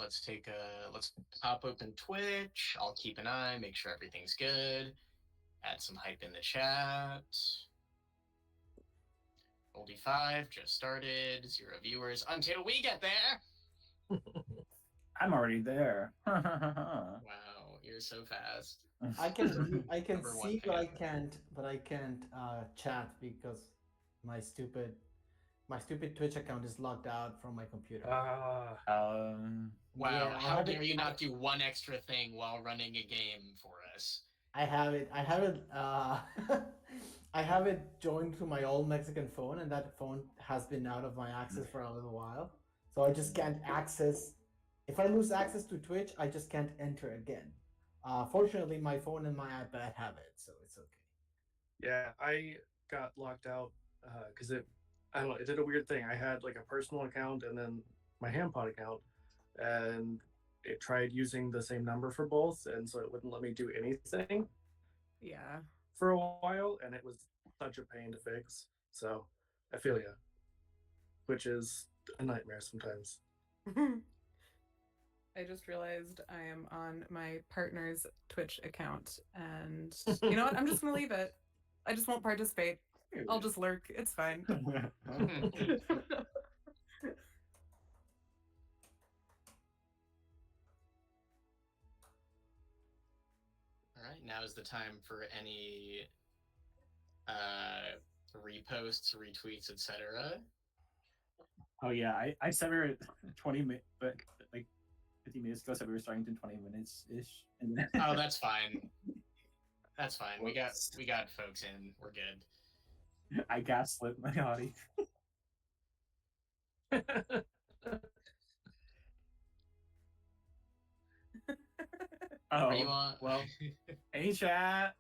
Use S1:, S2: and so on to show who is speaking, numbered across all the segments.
S1: let's pop open Twitch. I'll keep an eye, make sure everything's good. Add some hype in the chat. RD5 just started, 0 viewers until we get there.
S2: I'm already there.
S1: Wow, you're so fast.
S3: I can
S1: Number one
S3: see, but
S1: fan.
S3: I can't chat because my stupid Twitch account is logged out from my computer.
S1: Wow,
S3: Yeah,
S1: how dare you not do one extra thing while running a game for us?
S3: I have it. I have it joined to my old Mexican phone, and that phone has been out of my access for a little while. So I just can't access. If I lose access to Twitch, I just can't enter again. Fortunately, my phone and my iPad have it, so it's okay.
S4: Yeah, I got locked out because I don't know, it did a weird thing. I had like a personal account and then my Hampod account, and it tried using the same number for both, and so it wouldn't let me do anything.
S5: Yeah.
S4: For a while, and it was such a pain to fix. So I feel ya, which is a nightmare sometimes.
S5: I just realized I am on my partner's Twitch account, and you know what? I'm just gonna leave it. I just won't participate. I'll just lurk. It's fine.
S1: All right, now is the time for any reposts, retweets, etc.
S2: Oh yeah, I said we were 20 minutes, but like 15 minutes ago, said we were starting in 20 minutes ish. And then...
S1: Oh, that's fine. That's fine. We got folks in. We're good.
S2: I gaslit my audience.
S1: Are you on?
S2: Well, hey chat.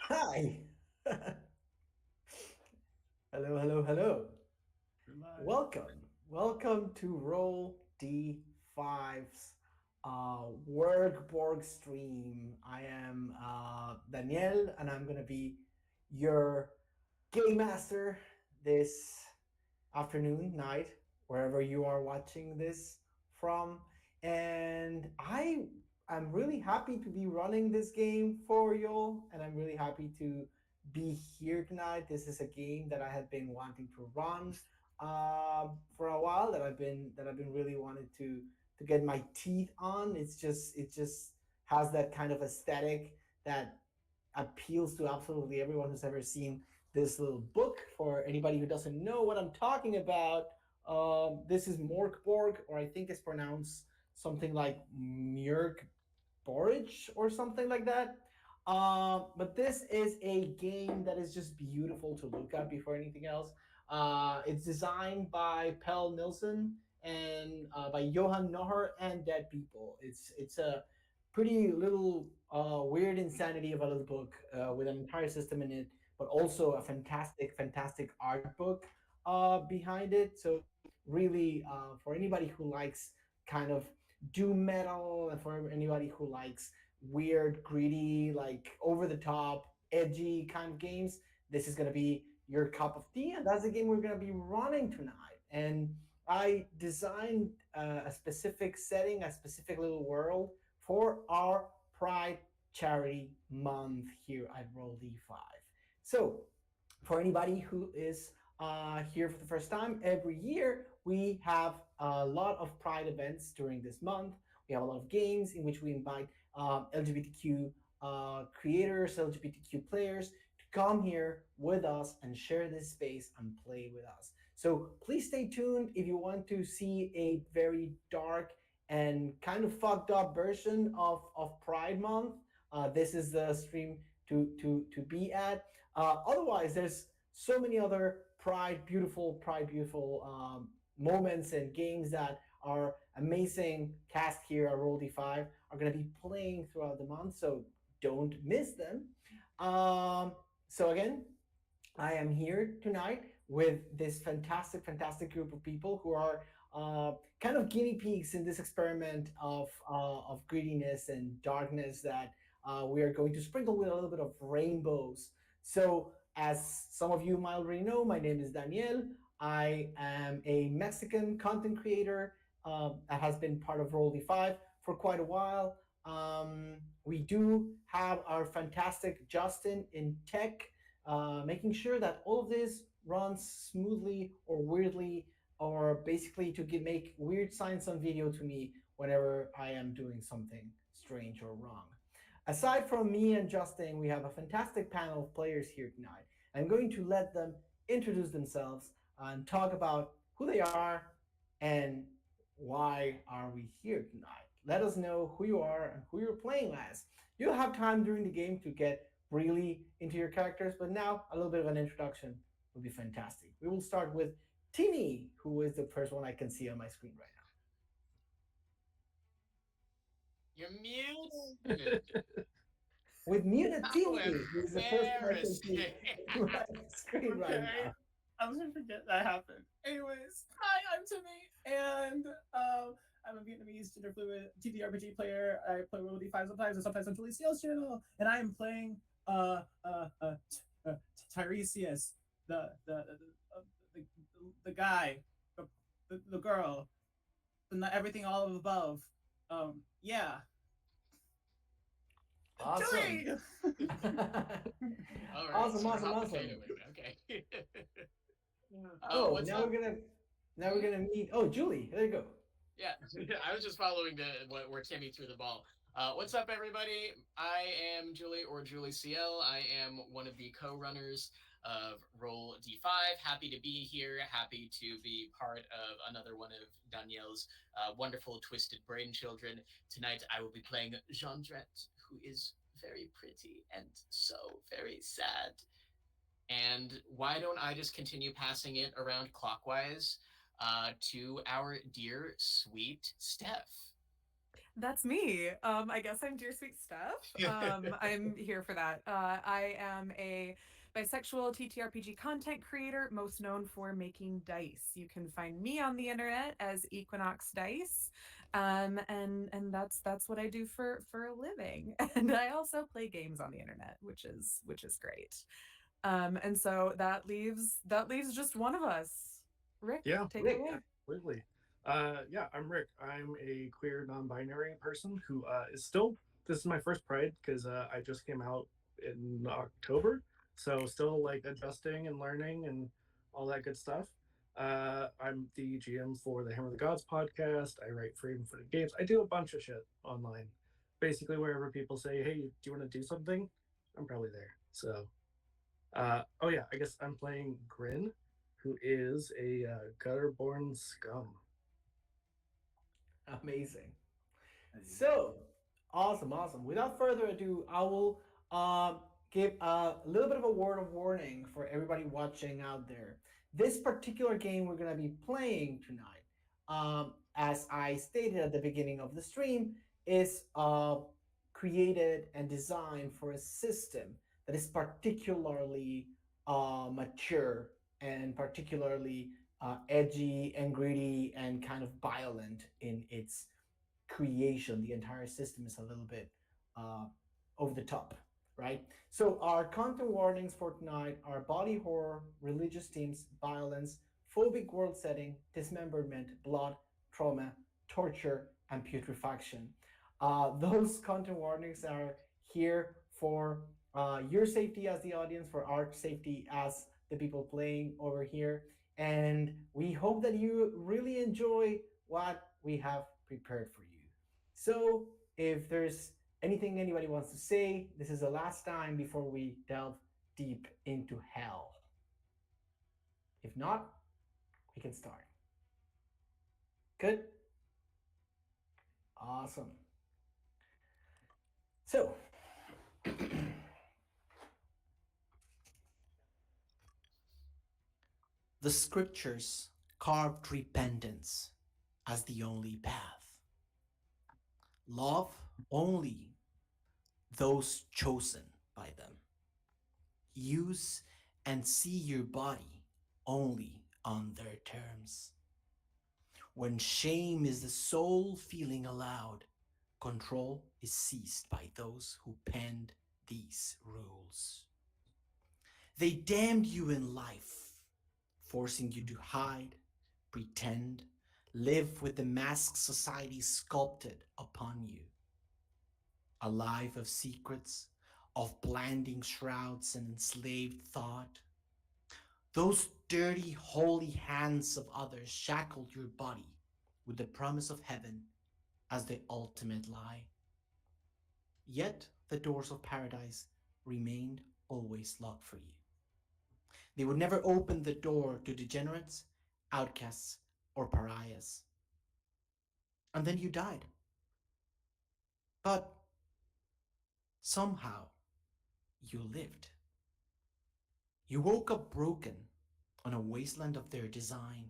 S3: Hi. Hello. Welcome to Roll D5's Werk Borg stream. I am Daniel, and I'm gonna be your game master this afternoon, night, wherever you are watching this from. And I'm really happy to be running this game for y'all, and I'm really happy to be here tonight. This is a game that I have been wanting to run for a while. That I've been really wanting to get my teeth on. It just has that kind of aesthetic that appeals to absolutely everyone who's ever seen this little book. For anybody who doesn't know what I'm talking about, this is Mork Borg, or I think it's pronounced something like Mjörk Borage or something like that. But this is a game that is just beautiful to look at before anything else. It's designed by Pell Nilsson and by Johan Noher and Dead People. It's a pretty little weird insanity of a little book with an entire system in it, but also a fantastic art book behind it. So really, for anybody who likes kind of doom metal, and for anybody who likes weird, greedy, like over the top, edgy kind of games, this is gonna be your cup of tea, and that's the game we're gonna be running tonight. And I designed a specific setting, a specific little world for our Pride Charity Month here at Roll D5. So, for anybody who is here for the first time, every year we have a lot of Pride events during this month. We have a lot of games in which we invite LGBTQ creators, LGBTQ players to come here with us and share this space and play with us. So please stay tuned if you want to see a very dark and kind of fucked up version of Pride Month. This is the stream to be at. Otherwise, there's so many other Pride beautiful moments and games that our amazing cast here at Roll D5 are going to be playing throughout the month. So don't miss them. So again, I am here tonight with this fantastic group of people who are kind of guinea pigs in this experiment of greediness and darkness that we are going to sprinkle with a little bit of rainbows. So, as some of you might already know, my name is Daniel. I am a Mexican content creator that has been part of Roll D5 for quite a while. We do have our fantastic Justin in tech, making sure that all of this runs smoothly or weirdly, or basically to make weird signs on video to me whenever I am doing something strange or wrong. Aside from me and Justin, we have a fantastic panel of players here tonight. I'm going to let them introduce themselves and talk about who they are and why are we here tonight. Let us know who you are and who you're playing as. You'll have time during the game to get really into your characters, but now a little bit of an introduction would be fantastic. We will start with Timmie, who is the first one I can see on my screen right
S1: You're muted.
S3: with muted
S1: How
S3: Timmie, who is the first one I can see
S1: embarrassing.
S3: on my screen right now.
S2: I was gonna forget that happened. Anyways, hi, I'm Timmie, and I'm a Vietnamese gender fluid TTRPG player. I play Roll D5 sometimes, and sometimes on Juli CL's channel, and I am playing Tiresias, the guy, the girl, and everything all of above. Yeah.
S3: Awesome.
S2: Juli!
S1: All right,
S3: Awesome,
S1: so we're
S3: awesome,
S1: not
S3: awesome.
S1: Okay.
S3: Oh,
S1: what's
S3: now
S1: up?
S3: we're gonna meet. Oh, Juli, there you go.
S1: Yeah, I was just following where Timmie threw the ball. What's up, everybody? I am Juli, or Juli CL. I am one of the co-runners of Roll D5. Happy to be here. Happy to be part of another one of Danielle's wonderful twisted brain children. Tonight, I will be playing Jandrette, who is very pretty and so very sad. And why don't I just continue passing it around clockwise to our dear, sweet Steph.
S5: That's me. I guess I'm Dear Sweet Steph. I'm here for that. I am a bisexual TTRPG content creator, most known for making dice. You can find me on the internet as Equinox Dice, and that's what I do for a living. And I also play games on the internet, which is great. And so that leaves just one of us. Rick,
S4: Yeah,
S5: take it
S3: Rick,
S5: away.
S4: absolutely. Yeah, I'm Rick. I'm a queer non-binary person who is still. This is my first Pride because I just came out in October, so still like adjusting and learning and all that good stuff. I'm the GM for the Hammer of the Gods podcast. I write for Even Footed Games. I do a bunch of shit online. Basically, wherever people say, "Hey, do you want to do something?" I'm probably there. So, oh yeah, I guess I'm playing Grin, who is a gutter-born scum.
S3: amazing. So awesome, awesome. Without further ado, I will give a little bit of a word of warning for everybody watching out there. This particular game we're going to be playing tonight, as I stated at the beginning of the stream, is created and designed for a system that is particularly mature and particularly edgy and gritty and kind of violent in its creation. The entire system is a little bit uh, over the top, right? So our content warnings for tonight are body horror, religious themes, violence, phobic world setting, dismemberment, blood, trauma, torture, and putrefaction. Those content warnings are here for your safety as the audience, for our safety as the people playing over here. And we hope that you really enjoy what we have prepared for you. So, if there's anything anybody wants to say, this is the last time before we delve deep into hell. If not, we can start. Good? Awesome. So, the scriptures carved repentance as the only path. Love only those chosen by them. Use and see your body only on their terms. When shame is the sole feeling allowed, control is seized by those who penned these rules. They damned you in life, forcing you to hide, pretend, live with the mask society sculpted upon you. A life of secrets, of blinding shrouds and enslaved thought. Those dirty, holy hands of others shackled your body with the promise of heaven as the ultimate lie. Yet the doors of paradise remained always locked for you. They would never open the door to degenerates, outcasts, or pariahs. And then you died. But somehow you lived. You woke up broken on a wasteland of their design.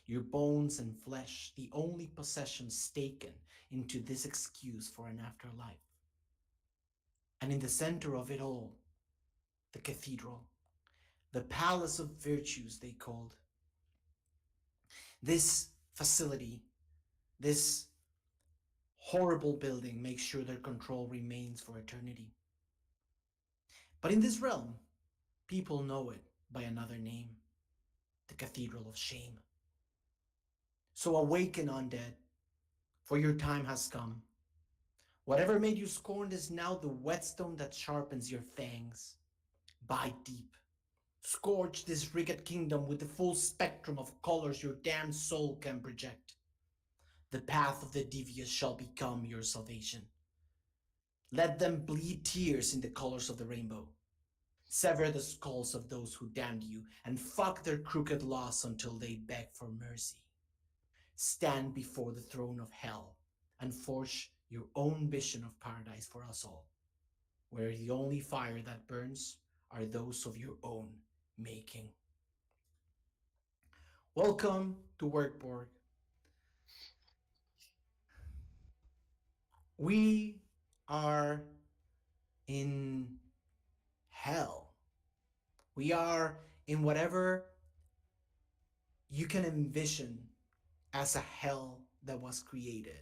S3: Your bones and flesh, the only possessions taken into this excuse for an afterlife. And in the center of it all, the cathedral, the palace of virtues they called. This facility, this horrible building makes sure their control remains for eternity. But in this realm, people know it by another name, the Cathedral of Shame. So awaken, undead, for your time has come. Whatever made you scorned is now the whetstone that sharpens your fangs. Bite deep. Scorch this rigged kingdom with the full spectrum of colors your damned soul can project. The path of the devious shall become your salvation. Let them bleed tears in the colors of the rainbow. Sever the skulls of those who damned you and fuck their crooked laws until they beg for mercy. Stand before the throne of hell and forge your own vision of paradise for us all, where the only fire that burns are those of your own making. Welcome to Werk Borg. We are in hell. We are in whatever you can envision as a hell that was created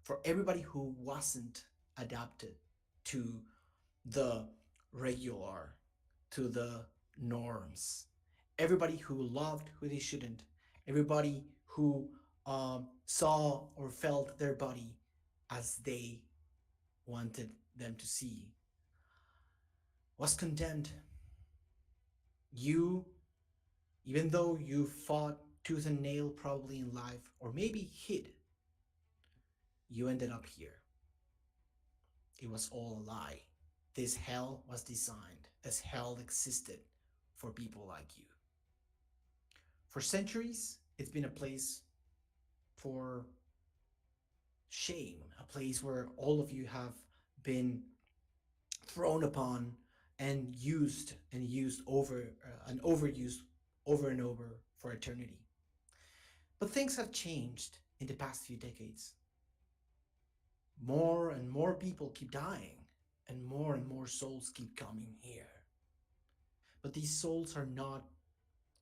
S3: for everybody who wasn't adapted to the regular, to the norms. Everybody who loved who they shouldn't. Everybody who saw or felt their body as they wanted them to see was condemned. You, even though you fought tooth and nail probably in life, or maybe hid, you ended up here. It was all a lie. This hell was designed as hell existed for people like you. For centuries, it's been a place for shame, a place where all of you have been thrown upon and used over and overused over and over for eternity. But things have changed in the past few decades. More and more people keep dying, and more souls keep coming here. But these souls are not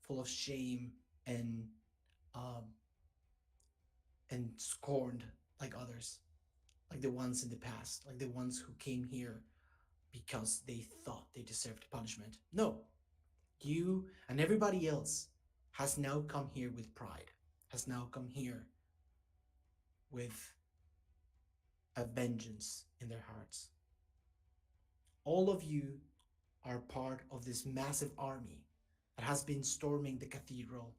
S3: full of shame and um, and scorned like others, like the ones in the past, like the ones who came here because they thought they deserved punishment. No, you and everybody else has now come here with pride, has now come here with a vengeance in their hearts. All of you are part of this massive army that has been storming the cathedral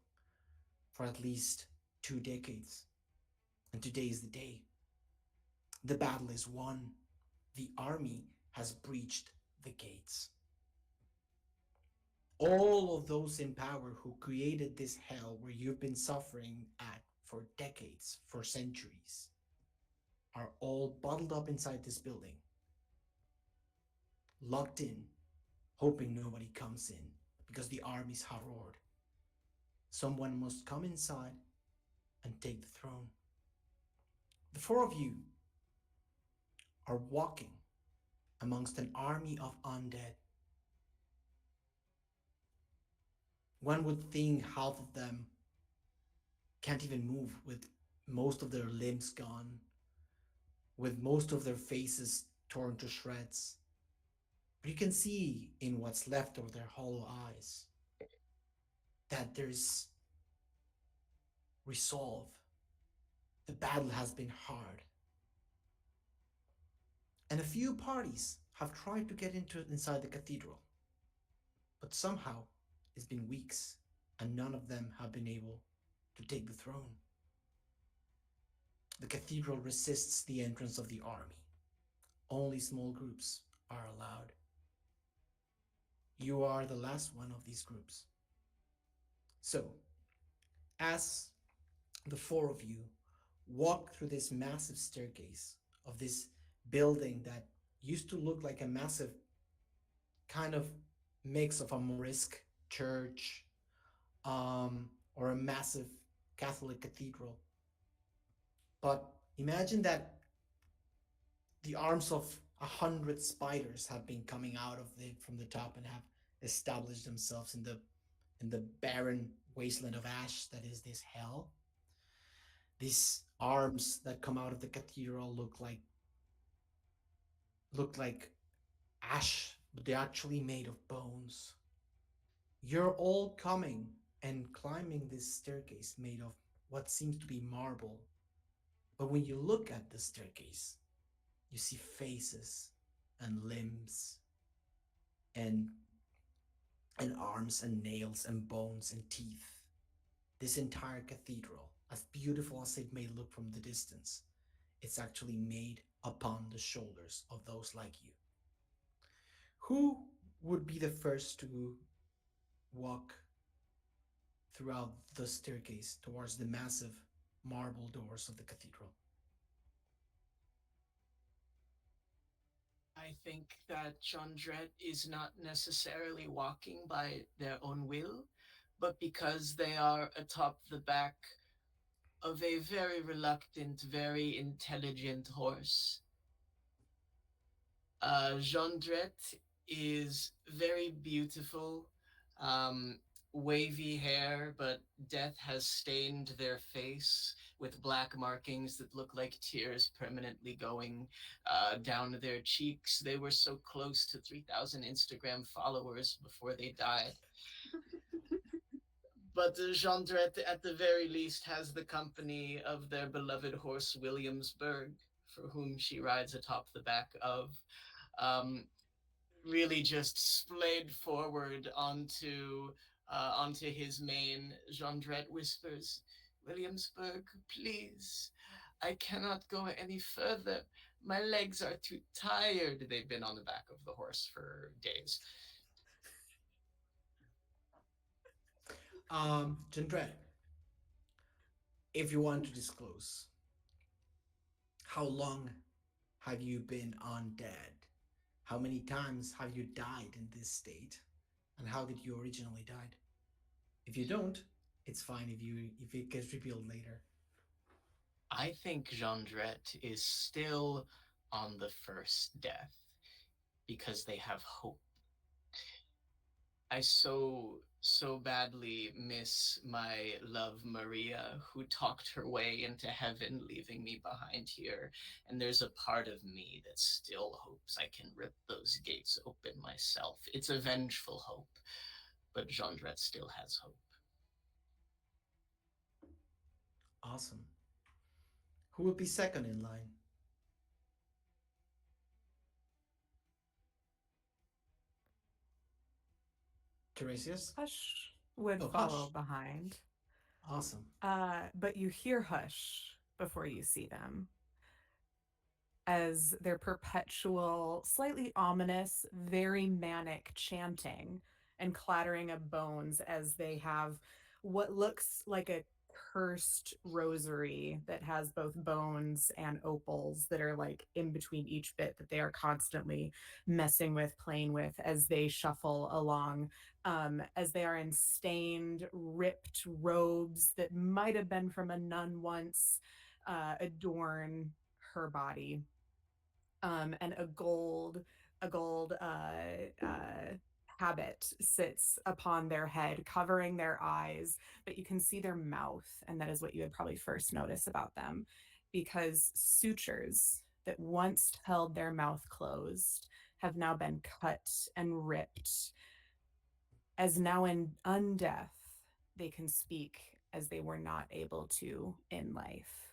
S3: for at least 2 decades. And today is the day. The battle is won. The army has breached the gates. All of those in power who created this hell where you've been suffering at for decades, for centuries, are all bottled up inside this building, locked in, hoping nobody comes in because the armies have roared. Someone must come inside and take the throne. The four of you are walking amongst an army of undead. One would think half of them can't even move, with most of their limbs gone, with most of their faces torn to shreds. But you can see in what's left of their hollow eyes that there's resolve. The battle has been hard. And a few parties have tried to get inside the cathedral, but somehow it's been weeks and none of them have been able to take the throne. The cathedral resists the entrance of the army. Only small groups are allowed. You are the last one of these groups. So, as the four of you walk through this massive staircase of this building that used to look like a massive kind of mix of a Morisque church or a massive Catholic cathedral. But imagine that the arms of 100 spiders have been coming out of from the top and have established themselves in the barren wasteland of ash that is this hell. These arms that come out of the cathedral look like ash, but they're actually made of bones. You're all coming and climbing this staircase made of what seems to be marble. But when you look at the staircase, you see faces and limbs and arms and nails and bones and teeth. This entire cathedral, as beautiful as it may look from the distance, it's actually made upon the shoulders of those like you. Who would be the first to walk throughout the staircase towards the massive marble doors of the cathedral?
S1: I think that Jondret is not necessarily walking by their own will, but because they are atop the back of a very reluctant, very intelligent horse. Jondrette is very beautiful, um, wavy hair, but death has stained their face with black markings that look like tears permanently going down their cheeks. They were so close to 3,000 Instagram followers before they died. But Jondrette, at the very least, has the company of their beloved horse Williamsburg, for whom she rides atop the back of. Um, really just splayed forward onto his mane. Jondrette whispers, "Williamsburg, please. I cannot go any further. My legs are too tired." They've been on the back of the horse for days.
S3: Jindred, if you want to disclose, how long have you been undead? How many times have you died in this state? And how did you originally died? If you don't, it's fine if it gets revealed later.
S1: I think Jondrette is still on the first death because they have hope. I so badly miss my love Maria, who talked her way into heaven, leaving me behind here. And there's a part of me that still hopes I can rip those gates open myself. It's a vengeful hope, but Jondrette still has hope.
S3: Awesome. Who will be second in line? Tiresias?
S5: Hush would
S3: Oh,
S5: follow
S3: Hush.
S5: behind.
S3: Awesome.
S5: But you hear Hush before you see them, as their perpetual, slightly ominous, very manic chanting and clattering of bones as they have what looks like a cursed rosary that has both bones and opals that are like in between each bit that they are constantly messing with, playing with as they shuffle along, as they are in stained, ripped robes that might have been from a nun once, adorn her body, and a gold habit sits upon their head, covering their eyes, but you can see their mouth, and that is what you would probably first notice about them, because sutures that once held their mouth closed have now been cut and ripped, as now in undeath they can speak as they were not able to in life,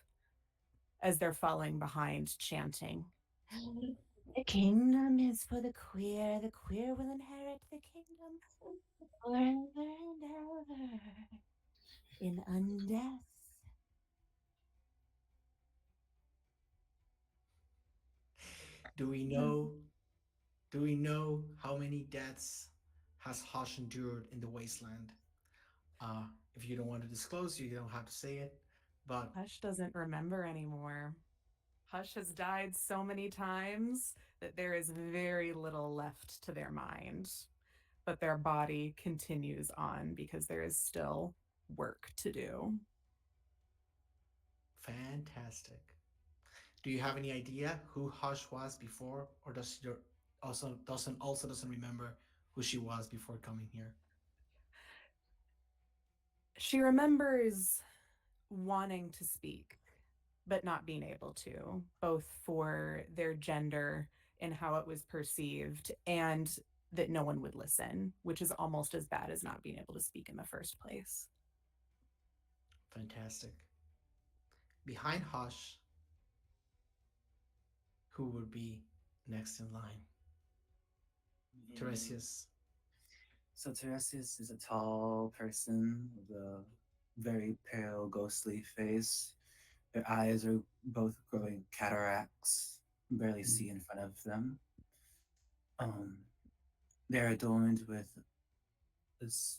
S5: as they're falling behind, chanting, "The kingdom is for the queer will inherit the kingdom forever and ever in undeath."
S3: Do we know do we know how many deaths has Hush endured in the wasteland? If you don't want to disclose, you don't have to say it. But
S5: Hush doesn't remember anymore. Hush has died so many times that there is very little left to their mind, but their body continues on because there is still work to do.
S3: fantastic. Do you have any idea who Hush was before, or does your also doesn't remember who she was before coming here?
S5: She remembers wanting to speak, but not being able to, both for their gender and how it was perceived, and that no one would listen, which is almost as bad as not being able to speak in the first place.
S3: Fantastic. Behind Hush, who would be next in line? Tiresias.
S6: So Tiresias is a tall person with a very pale, ghostly face. Their eyes are both growing cataracts, barely see in front of them. Um, they're adorned with this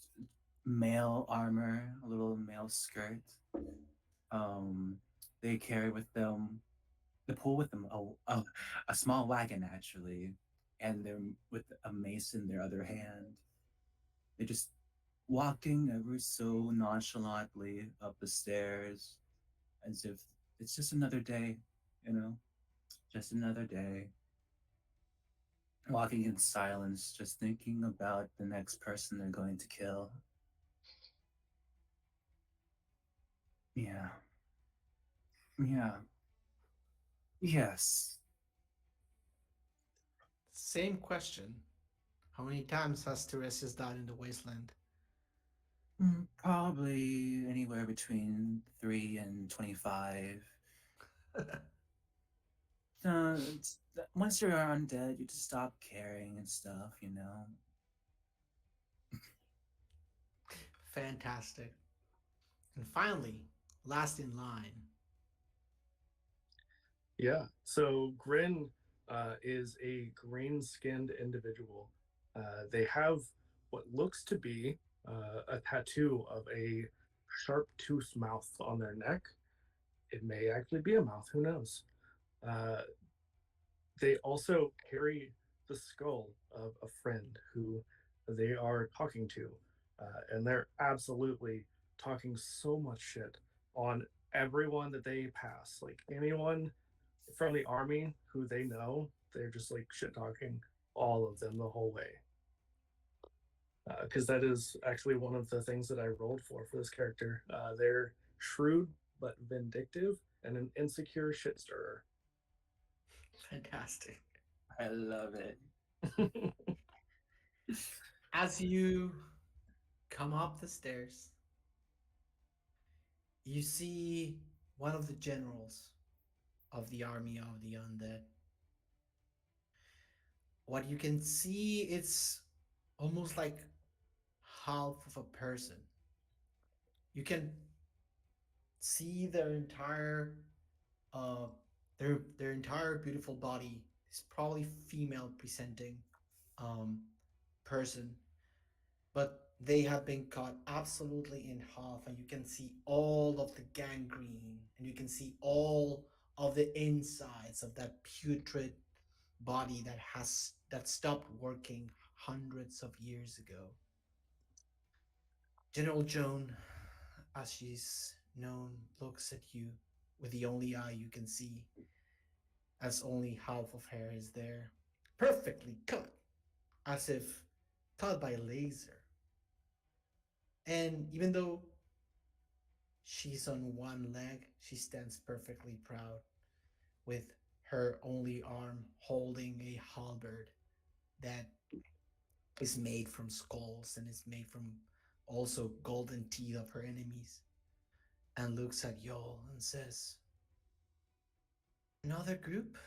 S6: male armor, a little male skirt. They carry with them, they pull with them a small wagon actually, and they're with a mace in their other hand. They're just walking ever so nonchalantly up the stairs as if it's just another day, you know, just another day. walking in silence, just thinking about the next person they're going to kill. Yeah. Yeah. Yes.
S3: Same question. How many times has Tiresias died in the wasteland?
S6: Probably anywhere between 3 and 25. Once you're undead, you just stop caring and stuff, you know?
S3: Fantastic. And finally, last in line.
S4: Yeah. So Grin is a green-skinned individual. They have what looks to be a tattoo of a sharp-toothed mouth on their neck. It may actually be a mouth. Who knows? Uh, they also carry the skull of a friend who they are talking to, and they're absolutely talking so much shit on everyone that they pass. Like anyone from the army who they know, they're just like shit talking all of them the whole way. Because that is actually one of the things that I rolled for this character. They're shrewd but vindictive and an insecure shit stirrer.
S3: Fantastic.
S6: I love it.
S3: As you come up the stairs, you see one of the generals of the army of the undead. What you can see, it's almost like half of a person. You can see their entire uh their entire beautiful body is probably female presenting um person, but they have been cut absolutely in half, and you can see all of the gangrene, and you can see all of the insides of that putrid body that stopped working hundreds of years ago. General Joan, as she's known, looks at you with the only eye you can see, as only half of hair is there, perfectly cut, as if cut by laser. And even though she's on one leg, she stands perfectly proud, with her only arm holding a halberd that is made from skulls and is made from also golden teeth of her enemies, and looks at y'all and says, "Another group?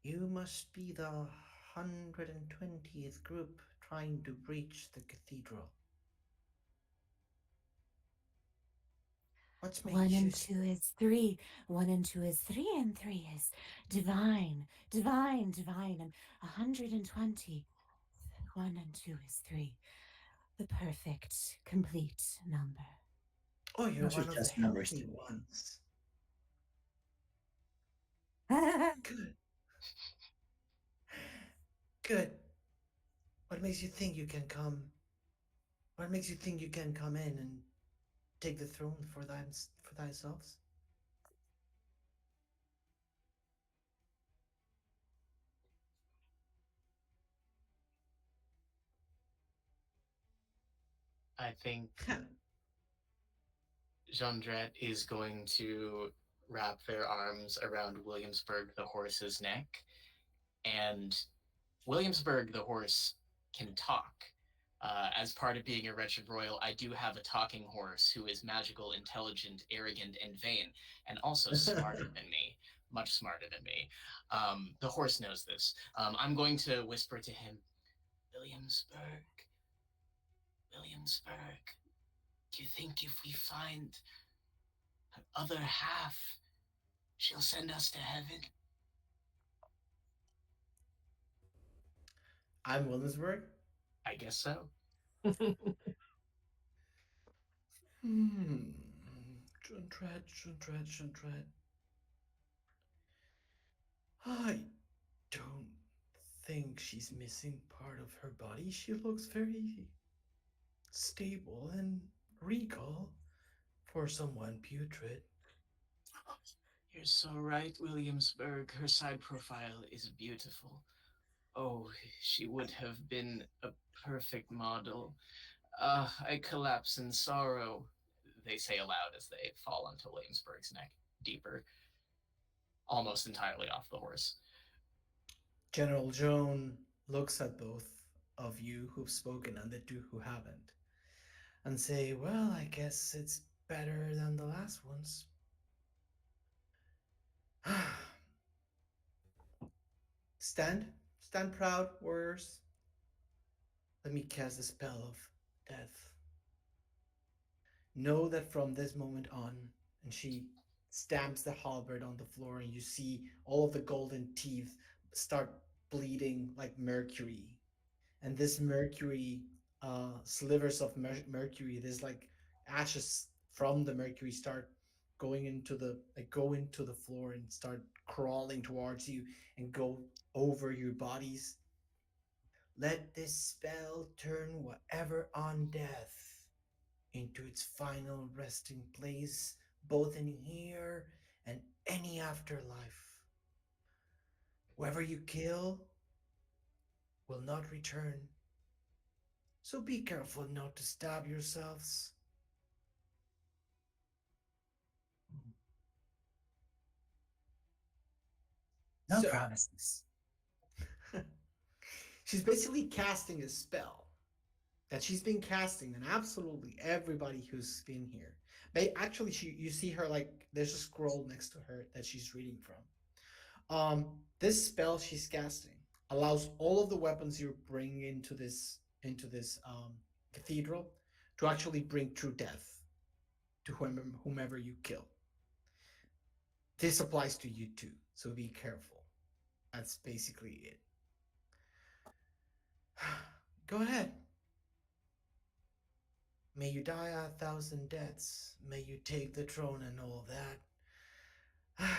S3: You must be the 120th group trying to breach the cathedral. What's
S7: One
S3: made you...
S7: and two is three. One and two is three, and three is divine, divine, divine. And 120. One and two is three. The perfect, complete number.
S3: Oh, you're
S6: Those are
S3: one of the
S6: just numbers
S3: healthy
S6: to me.
S3: ones. Good. Good. What makes you think you can come? What makes you think you can come in and take the throne for thyself?
S1: I think Jondret is going to wrap their arms around Williamsburg the horse's neck, and Williamsburg the horse can talk. As part of being a wretched royal, I do have a talking horse who is magical, intelligent, arrogant, and vain, and also smarter than me, much smarter than me. The horse knows this. I'm going to whisper to him, Williamsburg, Williamsburg, do you think if we find her other half, she'll send us to heaven?
S3: I'm Williamsburg.
S1: I guess so.
S3: Jundred. I don't think she's missing part of her body. She looks very stable and regal for someone putrid.
S1: You're so right, Williamsburg. Her side profile is beautiful. Oh, she would have been a perfect model. Ah, I collapse in sorrow, they say aloud as they fall onto Williamsburg's neck, deeper, almost entirely off the horse.
S3: General Joan looks at both of you who've spoken and the two who haven't and say, well, I guess it's better than the last ones. stand, stand proud, warriors. Let me cast the spell of death. Know that from this moment on, and she stamps the halberd on the floor, and you see all of the golden teeth start bleeding like mercury. And this mercury, slivers of mercury, there's like ashes from the mercury start going into the go into the floor and start crawling towards you and go over your bodies. Let this spell turn whatever on death into its final resting place, both in here and any afterlife. Whoever you kill will not return. So be careful not to stab yourselves.
S6: No
S3: So
S6: promises.
S3: she's basically casting a spell that she's been casting on absolutely everybody who's been here. Actually, you see her like there's a scroll next to her that she's reading from. This spell she's casting allows all of the weapons you bring into this cathedral to actually bring true death to whomever you kill. This applies to you too, so be careful. That's basically it. Go ahead. May you die 1,000 deaths. May you take the throne and all that.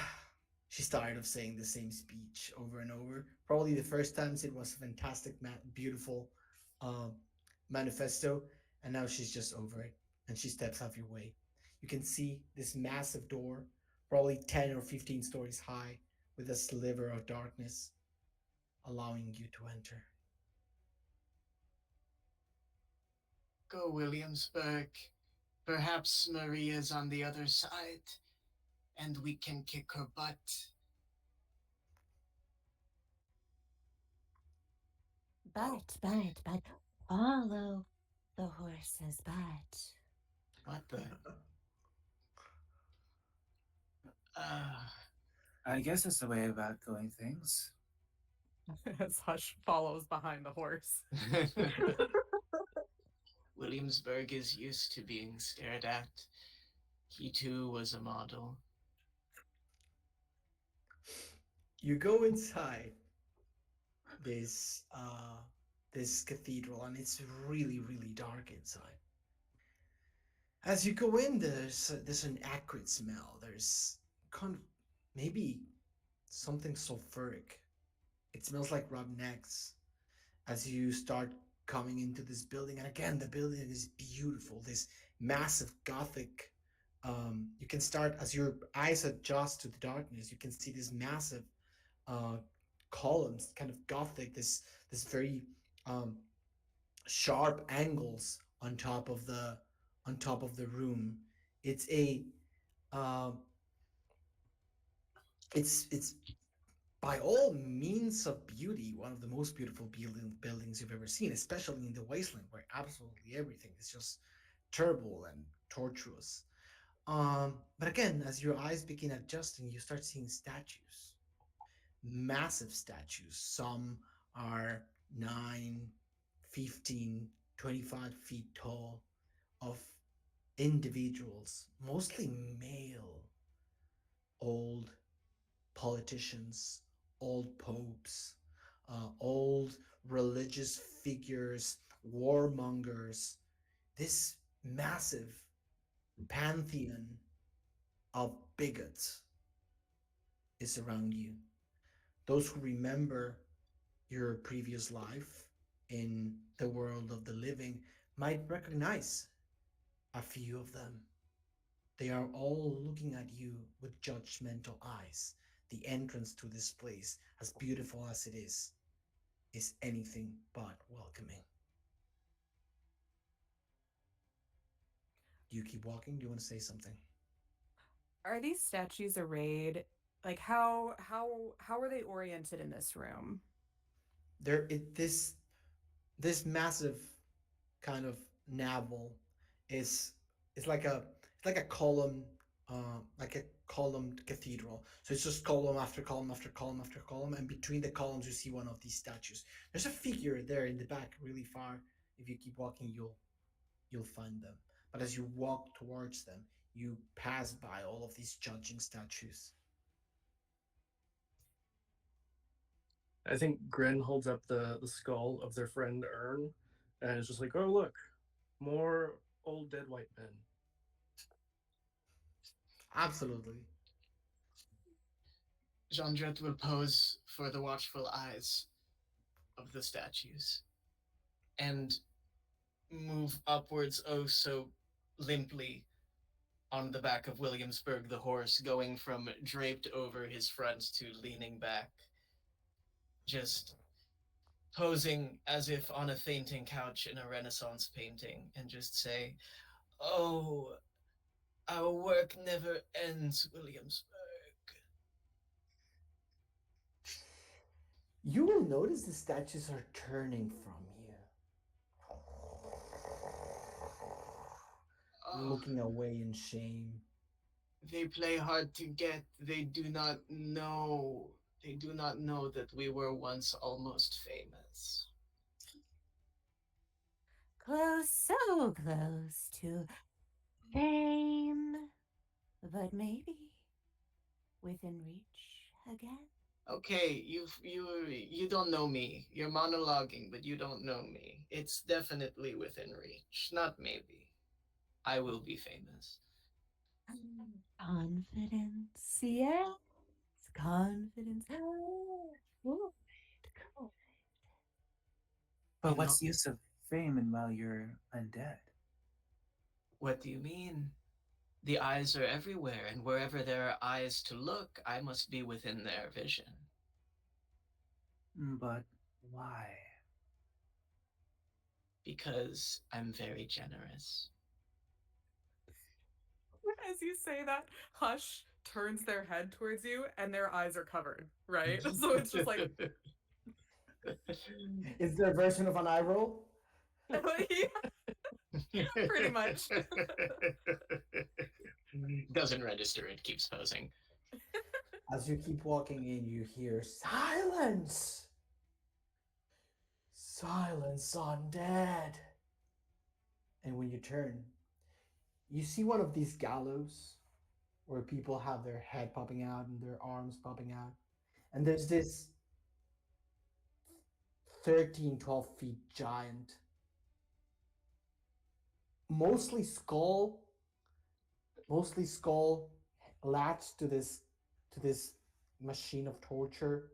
S3: She's tired of saying the same speech over and over. Probably the first times it was a fantastic, beautiful uh, manifesto, and now she's just over it. And she steps out of your way. You can see this massive door, probably 10 or 15 stories high, with a sliver of darkness allowing you to enter.
S1: Go, Williamsburg. Perhaps Maria's on the other side, and we can kick her butt.
S7: But follow the horse's butt.
S1: What the? Uh,
S6: I guess it's the way about going things.
S5: As Hush follows behind the horse.
S1: Williamsburg is used to being stared at. He too was a model.
S3: You go inside this this cathedral, and it's really really dark inside. As you go in, there's an acrid smell. There's kind of maybe something sulfuric. It smells like rotten eggs as you start coming into this building. And again, the building is beautiful. This massive Gothic. You can start as your eyes adjust to the darkness. You can see this massive uh, columns, kind of Gothic. This very um, sharp angles on top of the room. It's a uh, it's by all means of beauty one of the most beautiful buildings you've ever seen, especially in the wasteland where absolutely everything is just terrible and tortuous. But again, as your eyes begin adjusting, you start seeing statues, massive statues. Some are 9, 15, 25 feet tall, of individuals, mostly male, old politicians, old popes, old religious figures, warmongers. This massive pantheon of bigots is around you. Those who remember your previous life in the world of the living might recognize a few of them. They are all looking at you with judgmental eyes. The entrance to this place, as beautiful as it is anything but welcoming. Do you keep walking? Do you want to say something?
S5: Are these statues arrayed? Like how are they oriented in this room?
S3: This massive kind of navel is is like a it's like a column, like a columned cathedral. So it's just column after column after column after column, and between the columns you see one of these statues. There's a figure there in the back, really far. If you keep walking, you'll find them. But as you walk towards them, you pass by all of these judging statues.
S4: I think Grin holds up the skull of their friend Ern, and it's just like, oh look, more old dead white men.
S3: Absolutely.
S1: Jandret will pose for the watchful eyes of the statues and move upwards oh so limply on the back of Williamsburg the horse, going from draped over his front to leaning back, just posing as if on a fainting couch in a Renaissance painting, and just say, "Oh, our work never ends, Williamsburg."
S3: You will notice the statues are turning from you, looking away in shame.
S1: They play hard to get. They do not know. They do not know that we were once almost famous.
S7: Close, so close to fame, but maybe within reach again.
S1: Okay, you don't know me. You're monologuing, but you don't know me. It's definitely within reach. Not maybe. I will be famous.
S7: Confidence, yes, confidence. Cool.
S6: But
S1: You know,
S6: what's the use of fame and while you're undead?
S1: what do you mean? The eyes are everywhere, and wherever there are eyes to look, I must be within their vision.
S6: But why?
S1: Because I'm very generous.
S5: As you say that, Hush turns their head towards you and their eyes are covered, right? So it's just like
S3: Is there a version of an eye roll?
S5: yeah, pretty much.
S1: Doesn't register, it keeps posing.
S3: As you keep walking in, you hear silence. Silence, undead. And when you turn, you see one of these gallows where people have their head popping out and their arms popping out. And there's this 13, 12 feet giant, mostly skull, latched to this machine of torture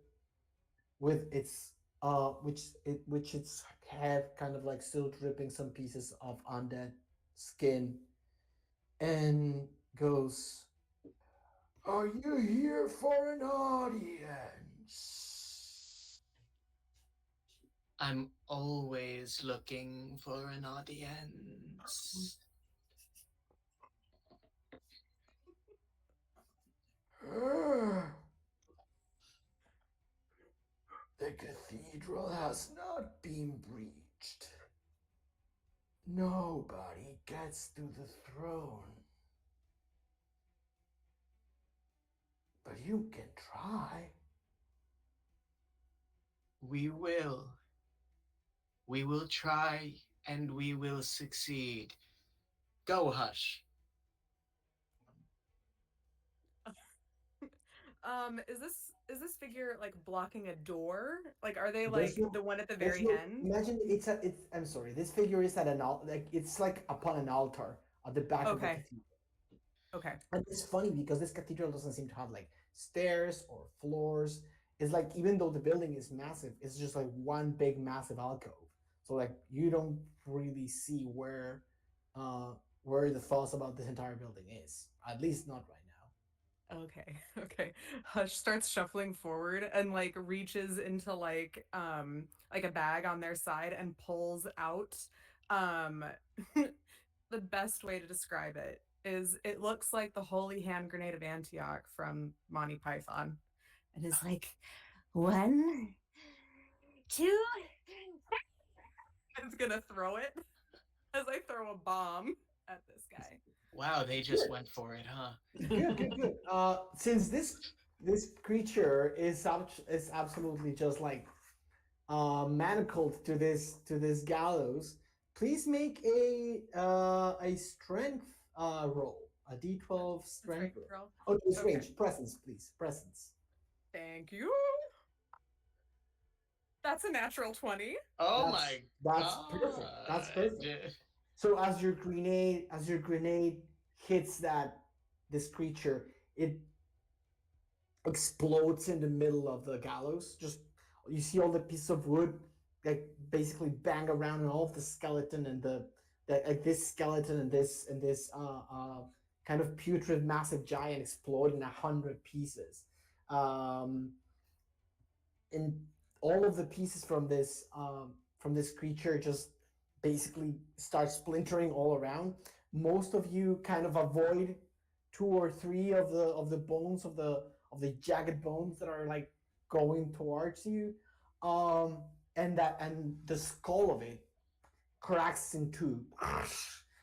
S3: with its which its head kind of like still dripping some pieces of undead skin, and goes, "Are you here for an audience?"
S1: I'm always looking for an audience.
S3: The cathedral has not been breached. Nobody gets to the throne. But you can try.
S1: We will. We will try and we will succeed. Go, Hush.
S5: Is this figure like blocking a door? Like are they
S3: There's
S5: like
S3: no,
S5: the one at the
S3: there's
S5: very
S3: no.
S5: end?
S3: Imagine it's. I'm sorry. This figure is at an like it's like upon an altar at the back of the
S5: Okay.
S3: cathedral.
S5: Okay.
S3: And it's funny because this cathedral doesn't seem to have like stairs or floors. It's like even though the building is massive, it's just like one big massive alcove. So like you don't really see where uh where the fuss about this entire building is. At least not right now.
S5: Okay, okay. Hush starts shuffling forward and like reaches into like a bag on their side and pulls out um the best way to describe it is it looks like the holy hand grenade of Antioch from Monty Python. And is like,
S7: 1, 2.
S5: it's gonna throw it as I throw a bomb at this guy.
S1: Wow, they just went for it, huh?
S3: Good. Since this creature is absolutely just like manacled to this gallows, please make a strength roll, a D12 strength roll. Oh, it's
S5: Okay.
S3: range. Presence, please. Presence.
S5: Thank you. That's a natural 20.
S1: Oh
S3: That's-
S1: my
S3: that's
S1: god.
S3: perfect. That's perfect. So as your grenade hits this creature, it explodes in the middle of the gallows. Just you see all the pieces of wood like basically bang around, and all of the skeleton and this skeleton and this kind of putrid massive giant explode in 100 pieces. And all of the pieces from this creature just basically start splintering all around. Most of you kind of avoid 2 or 3 of the bones of the jagged bones that are like going towards you, and the skull of it cracks in two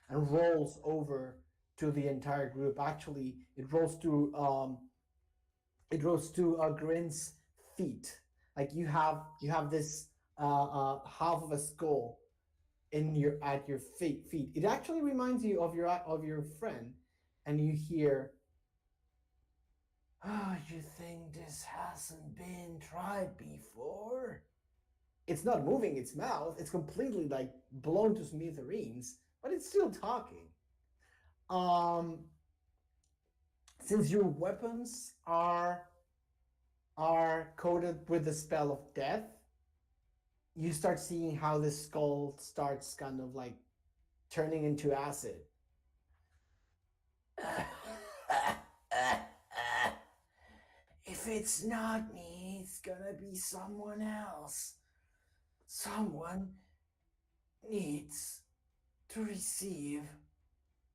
S3: and rolls over to the entire group. Actually, it rolls to Grin's feet. Like you have this half of a skull at your feet. It actually reminds you of your friend, and you hear, "Oh, you think this hasn't been tried before?" It's not moving its mouth. It's completely like blown to smithereens, but it's still talking. Um, since your weapons are coated with the spell of death, you start seeing how this skull starts kind of like turning into acid. If it's not me, it's gonna be someone else. Someone needs to receive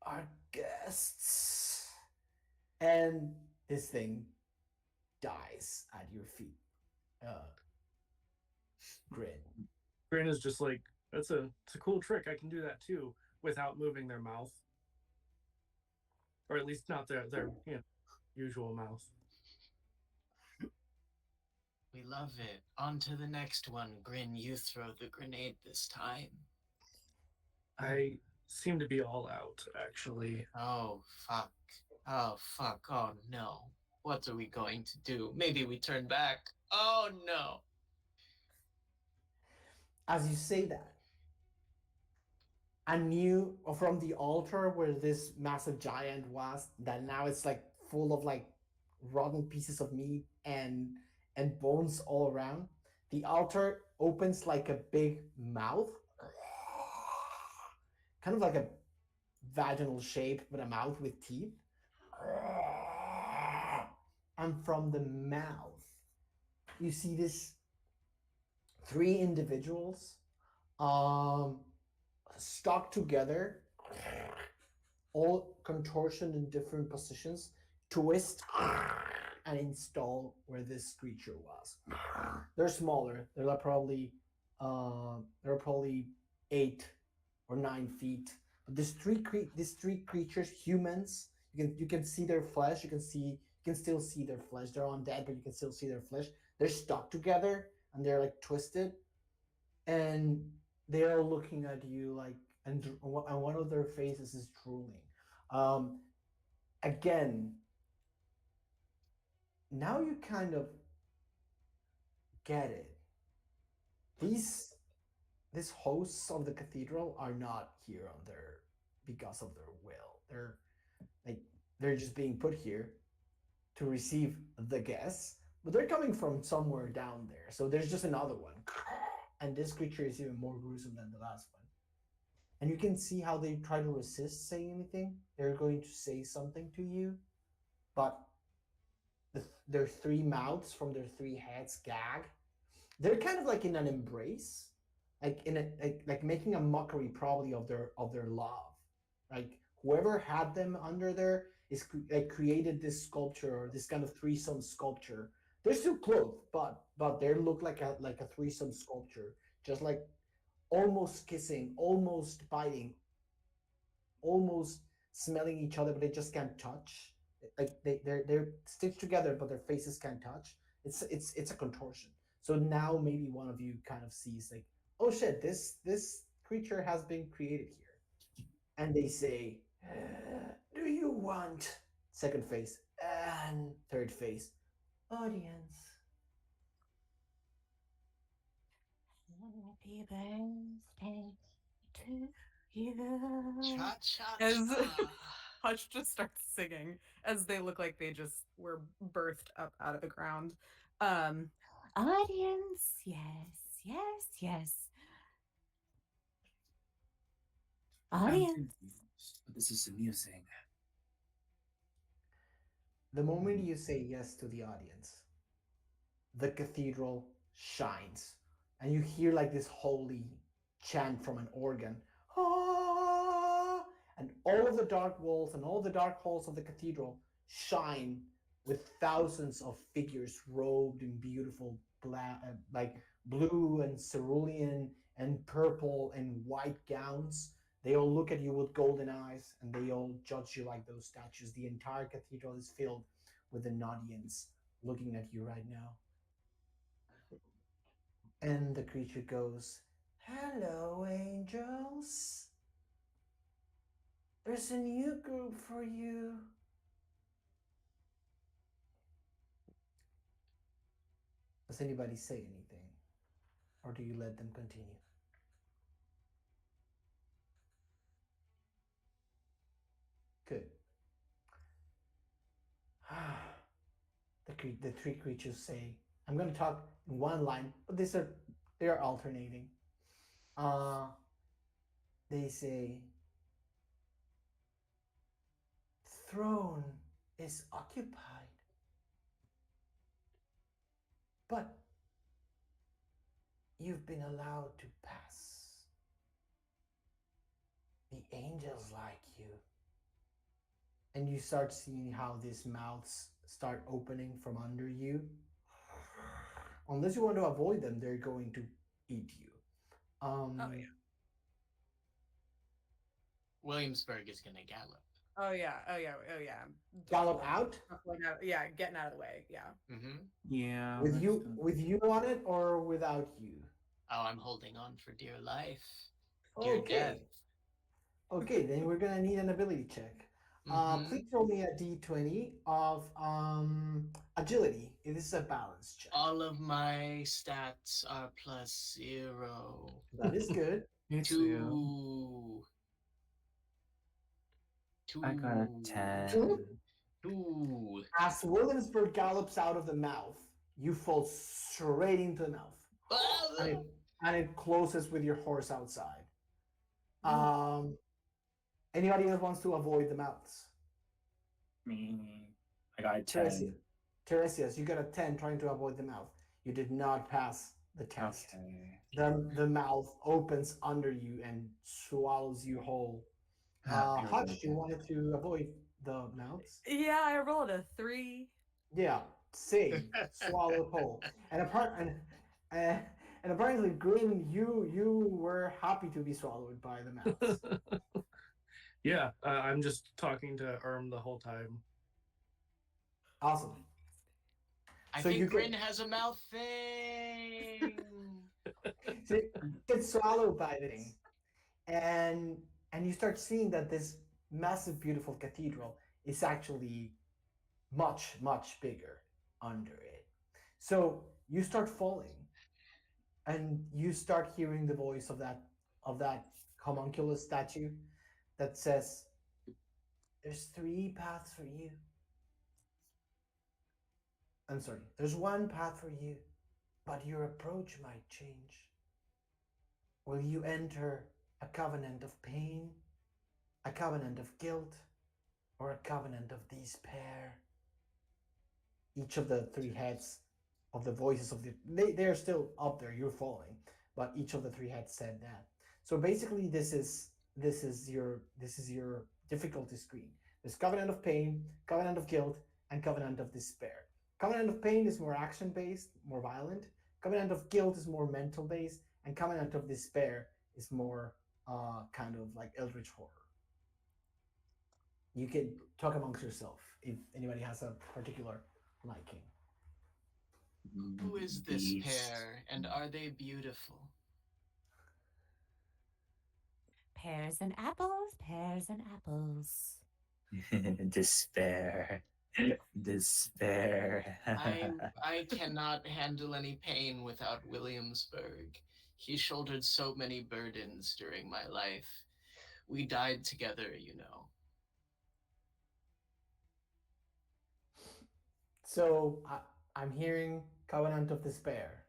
S3: our guests. And this thing dies at your feet. Grin.
S4: Grin is just like, it's a cool trick. I can do that too without moving their mouth, or at least not their usual mouth.
S1: We love it. On to the next one. Grin, you throw the grenade this time.
S4: I seem to be all out, actually.
S1: Oh, fuck. Oh, fuck. Oh, no. What are we going to do? Maybe we turn back. Oh, no.
S3: As you say that, from the altar where this massive giant was, that now it's like full of like rotten pieces of meat and bones all around, the altar opens like a big mouth, kind of like a vaginal shape, but a mouth with teeth. And from the mouth, you see this 3 individuals stuck together, all contortion in different positions, twist and install where this creature was. They're smaller. They're probably 8 or 9 feet. But these three creatures, humans, you can see their flesh. You can still see their flesh. They're undead, but you can still see their flesh. They're stuck together and they're like twisted, and they're looking at you like, and one of their faces is drooling. Again, now you kind of get it. These hosts of the cathedral are not here because of their will. They're just being put here to receive the guests, but they're coming from somewhere down there. So there's just another one, and this creature is even more gruesome than the last one. and you can see how they try to resist saying anything. They're going to say something to you, but their three mouths from their three heads gag. They're kind of like in an embrace, like in a like making a mockery probably of their love. Like whoever had them under there is like created this sculpture or this kind of threesome sculpture. They're still clothed, but they look like a threesome sculpture, just like almost kissing, almost biting, almost smelling each other, but they just can't touch. Like they're stitched together, but their faces can't touch. It's a contortion. So now maybe one of you kind of sees like, oh shit, this creature has been created here, and they say, "Do you want second face and third face audience?"
S7: Happy birthday to you.
S1: Cha cha
S5: As
S1: cha.
S5: Hutch just starts singing as they look like they just were birthed up out of the ground.
S7: Audience, yes, yes, yes.
S6: I'm
S7: Audience.
S6: confused, but this is amusing.
S3: The moment you say yes to the audience, the cathedral shines, and you hear like this holy chant from an organ. Ah! And all of the dark walls and all the dark halls of the cathedral shine with thousands of figures robed in beautiful black, like blue and cerulean and purple and white gowns. They all look at you with golden eyes and they all judge you like those statues. The entire cathedral is filled with an audience looking at you right now. And the creature goes, "Hello, angels. There's a new group for you." Does anybody say anything? Or do you let them continue? Good. The three creatures say, I'm going to talk in one line, but they are alternating. Uh, they say, throne is occupied, but you've been allowed to pass. The angels like you. And you start seeing how these mouths start opening from under you. Unless you want to avoid them, they're going to eat you.
S5: Oh yeah.
S1: Williamsburg is gonna gallop.
S5: Oh yeah. Oh yeah. Oh yeah.
S3: Gallop out
S5: Yeah, getting out of the way. Yeah.
S1: Mm-hmm.
S6: Yeah.
S3: with you on it or without you.
S1: Oh, I'm holding on for dear life. Dear death.
S3: Okay, then we're gonna need an ability check.
S1: Mm-hmm.
S3: Please roll me a d20 of agility. It is a balance check.
S1: All of my stats are +0.
S3: That is good.
S6: Me too.
S1: Two.
S6: I got a 10.
S1: Two.
S3: As Williamsburg gallops out of the mouth, you fall straight into the mouth. And it closes with your horse outside. Anybody else wants to avoid the mouths?
S6: Me. I got a 10.
S3: Teresias, you got a 10 trying to avoid the mouth. You did not pass the test.
S6: Okay.
S3: The mouth opens under you and swallows you whole. Hutch, you wanted to avoid the mouths?
S5: Yeah, I rolled a 3.
S3: Yeah, same. Swallowed whole. And apparently, Grim, you were happy to be swallowed by the mouths.
S4: Yeah, I'm just talking to the whole time.
S3: Awesome.
S1: I
S3: So
S1: think
S3: you
S1: Grin
S3: can-
S1: has a mouth thing.
S3: So you get swallowed by the thing, and you start seeing that this massive, beautiful cathedral is actually much, much bigger under it. So you start falling, and you start hearing the voice of that homunculus statue that says, "There's 3 paths for you." I'm sorry, there's 1 path for you, but your approach might change. Will you enter a covenant of pain, a covenant of guilt, or a covenant of despair. Each of the three heads of the voices of they're still up there, you're following, but each of the three heads said that. So basically this is your difficulty screen. There's covenant of pain, covenant of guilt, and covenant of despair. Covenant of pain is more action based, more violent. Covenant of guilt is more mental based, and covenant of despair is more kind of like eldritch horror. You can talk amongst yourself if anybody has a particular liking.
S1: Who is this pair, and are they beautiful?
S7: Pears and apples, pears and apples.
S6: Despair. Despair.
S1: I cannot handle any pain without Williamsburg. He shouldered so many burdens during my life. We died together, you know.
S3: So I'm hearing covenant of despair.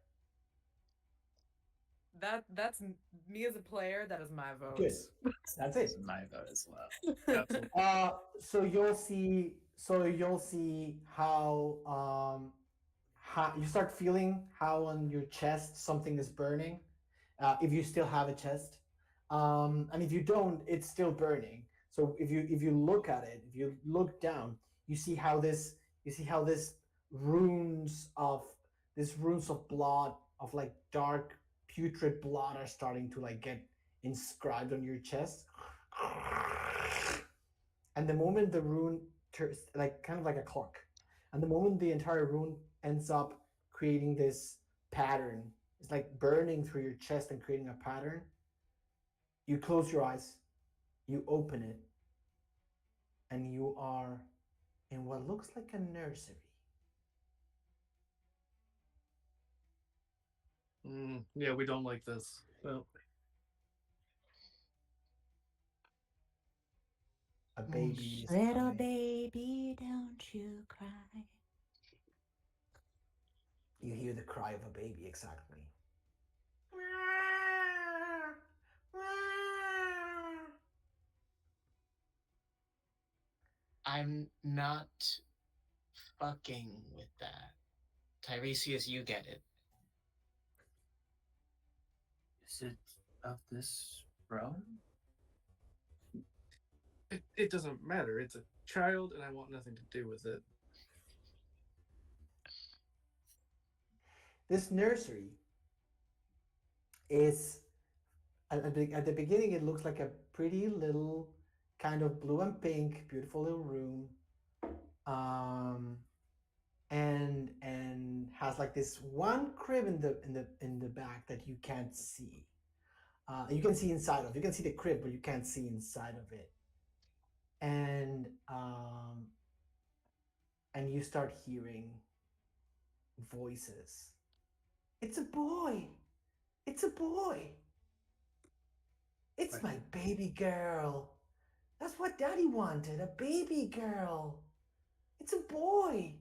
S5: That's me as a player. That is my vote.
S3: Good. That's it.
S6: My vote as well.
S4: Absolutely.
S3: So you'll see. So you'll see how you start feeling how on your chest something is burning. If you still have a chest, and if you don't, it's still burning. So if you look at it, if you look down, you see how this runes of blood, of like dark putrid blood, are starting to like get inscribed on your chest. And the moment the rune turns, like kind of like a clock, and the moment the entire rune ends up creating this pattern, it's like burning through your chest and creating a pattern. You close your eyes, you open it, and you are in what looks like a nursery.
S4: Yeah, we don't like this. So,
S3: A baby is
S7: Little
S3: coming.
S7: baby, don't you cry.
S3: You hear the cry of a baby, exactly.
S1: I'm not fucking with that. Tiresias, you get it.
S6: Is it of this realm?
S4: it doesn't matter. It's a child, and I want nothing to do with it.
S3: This nursery is at the beginning, it looks like a pretty little kind of blue and pink, beautiful little room, and has like this one crib in the back that you can't see. You can see inside of. You can see the crib, but you can't see inside of it. And you start hearing voices. It's a boy. It's a boy. It's
S6: What?
S3: my baby girl. That's what Daddy wanted, a baby girl. It's a boy.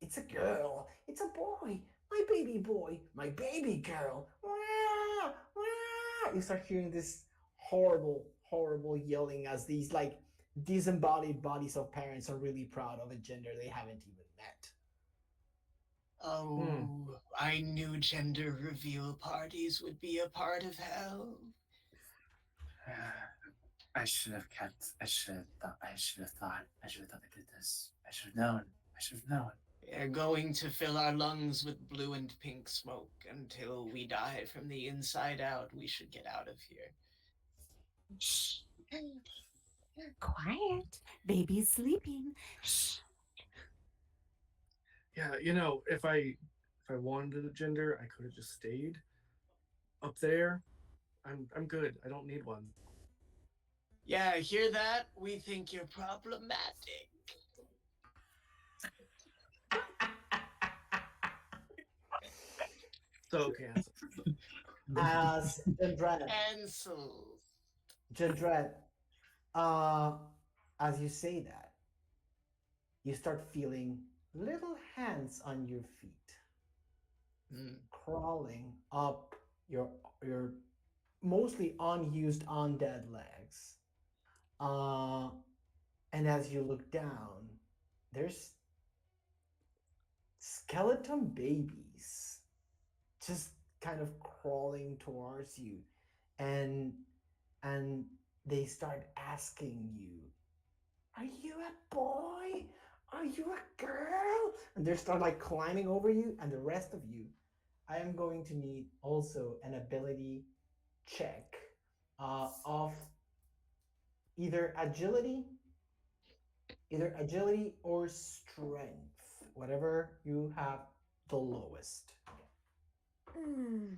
S3: It's a girl. It's a boy. My baby boy. My baby girl. Wah, wah. You start hearing this horrible, horrible yelling as these like disembodied bodies of parents are really proud of a gender they haven't even met.
S1: Oh, I knew gender reveal parties would be a part of hell.
S6: I should have kept. I should have thought. I should have thought. I should have thought I did this. I should have known. I should have known.
S1: We're going to fill our lungs with blue and pink smoke until we die from the inside out. We should get out of here.
S7: Shh. Quiet. Baby's sleeping. Shh.
S4: Yeah, if I wanted a gender, I could have just stayed up there. I'm good. I don't need one.
S1: Yeah, hear that? We think you're problematic.
S4: So cancel.
S3: As Jandred, as you say that, you start feeling little hands on your feet, crawling up your mostly unused undead legs. Uh, and as you look down, there's skeleton babies just kind of crawling towards you, and and they start asking you, "Are you a boy? Are you a girl?" And they start like climbing over you, and the rest of you, I am going to need also an ability check of either agility, either agility or strength, whatever you have the lowest.
S5: Mm.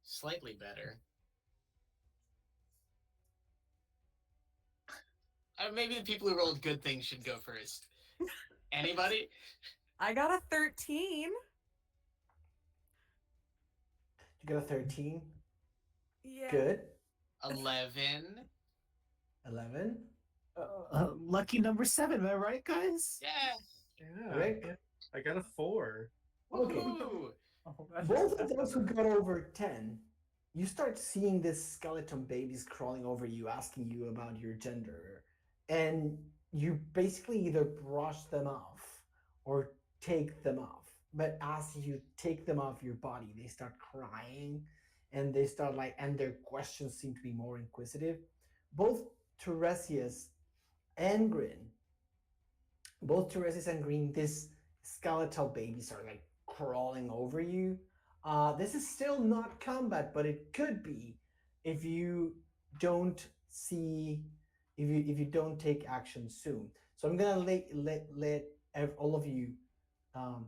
S1: Slightly better. Maybe the people who rolled good things should go first. Anybody?
S5: I got a 13.
S3: You got a 13.
S5: Yeah.
S3: Good.
S1: 11.
S3: 11.
S2: Lucky number 7, am I right, guys?
S1: Yeah.
S4: Yeah,
S3: Rick?
S4: yeah. I got a 4.
S3: Okay.
S1: Woohoo!
S2: Oh,
S3: Both of those who got over 10, you start seeing this skeleton babies crawling over you, asking you about your gender. And you basically either brush them off or take them off. But as you take them off your body, they start crying and they start like, and their questions seem to be more inquisitive. Both Tiresias and Grin, this skeletal babies are like crawling over you. This is still not combat, but it could be if you don't see, if you don't take action soon. So I'm gonna let all of you um,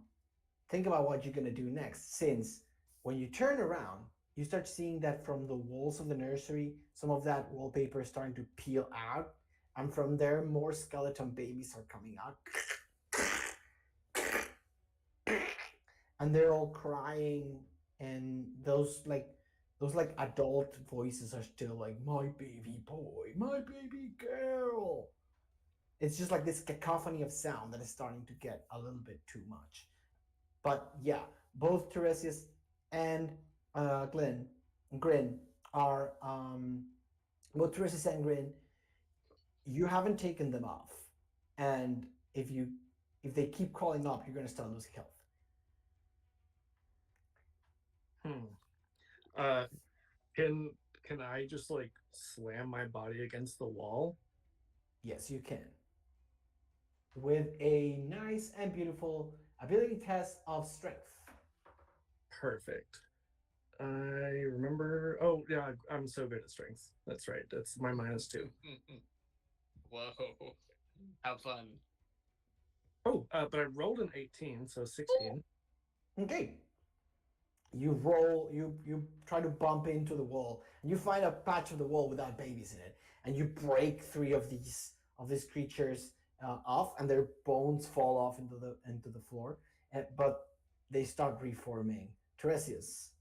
S3: think about what you're gonna do next. Since when you turn around, you start seeing that from the walls of the nursery, some of that wallpaper is starting to peel out, and from there, more skeleton babies are coming out. And they're all crying, and those adult voices are still like, "My baby boy, my baby girl." It's just like this cacophony of sound that is starting to get a little bit too much. But yeah, both Tiresias and Grin are both Tiresias and Grin. You haven't taken them off, and if they keep crawling up, you're gonna start losing health.
S4: Hmm. Uh, can can I just like slam my body against the wall?
S3: Yes, you can. With a nice and beautiful ability test of strength.
S4: Perfect. I remember. Oh yeah, I'm so good at strength. That's right. That's my -2.
S1: Whoa. How fun.
S4: Oh, but I rolled an 18, so 16.
S3: Okay. You roll, you try to bump into the wall, and you find a patch of the wall without babies in it, and you break 3 of these creatures off, and their bones fall off into the floor, but they start reforming. Tiresias.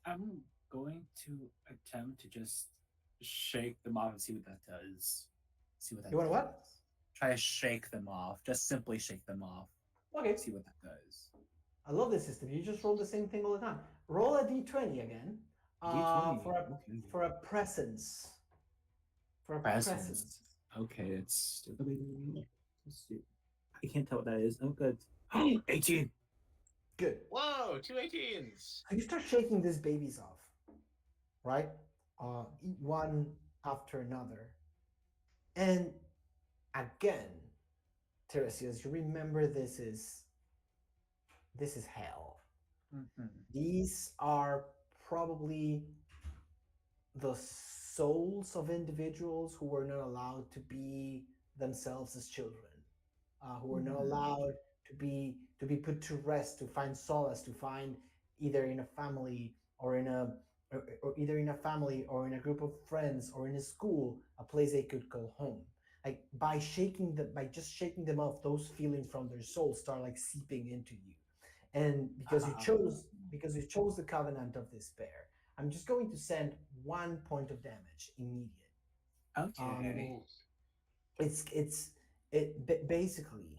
S2: I'm going to attempt to just shake them off and see what that does. See what that
S3: You want
S2: does.
S3: what?
S2: Try to shake them off. Just simply shake them off.
S3: Okay.
S2: See what that does.
S3: I love this system. You just roll the same thing all the time. Roll a d20 again.
S2: D20.
S3: For a presence. For a presence.
S2: Okay, it's. Let's see. I can't tell what that is. Oh, good. 18.
S3: Good.
S1: Whoa, 2 18s.
S3: So you start shaking these babies off, right? One after another. And again, Tiresias, you remember this is hell.
S2: Mm-hmm.
S3: These are probably the souls of individuals who were not allowed to be themselves as children, who were not allowed to be put to rest, to find solace, to find either in a family or in a or either in a family or in a group of friends or in a school, a place they could call home. Like by just shaking them off, those feelings from their souls start like seeping into you. And because you chose the covenant of despair, I'm just going to send 1 point of damage immediate.
S2: Okay.
S3: Basically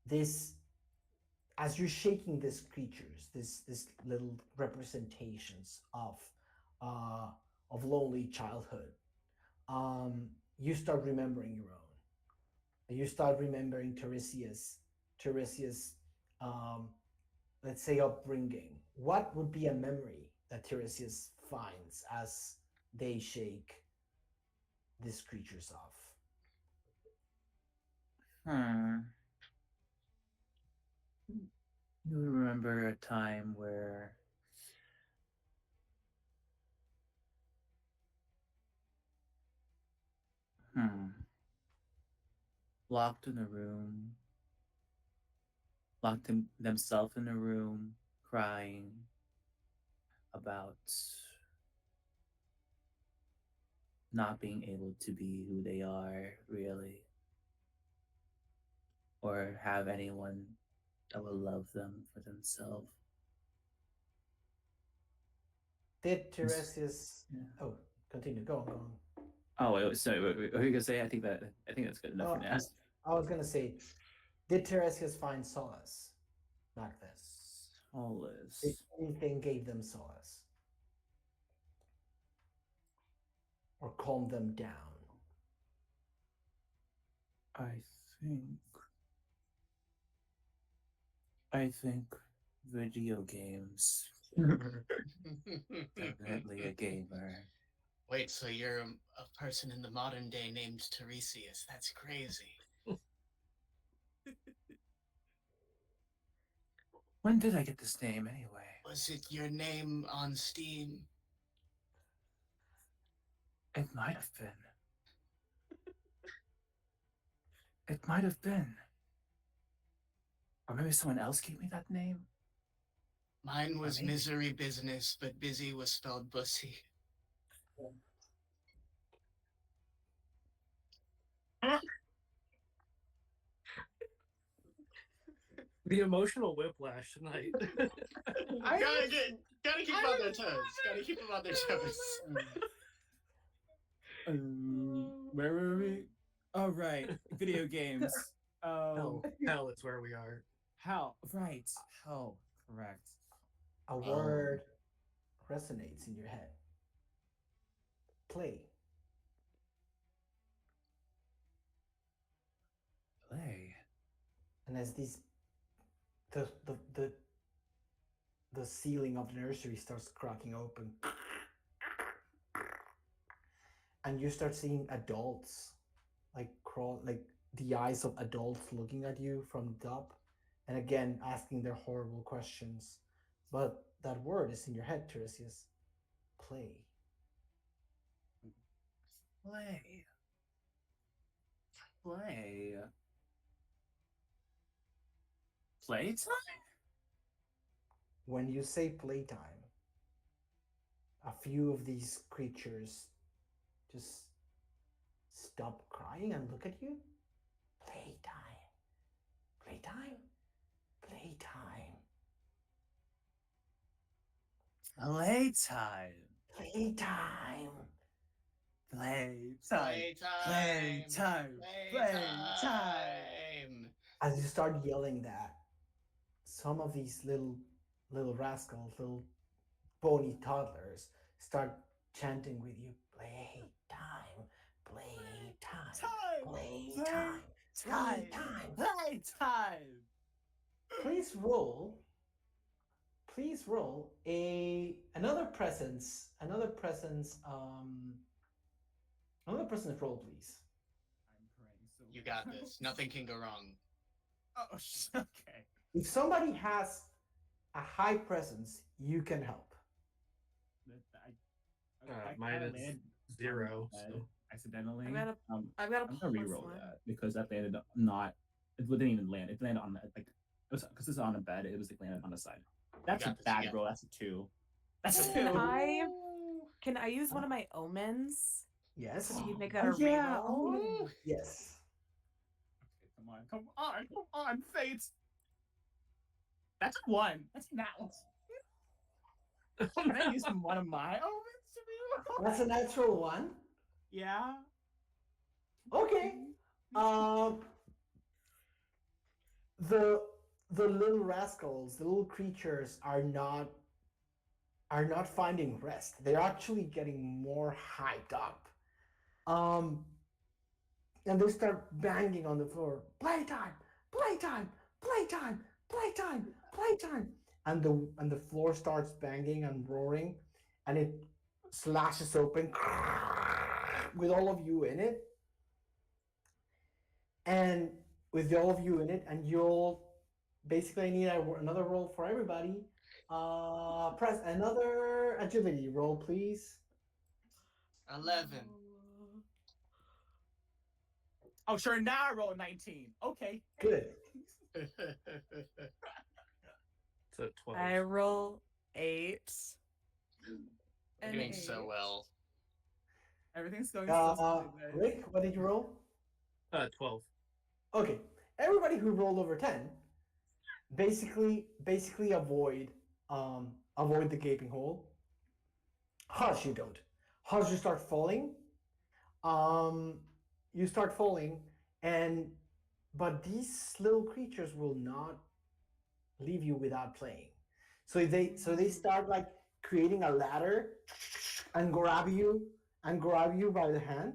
S3: this as you're shaking these creatures, this little representations of lonely childhood, you start remembering your own. You start remembering Tiresias, um, let's say, upbringing. What would be a memory that Tiresias finds as they shake these creatures off?
S6: You remember a time where locked in a room, themselves in a room, crying about not being able to be who they are, really, or have anyone that will love them for themselves.
S3: Did Tiresias?
S6: Yeah.
S3: Oh, continue. Go on. Go on.
S6: Oh, sorry. What were you gonna say? I think that's good enough for now.
S3: I was gonna say, did Tiresias find solace back then?
S6: Solace.
S3: Did anything gave them solace or calmed them down?
S6: I think video games. Definitely a gamer.
S1: Wait, so you're a person in the modern day named Tiresias? That's crazy.
S6: When did I get this name anyway?
S1: Was it your name on Steam?
S6: It might have been. It might have been. Or maybe someone else gave me that name?
S1: Mine was Misery Business, but busy was spelled bussy.
S4: The emotional whiplash tonight.
S1: Gotta keep them on their toes. Gotta keep them on their toes.
S6: Where were we? Oh, right. Video games.
S4: Hell is where we are.
S6: Hell. Right. Hell. Correct.
S3: A word resonates in your head. Play.
S6: Play.
S3: And as the ceiling of the nursery starts cracking open, and you start seeing adults like the eyes of adults looking at you from the top, and again asking their horrible questions. But that word is in your head, Tiresias. Play.
S6: Play. Play. Playtime?
S3: When you say playtime, a few of these creatures just stop crying and look at you. Playtime. Playtime. Playtime.
S6: Playtime.
S3: Playtime.
S6: Playtime.
S1: Playtime.
S3: As you start yelling that, some of these little rascals, little bony toddlers, start chanting with you. Playtime. Playtime. Playtime. Playtime.
S6: Playtime.
S3: Please roll another presence roll, please.
S6: I'm praying so
S1: You got this. Nothing can go wrong.
S6: Oh, okay.
S3: If somebody has a high presence, you can help.
S4: Mine is 0. So.
S6: Accidentally.
S5: I've got a
S6: I'm gonna reroll that because that landed not. It didn't even land. It landed on the like. It was because it's on a bed. It was like landed on the side. That's a bad roll. That's a 2. That's a 2.
S5: Can I use one of my omens?
S3: Yes.
S5: So you make that a reroll?
S3: Yes.
S6: Okay, come on, Fate. That's 1. That's not one. Can I use one of my omens to be?
S3: That's a natural 1.
S6: Yeah.
S3: Okay. The the little rascals, the little creatures are not finding rest. They're actually getting more hyped up. And they start banging on the floor. Playtime, playtime, playtime, playtime, playtime. And the floor starts banging and roaring, and it slashes open with all of you in it. And with all of you in it, and you'll basically need another roll for everybody. Press another agility roll, please.
S1: 11.
S2: Oh, sure. Now I roll 19. Okay.
S3: Good.
S4: It's a 12.
S5: I roll 8.
S1: You're doing so well.
S2: Everything's going so smoothly, guys.
S3: Rick, what did you roll?
S4: 12.
S3: Okay. Everybody who rolled over 10 basically avoid the gaping hole. Hush, you don't. Hush, you start falling. You start falling, but these little creatures will not leave you without playing. So they start like creating a ladder and grab you by the hand,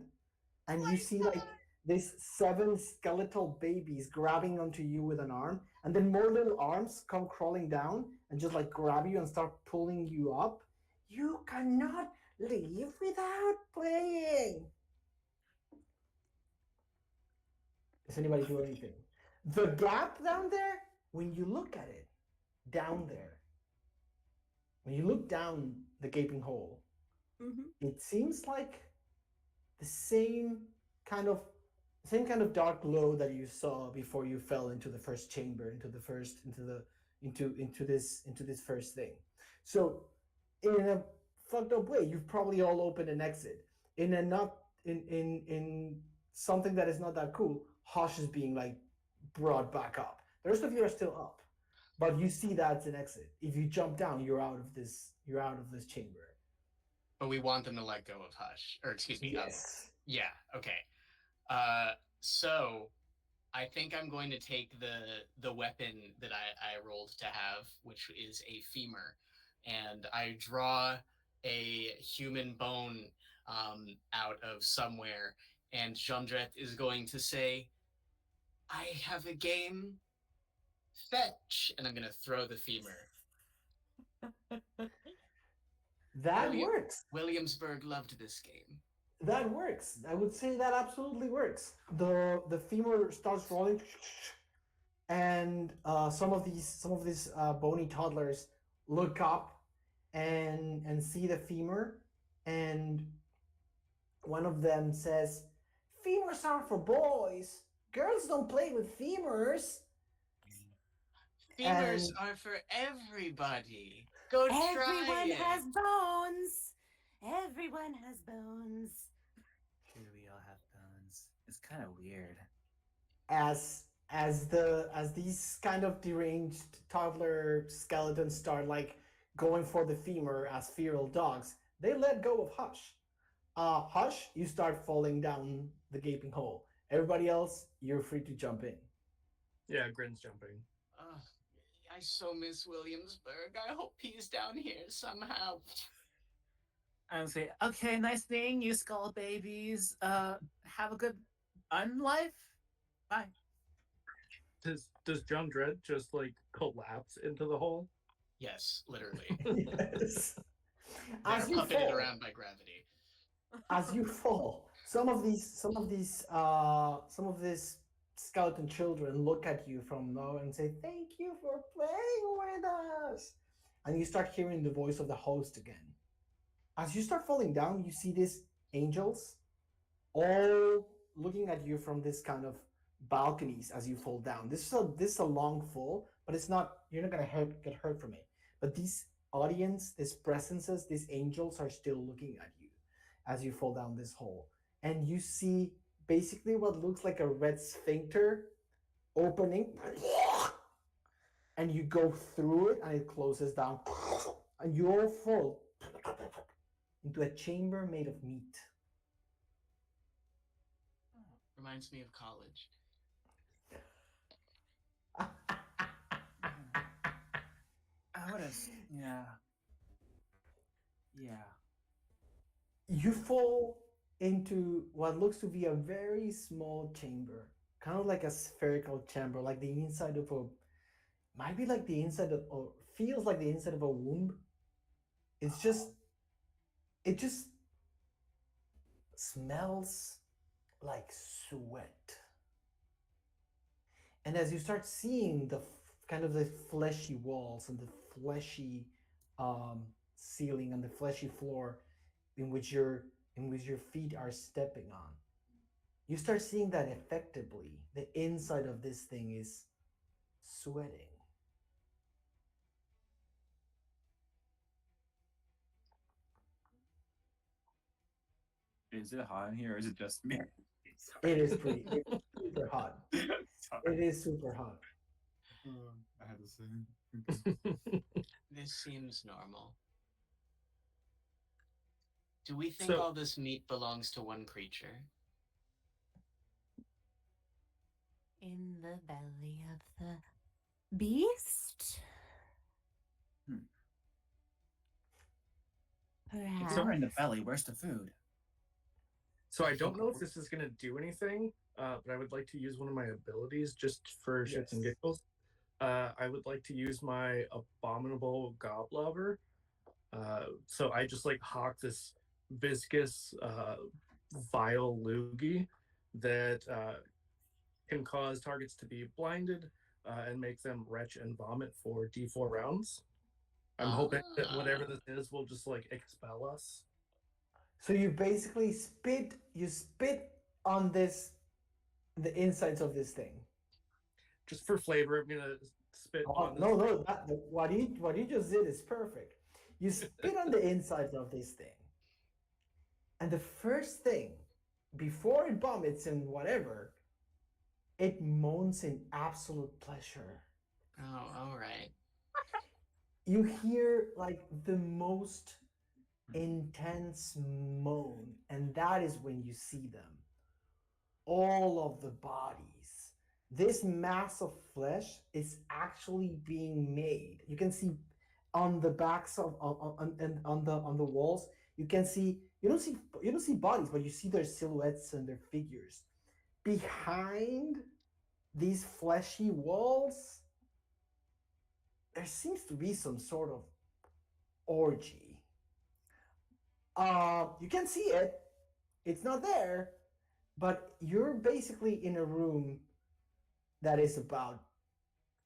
S3: and you see like these 7 skeletal babies grabbing onto you with an arm, and then more little arms come crawling down and just like grab you and start pulling you up. You cannot leave without playing. Does anybody do anything? The gap down there, when you look at it, down there, when you look down the gaping hole, it seems like the same kind of dark glow that you saw before you fell into the first chamber, into this first thing. So in a fucked up way, you've probably all opened an exit. In something that is not that cool, Hush is being like brought back up. The rest of you are still up, but you see that's an exit. If you jump down, you're out of this chamber.
S1: But we want them to let go of Hush. Or excuse me.
S3: Yes.
S1: Yeah, okay. So I think I'm going to take the weapon that I rolled to have, which is a femur, and I draw a human bone out of somewhere, and Jondret is going to say, I have a game. Fetch, and I'm going to throw the femur.
S3: That works.
S1: Williamsburg loved this game.
S3: That works. I would say that absolutely works. The femur starts rolling, and some of these bony toddlers look up and see the femur, and one of them says, "Femurs are for boys. Girls don't play with femurs."
S1: Femurs are for everybody. Go try it.
S7: Everyone has bones. Everyone has bones.
S6: Here we all have bones. It's kind of weird.
S3: As these kind of deranged toddler skeletons start like going for the femur as feral dogs, they let go of Hush. Hush, you start falling down the gaping hole. Everybody else, you're free to jump in.
S4: Yeah, Grin's jumping.
S1: I so miss Williamsburg. I hope he's down here somehow.
S6: I would say, okay, nice seeing you, skull babies. Have a good life. Bye.
S4: Does John Dredd just like collapse into the hole?
S1: Yes, literally.
S3: Yes.
S1: They're puppeted around by gravity.
S3: As you fall, some of these skeleton children look at you from low and say, "Thank you for playing with us." And you start hearing the voice of the host again. As you start falling down, you see these angels all looking at you from this kind of balconies as you fall down. This is a long fall, but you're not gonna get hurt from it. But these audience, these presences, these angels are still looking at you as you fall down this hole. And you see basically what looks like a red sphincter opening, and you go through it and it closes down, and you all fall into a chamber made of meat.
S1: Reminds me of college.
S6: I would have. Yeah. Yeah.
S3: You fall into what looks to be a very small chamber, kind of like a spherical chamber, like the inside of a, might be like the inside of, or feels like the inside of a womb. It's just, it just smells like sweat. And as you start seeing the kind of the fleshy walls and the fleshy ceiling and the fleshy floor in which your feet are stepping on, you start seeing that effectively the inside of this thing is sweating.
S6: Is it hot in here or is it just me?
S3: It is it's super hot. It is super hot.
S6: I had to say.
S1: This seems normal. Do we think
S4: So-
S1: all this meat belongs to one creature?
S7: In the belly of the beast? Perhaps.
S6: If we're in the belly, where's the food?
S4: So I don't know if this is going to do anything, but I would like to use one of my abilities just for shits and
S3: Yes.
S4: giggles. I would like to use my abominable gobblobber. So I just like hawk this viscous, vile loogie that can cause targets to be blinded and make them retch and vomit for D4 rounds. I'm hoping that whatever this is will just like expel us.
S3: So you basically spit on this, the insides of this thing.
S4: Just for flavor, I'm gonna spit on this.
S3: No, what you just did is perfect. You spit on the insides of this thing, and the first thing, before it vomits and whatever, it moans in absolute pleasure.
S1: Oh, all right.
S3: You hear like the most intense moan, and that is when you see them. All of the bodies. This mass of flesh is actually being made. You can see on the backs of on the walls. You don't see bodies, but you see their silhouettes and their figures. Behind these fleshy walls, there seems to be some sort of orgy. You can see it. It's not there, but you're basically in a room that is about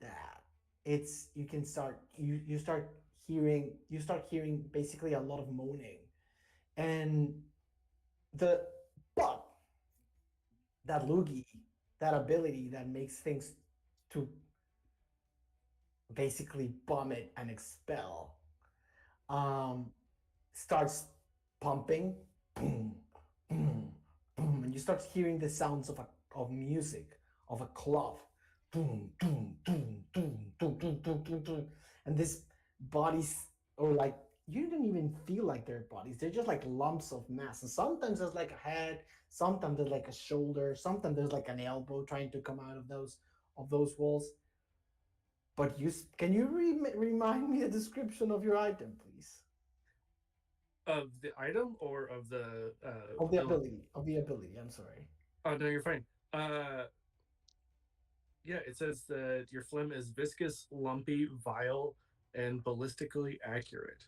S3: that. It's you start hearing basically a lot of moaning, and but that loogie, that ability that makes things to basically vomit and expel, starts pumping, boom, boom, boom, and you start hearing the sounds of music, of a cloth, boom, boom, boom, boom, boom, boom, boom, boom, boom, and this bodies, or like you don't even feel like they're bodies; they're just like lumps of mass. And sometimes there's like a head, sometimes there's like a shoulder, sometimes there's like an elbow trying to come out of those walls. But can you remind me a description of your item, please?
S4: Of the item or of the
S3: Of the ability. Of the ability. I'm sorry.
S4: Oh no, you're fine. Yeah, it says that your phlegm is viscous, lumpy, vile, and ballistically accurate.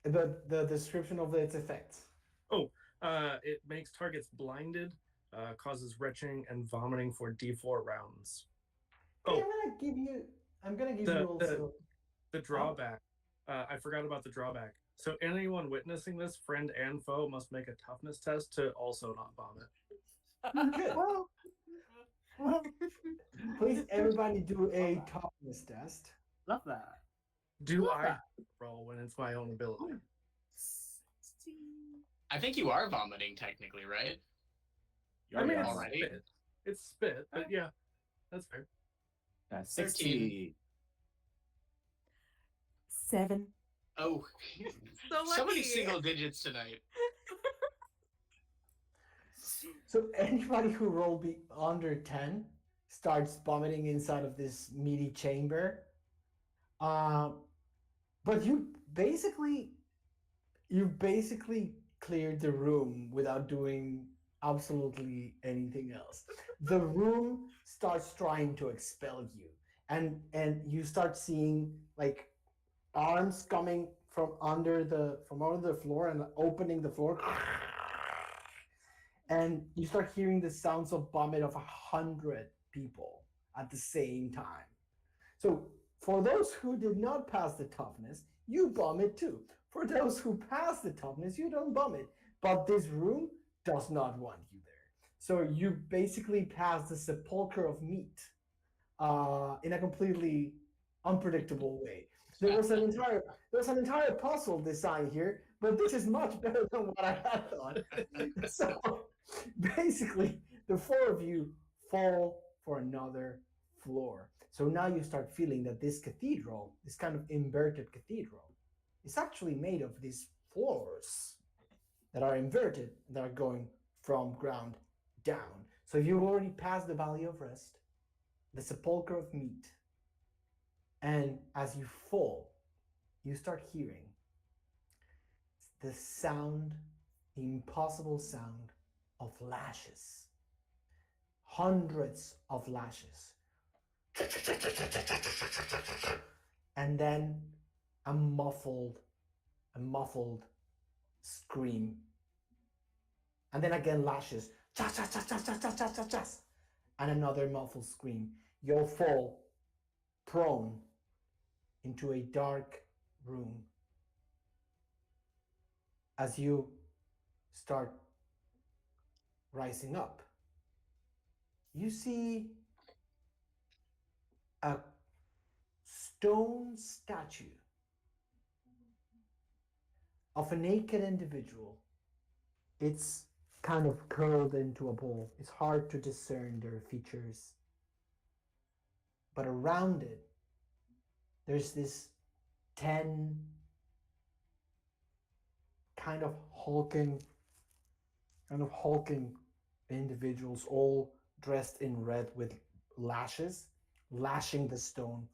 S3: The description of its effects.
S4: It makes targets blinded, causes retching and vomiting for D4 rounds.
S3: Hey, I'm gonna give you also
S4: the drawback. I forgot about the drawback. So anyone witnessing this, friend and foe, must make a toughness test to also not vomit.
S3: Good. Please, everybody, do a toughness test.
S2: Love that.
S4: Do I roll when it's my own ability?
S1: I think you are vomiting technically, right?
S4: I mean, it's
S1: already.
S4: spit. It's spit, but yeah, that's fair.
S6: 60.
S7: 7.
S1: Oh,
S5: So
S1: many
S5: lucky.
S1: single digits tonight.
S3: So anybody who rolled under 10 starts vomiting inside of this meaty chamber. Uh, but you basically cleared the room without doing absolutely anything else. The room starts trying to expel you, and you start seeing like arms coming from under the floor and opening the floor, and you start hearing the sounds of vomit of 100 people at the same time. So for those who did not pass the toughness, you bomb it too. For those who pass the toughness, you don't bomb it. But this room does not want you there. So you basically pass the sepulcher of meat in a completely unpredictable way. There was an entire puzzle design here, but this is much better than what I had thought. So basically, the four of you fall for another floor. So now you start feeling that this cathedral, this kind of inverted cathedral, is actually made of these floors that are inverted, that are going from ground down. So you've already passed the Valley of Rest, the sepulcher of meat, and as you fall, you start hearing the sound, the impossible sound of lashes. Hundreds of lashes. And then a muffled scream. And then again lashes. And another muffled scream. You'll fall prone into a dark room. As you start rising up, you see a stone statue of a naked individual. It's kind of curled into a ball. It's hard to discern their features. But around it, there's this 10 kind of hulking individuals, all dressed in red with lashes, lashing the stone.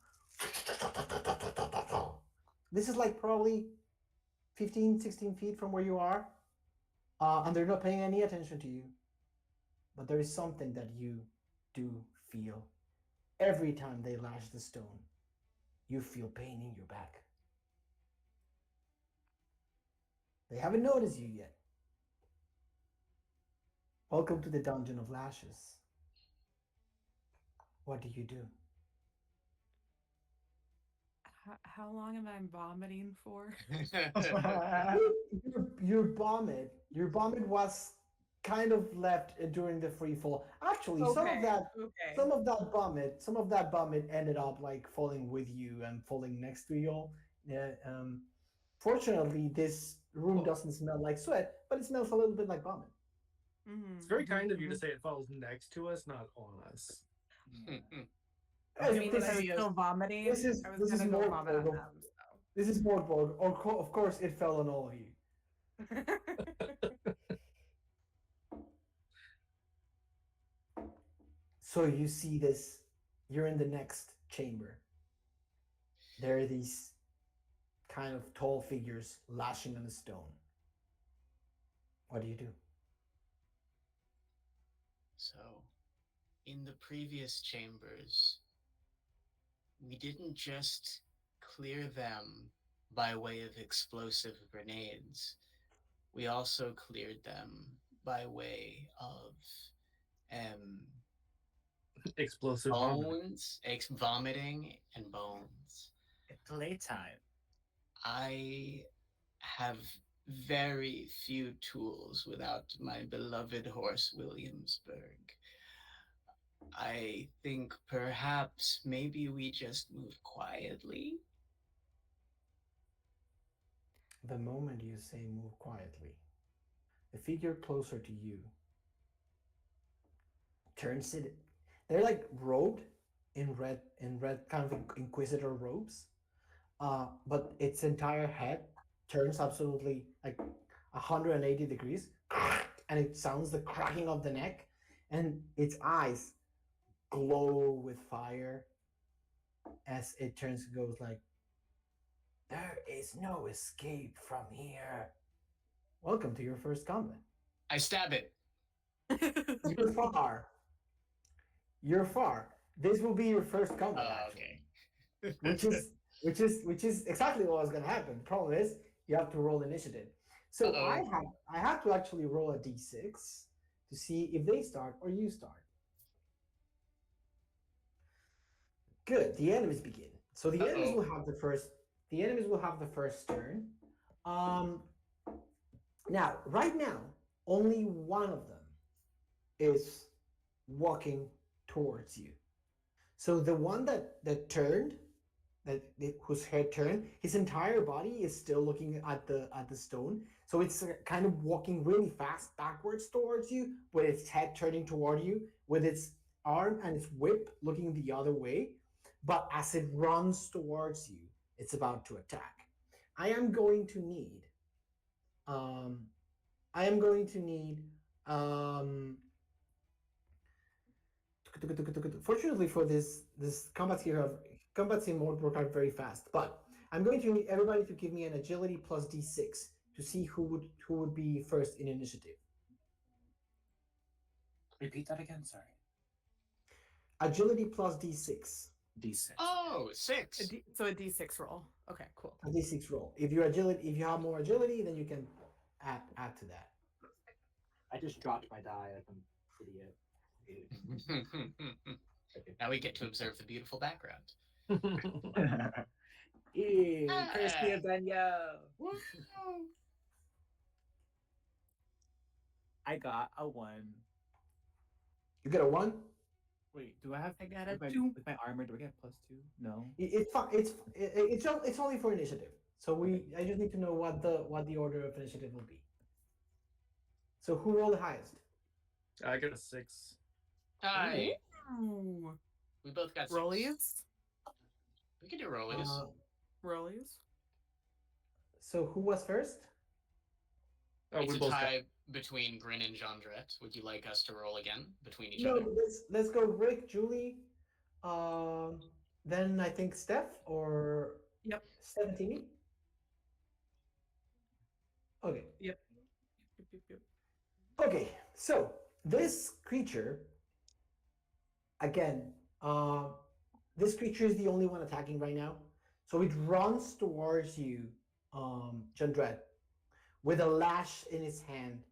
S3: This is like probably 15, 16 feet from where you are, and they're not paying any attention to you. But there is something that you do feel. Every time they lash the stone, you feel pain in your back. They haven't noticed you yet. Welcome to the Dungeon of Lashes. What do you do?
S5: How long am I vomiting for?
S3: Your vomit was kind of left during the free fall. Actually, some of that vomit ended up like falling with you and falling next to you. Yeah, fortunately, this room doesn't smell like sweat, but it smells a little bit like vomit.
S4: It's very kind of you to say it falls next to us, not on us.
S5: I mean, when I was still vomiting,
S3: this is
S5: I was gonna go vomit on them.
S3: This is Werk Borg. Of course, it fell on all of you. So you see this. You're in the next chamber. There are these kind of tall figures lashing on the stone. What do you do?
S1: So, in the previous chambers, we didn't just clear them by way of explosive grenades. We also cleared them by way of
S4: Explosive
S1: bones, vomiting, and bones.
S6: Playtime.
S1: I have very few tools without my beloved horse Williamsburg. I think perhaps maybe we just move quietly.
S3: The moment you say move quietly, the figure closer to you turns it. They're like robed in red kind of inquisitor robes. But its entire head turns absolutely like 180 degrees, and it sounds the cracking of the neck, and its eyes glow with fire as it turns and goes like, There is no escape from here. Welcome to your first combat.
S1: I stab it.
S3: You're far. You're far. This will be your first combat, actually.
S1: Okay.
S3: Which is exactly what was gonna happen. The problem is you have to roll initiative. So
S1: Uh-oh.
S3: I have to actually roll a d6 to see if they start or you start. Good. The enemies begin. So the enemies will have the first. The enemies will have the first turn. Now, right now, only one of them is walking towards you. So the one that turned, whose head turned, his entire body is still looking at the stone. So it's kind of walking really fast backwards towards you, with its head turning toward you, with its arm and its whip looking the other way. But as it runs towards you, it's about to attack. I am going to need. Fortunately for this combats in Mork are very fast, but I'm going to need everybody to give me an agility plus d6 to see who would be first in initiative.
S6: Repeat that again. Sorry.
S3: Agility plus d6.
S6: D6.
S1: Oh, 6.
S5: So a D6 roll. Okay, cool.
S3: A d6 roll. If you have more agility, then you can add to that.
S8: I just dropped my die like an idiot.
S1: Now we get to observe the beautiful background.
S8: Ew, Kirsty and Danielle. I got a 1.
S3: You get a 1?
S8: Wait, do I have?
S5: I got a
S8: with my,
S5: 2.
S8: with my armor? Do I get +2? No.
S3: It's fine. It's only for initiative. So I just need to know what the order of initiative will be. So who rolled the highest?
S4: I got a 6.
S1: Hi.
S5: Ooh.
S1: We both got 6.
S5: Rollies?
S1: We can do rollies.
S5: Rollies?
S3: So who was first?
S4: Oh,
S1: It's
S4: we
S1: a
S4: both got.
S1: tie between Grin and Jondret. Would you like us to roll again between each
S3: No,
S1: other?
S3: let's go Rick, Juli, then I think Steph or
S5: Yep.
S3: Steph and Timmie. Okay.
S5: Yep.
S3: Okay. So this creature, again, this creature is the only one attacking right now. So it runs towards you, Jondret, with a lash in its hand.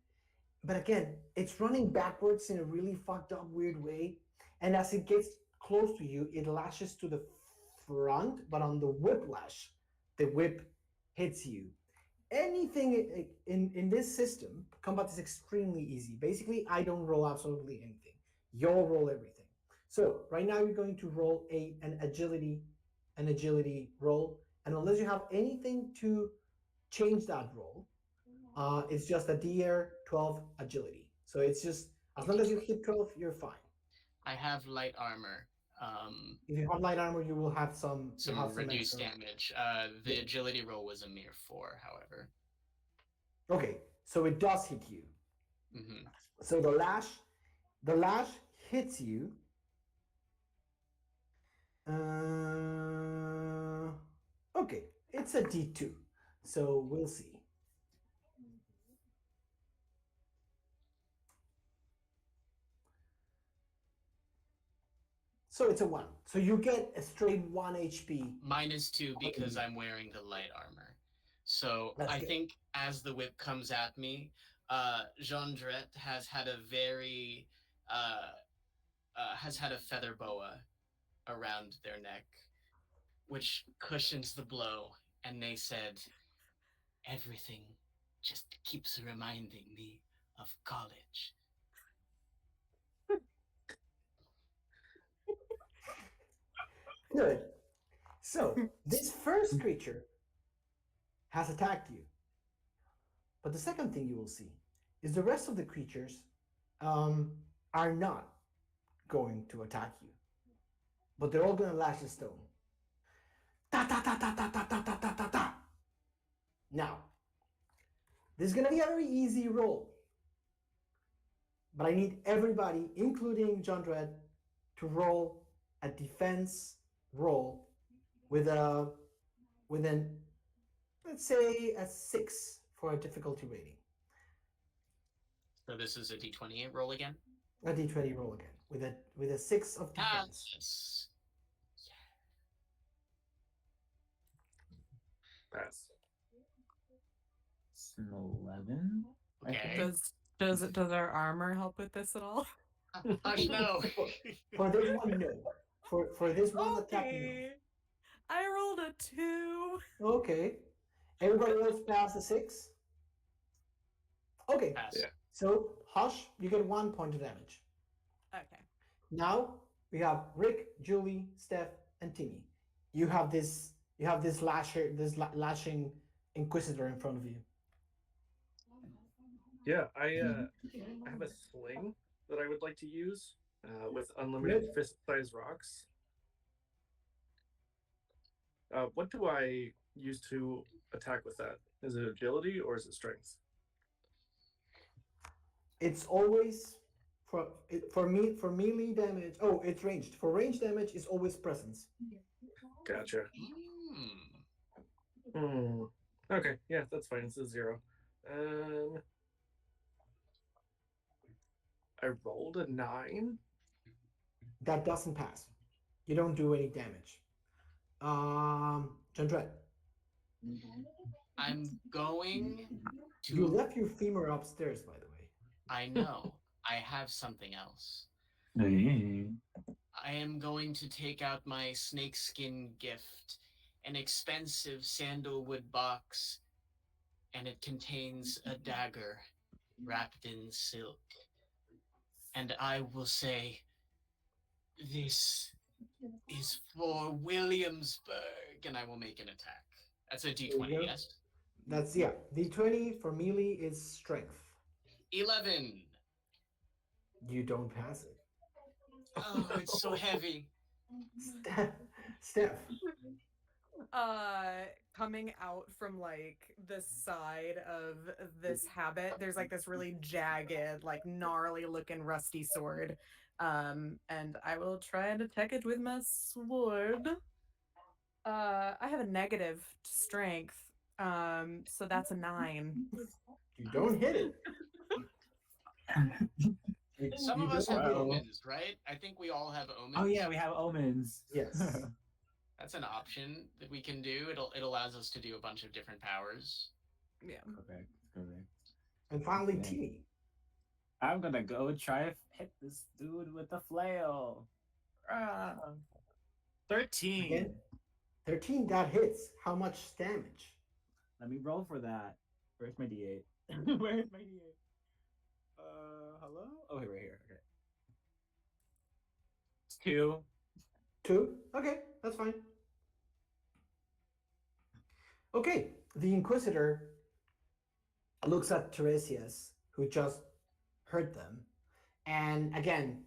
S3: But again, it's running backwards in a really fucked up, weird way. And as it gets close to you, it lashes to the front, but on the whiplash, the whip hits you. Anything in this system, combat is extremely easy. Basically, I don't roll absolutely anything. You'll roll everything. So right now you're going to roll an agility roll, and unless you have anything to change that roll, it's just a DR12 agility. So it's just as long as you hit 12, you're fine.
S1: I have light armor.
S3: If you have light armor, you will have some
S1: reduced
S3: extra.
S1: damage. The agility roll was a mere 4, however.
S3: Okay, so it does hit you.
S1: Mm-hmm.
S3: So the lash hits you. Okay, it's a D2. So we'll see. So it's a 1. So you get a straight 1 HP.
S1: -2 because I'm wearing the light armor. So
S3: That's
S1: I
S3: good.
S1: think as the whip comes at me, Jondret has had a very has had a feather boa around their neck, which cushions the blow, and they said, "Everything just keeps reminding me of college."
S3: Good. So this first creature has attacked you. But the second thing you will see is the rest of the creatures are not going to attack you. But they're all going to lash the stone. Ta ta ta ta ta ta ta ta ta ta ta. Now, this is going to be a very easy roll. But I need everybody, including Jondred, to roll a defense roll with an let's say a 6 for a difficulty rating.
S1: So this is a d20 roll again.
S3: A d20 roll again with a 6 of defense.
S1: Yes.
S4: Pass.
S9: It's an 11. I
S1: Okay.
S9: think.
S5: Does our armor help with this at all?
S1: Hush, no.
S3: For this one, no. For this one, attack, no.
S5: Okay. I rolled a 2.
S3: Okay. Everybody else pass a 6? Okay.
S1: Pass.
S4: Yeah.
S3: So, Hush, you get 1 point of damage.
S5: Okay.
S3: Now we have Rick, Juli, Steph, and Timmie. You have this lashing Inquisitor in front of you.
S4: Yeah, I have a sling that I would like to use with unlimited fist-sized rocks. What do I use to attack with that? Is it agility or is it strength?
S3: It's always for melee damage. Oh, it's ranged. For range damage, it's always presence.
S4: Gotcha.
S1: Hmm.
S4: Okay, yeah, that's fine. It's a 0. I rolled a 9.
S3: That doesn't pass. You don't do any damage. Jandret,
S1: I'm going to.
S3: you left your femur upstairs, by the way.
S1: I know. I have something else.
S9: Hey.
S1: I am going to take out my snakeskin gift, an expensive sandalwood box, and it contains a dagger wrapped in silk. And I will say, this is for Williamsburg, and I will make an attack. That's a
S3: There you go.
S1: d20, yes?
S3: That's D20 for melee is strength.
S1: 11.
S3: You don't pass it.
S1: Oh, it's so heavy.
S3: Steph.
S5: Coming out from like the side of this habit, there's like this really jagged, like gnarly looking rusty sword. And I will try and attack it with my sword. I have a negative strength. So that's a 9.
S3: You don't hit it.
S1: Some
S3: You
S1: of us
S3: don't
S1: have
S3: hit it.
S1: omens, right? I think we all have omens.
S9: Oh yeah, we have omens.
S3: Yes.
S1: That's an option that we can do. It allows us to do a bunch of different powers.
S5: Yeah.
S9: Correct.
S3: And finally,
S9: Okay.
S3: Timmie.
S9: I'm gonna go try to hit this dude with the flail. 13.
S3: Again, 13, that hits. How much damage?
S9: Let me roll for that. Where's my D8? Where's my D8? Hello? Oh, right here. Okay. It's 2.
S3: 2? Okay, that's fine. Okay, the Inquisitor looks at Tiresias, who just hurt them. And again,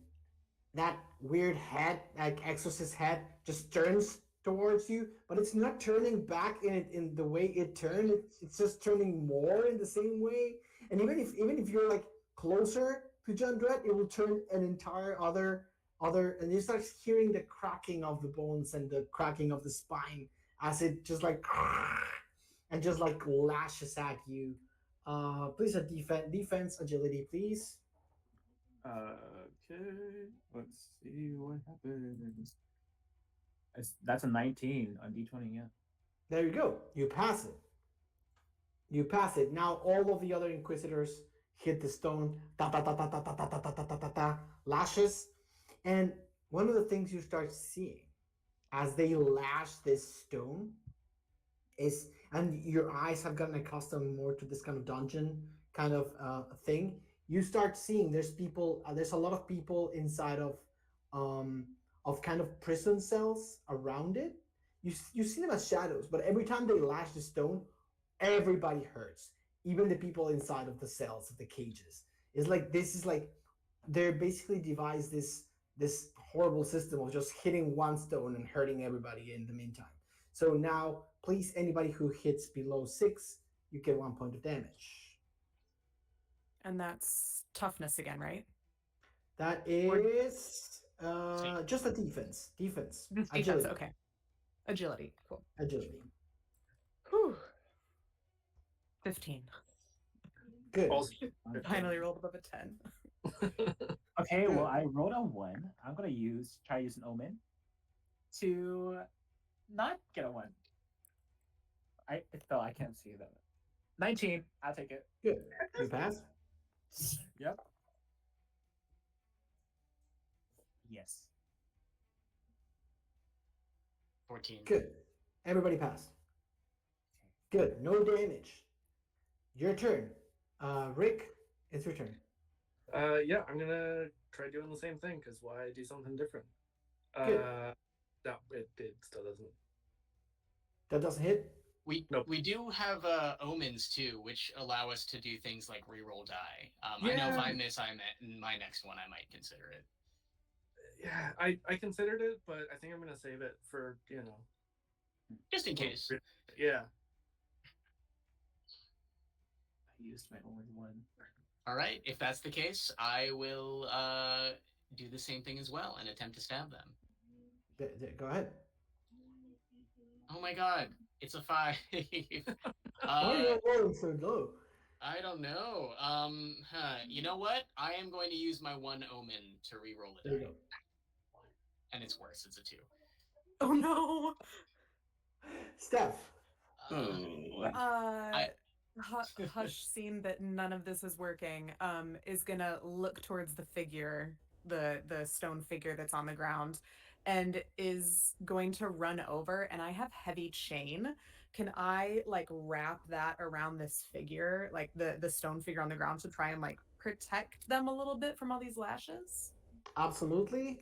S3: that weird head, like exorcist head, just turns towards you, but it's not turning back in the way it turned. It's just turning more in the same way. And even if you're like closer to Jandret, it will turn an entire other, and you start hearing the cracking of the bones and the cracking of the spine as it just like and just like lashes at you. Please a defense agility, please.
S9: Okay. Let's see what happens. That's a 19 on D20, yeah.
S3: There you go. You pass it. You pass it. Now all of the other Inquisitors hit the stone. Ta ta ta ta ta ta ta ta ta ta ta ta ta. Lashes. And one of the things you start seeing as they lash this stone is, and your eyes have gotten accustomed more to this kind of dungeon kind of thing. You start seeing there's people. There's a lot of people inside of kind of prison cells around it. You see them as shadows, but every time they lash the stone, everybody hurts. Even the people inside of the cells of the cages. It's like this is like they're basically devised this horrible system of just hitting one stone and hurting everybody in the meantime. So now, please, anybody who hits below 6, you get 1 point of damage.
S5: And that's toughness again, right?
S3: That is just a defense.
S5: Defense,
S3: Agility.
S5: okay. Agility, cool.
S3: Agility.
S5: Whew. 15.
S3: Good.
S4: Also,
S5: Finally rolled above a 10.
S9: Okay, well, I rolled a 1. I'm gonna try to use an omen to not get a 1. I can't see that. 19. I'll take it.
S3: Good. You pass.
S9: Yep. Yes.
S1: 14.
S3: Good. Everybody passed. Good. No damage. Your turn. Rick, it's your turn.
S4: yeah, I'm gonna try doing the same thing because why do something different?
S3: Good.
S4: No, it still doesn't.
S3: That doesn't hit.
S1: We do have omens too, which allow us to do things like reroll die. I know if
S4: Yeah.
S1: I miss, my next one, I might consider it.
S4: Yeah, I considered it, but I think I'm gonna save it for
S1: Just in case.
S4: Yeah.
S9: I used my only 1.
S1: All right. If that's the case, I will do the same thing as well and attempt to stab them.
S3: Go ahead.
S1: Oh my god, it's a 5.
S3: Why are you rolling so low?
S1: I don't know. You know what? I am going to use my 1 omen to reroll the
S3: There you
S1: die.
S3: go.
S1: And it's worse. It's a 2.
S5: Oh no.
S3: Steph.
S5: Hush, seeing that none of this is working, is gonna look towards the figure, the stone figure that's on the ground, and is going to run over. And I have heavy chain. Can I like wrap that around this figure, like the stone figure on the ground, to try and like protect them a little bit from all these lashes?
S3: Absolutely.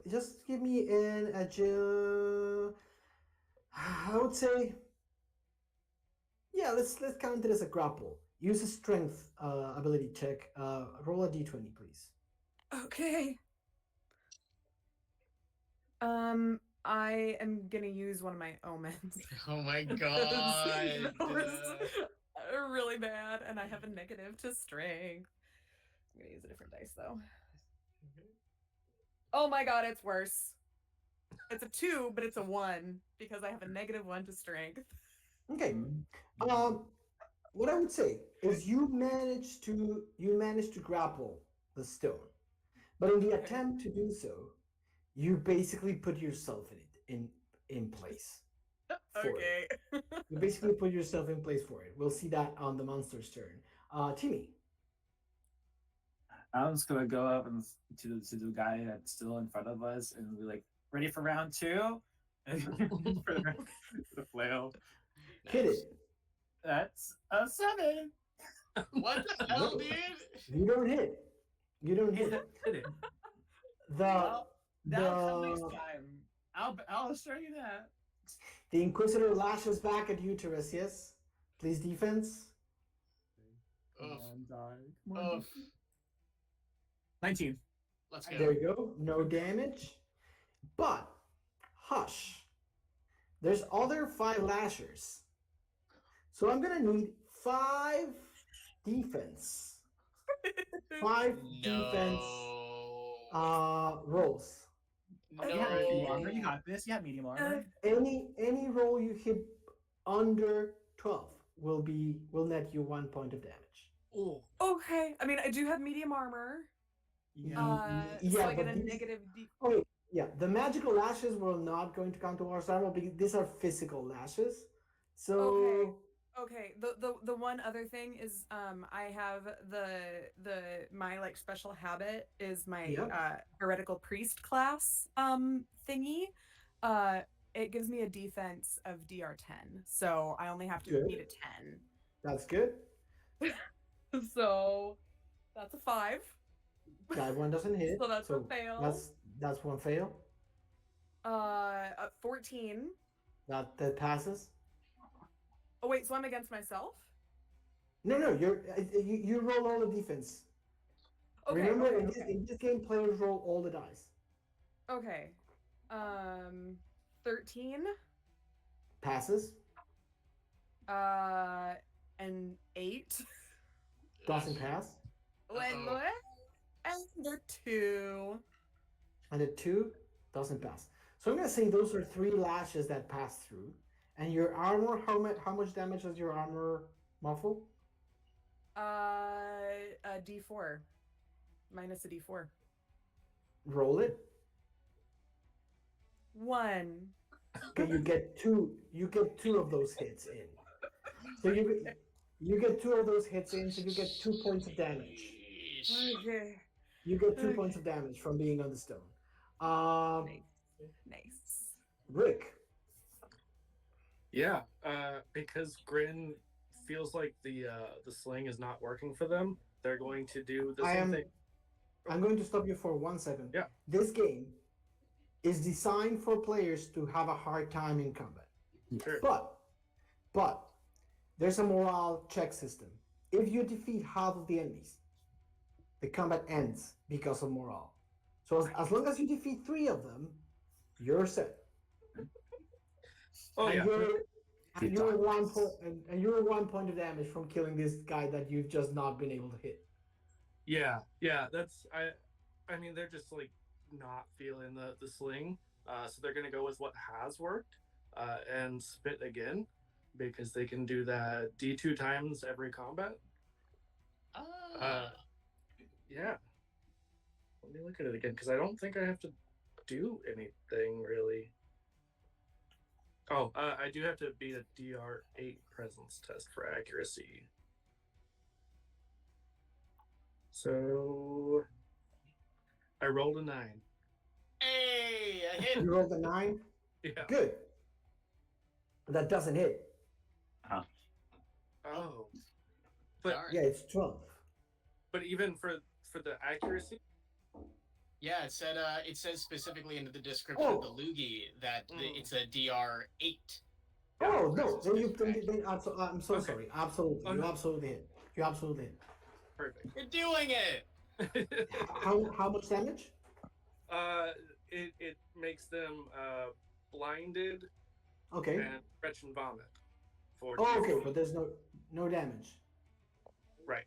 S3: Just give me an agile. I would say. Yeah, let's count it as a grapple. Use a strength ability check. Roll a d20, please.
S5: Okay. I am gonna use one of my omens.
S1: Oh my god.
S5: That was really bad, and I have a negative to strength. I'm gonna use a different dice though. Oh my god, it's worse. It's a 2, but it's a 1 because I have a -1 to strength.
S3: Okay. What I would say is you manage to grapple the stone, but in the attempt to do so, you basically put yourself in place.
S5: Okay.
S3: You basically put yourself in place for it. We'll see that on the monster's turn. Timmie.
S9: I'm just gonna go up and to the guy that's still in front of us and be like, ready for round 2? for the flail.
S3: Hit it.
S9: That's a 7.
S1: What the hell, dude?
S3: You don't hit. You don't hit.
S9: Hit it.
S2: That'll come next time. I'll assure you that.
S3: The Inquisitor lashes back at you, Tiresias. Please defense.
S2: Come on, die. Come
S1: Oh,
S2: on. 19.
S1: let's go.
S3: There you go. No damage. But, hush. There's other 5 lashers. So I'm going to need 5 defense. 5 defense rolls.
S1: No.
S9: You have medium armor. You got this. You have medium armor.
S3: Any roll you hit under 12 will net you 1 point of damage.
S4: Oh.
S5: Okay. I mean, I do have medium armor.
S9: Yeah.
S5: So I get
S3: but
S5: a
S3: these-
S5: negative D.
S3: Okay, yeah, the magical lashes were not going to count towards armor because these are physical lashes. So
S5: Okay. The one other thing is I have my like special habit is my heretical priest class thingy. It gives me a defense of DR10. So I only have to
S3: Good.
S5: beat a 10.
S3: that's good.
S5: So that's a 5.
S3: That one doesn't hit.
S5: So that's a fail.
S3: That's one fail.
S5: 14.
S3: That passes.
S5: Oh wait, so I'm against myself?
S3: No, you roll all the defense.
S5: Okay.
S3: Remember,
S5: okay.
S3: in this game, players roll all the dice.
S5: Okay. 13.
S3: Passes.
S5: And 8.
S3: Doesn't pass.
S5: And the 2.
S3: And a 2 doesn't pass. So I'm gonna say those are 3 lashes that pass through. And your armor, how much damage does your armor Muffle?
S5: A D4 minus a D4.
S3: Roll it.
S5: 1.
S3: Okay, you get two. You get two of those hits in. So you get two of those hits in. So you get 2 points of damage.
S5: Okay.
S3: You get 2
S5: Okay.
S3: points of damage from being on the stone.
S5: Nice.
S3: Rick.
S4: Yeah, because Grin feels like the sling is not working for them, they're going to do the same thing.
S3: I'm going to stop you for 1 second.
S4: Yeah.
S3: This game is designed for players to have a hard time in combat.
S4: Sure.
S3: But there's a morale check system. If you defeat half of the enemies, the combat ends because of morale. So as long as you defeat 3 of them, you're set.
S4: Oh, yeah.
S3: You're 1 point, and you're 1 point of damage from killing this guy that you've just not been able to hit.
S4: Yeah, that's I mean, they're just like not feeling the sling, so they're gonna go with what has worked, and spit again, because they can do that D2 times every combat. Yeah. Let me look at it again, because I don't think I have to do anything really. Oh, I do have to beat a DR8 presence test for accuracy. So I rolled a 9.
S1: Hey, a hit.
S3: You rolled a 9?
S4: Yeah.
S3: Good. That doesn't hit.
S4: Oh. But
S1: Darn.
S3: Yeah, it's 12.
S4: but even for the accuracy?
S1: Yeah, it says specifically in the description of the Loogie that it's a DR8.
S3: Oh no! I'm so sorry. Absolutely, you absolutely hit. You absolutely hit.
S4: Perfect.
S1: You're doing it.
S3: How much damage?
S4: It makes them blinded.
S3: Okay.
S4: And retch and vomit.
S3: Oh, okay, but there's no damage.
S4: Right.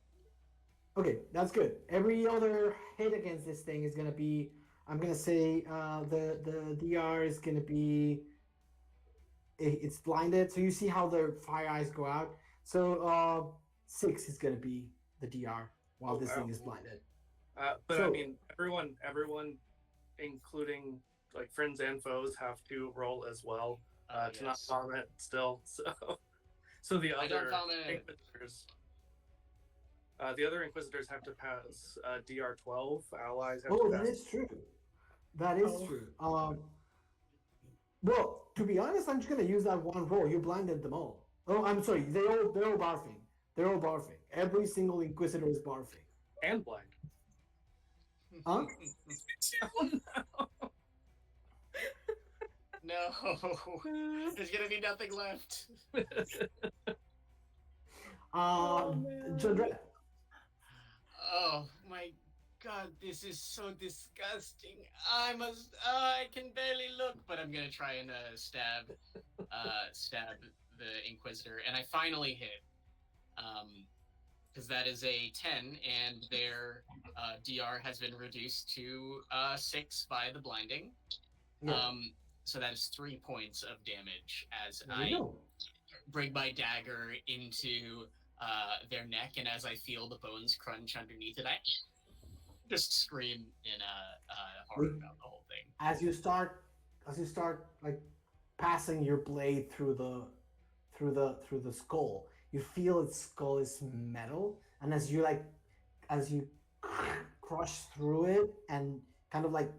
S3: Okay, that's good. Every other hit against this thing is gonna be. I'm gonna say the DR is gonna be. It's blinded, so you see how the fire eyes go out. So 6 is gonna be the DR while this thing is blinded.
S4: But I mean, everyone, including like friends and foes, have to roll as well to not vomit still. So the other inquisitors. The other inquisitors have to pass DR12. Allies have to pass.
S3: That is true. That is true. Well, to be honest, I'm just gonna use that one roll. You blinded them all. Oh, I'm sorry. They're all barfing. They're all barfing. Every single inquisitor is barfing.
S4: And blind.
S3: Huh?
S1: No. There's gonna be nothing left.
S3: Jandrette.
S1: Oh my God, this is so disgusting. I can barely look, but I'm gonna try and stab the Inquisitor, and I finally hit. Because that is a 10, and their DR has been reduced to 6 by the blinding.
S3: Yeah.
S1: So that is 3 points of damage as I bring my dagger into their neck, and as I feel the bones crunch underneath it, I just scream in horror about the whole thing.
S3: As you start like passing your blade through the skull, you feel its skull is metal, and as you crush through it and kind of like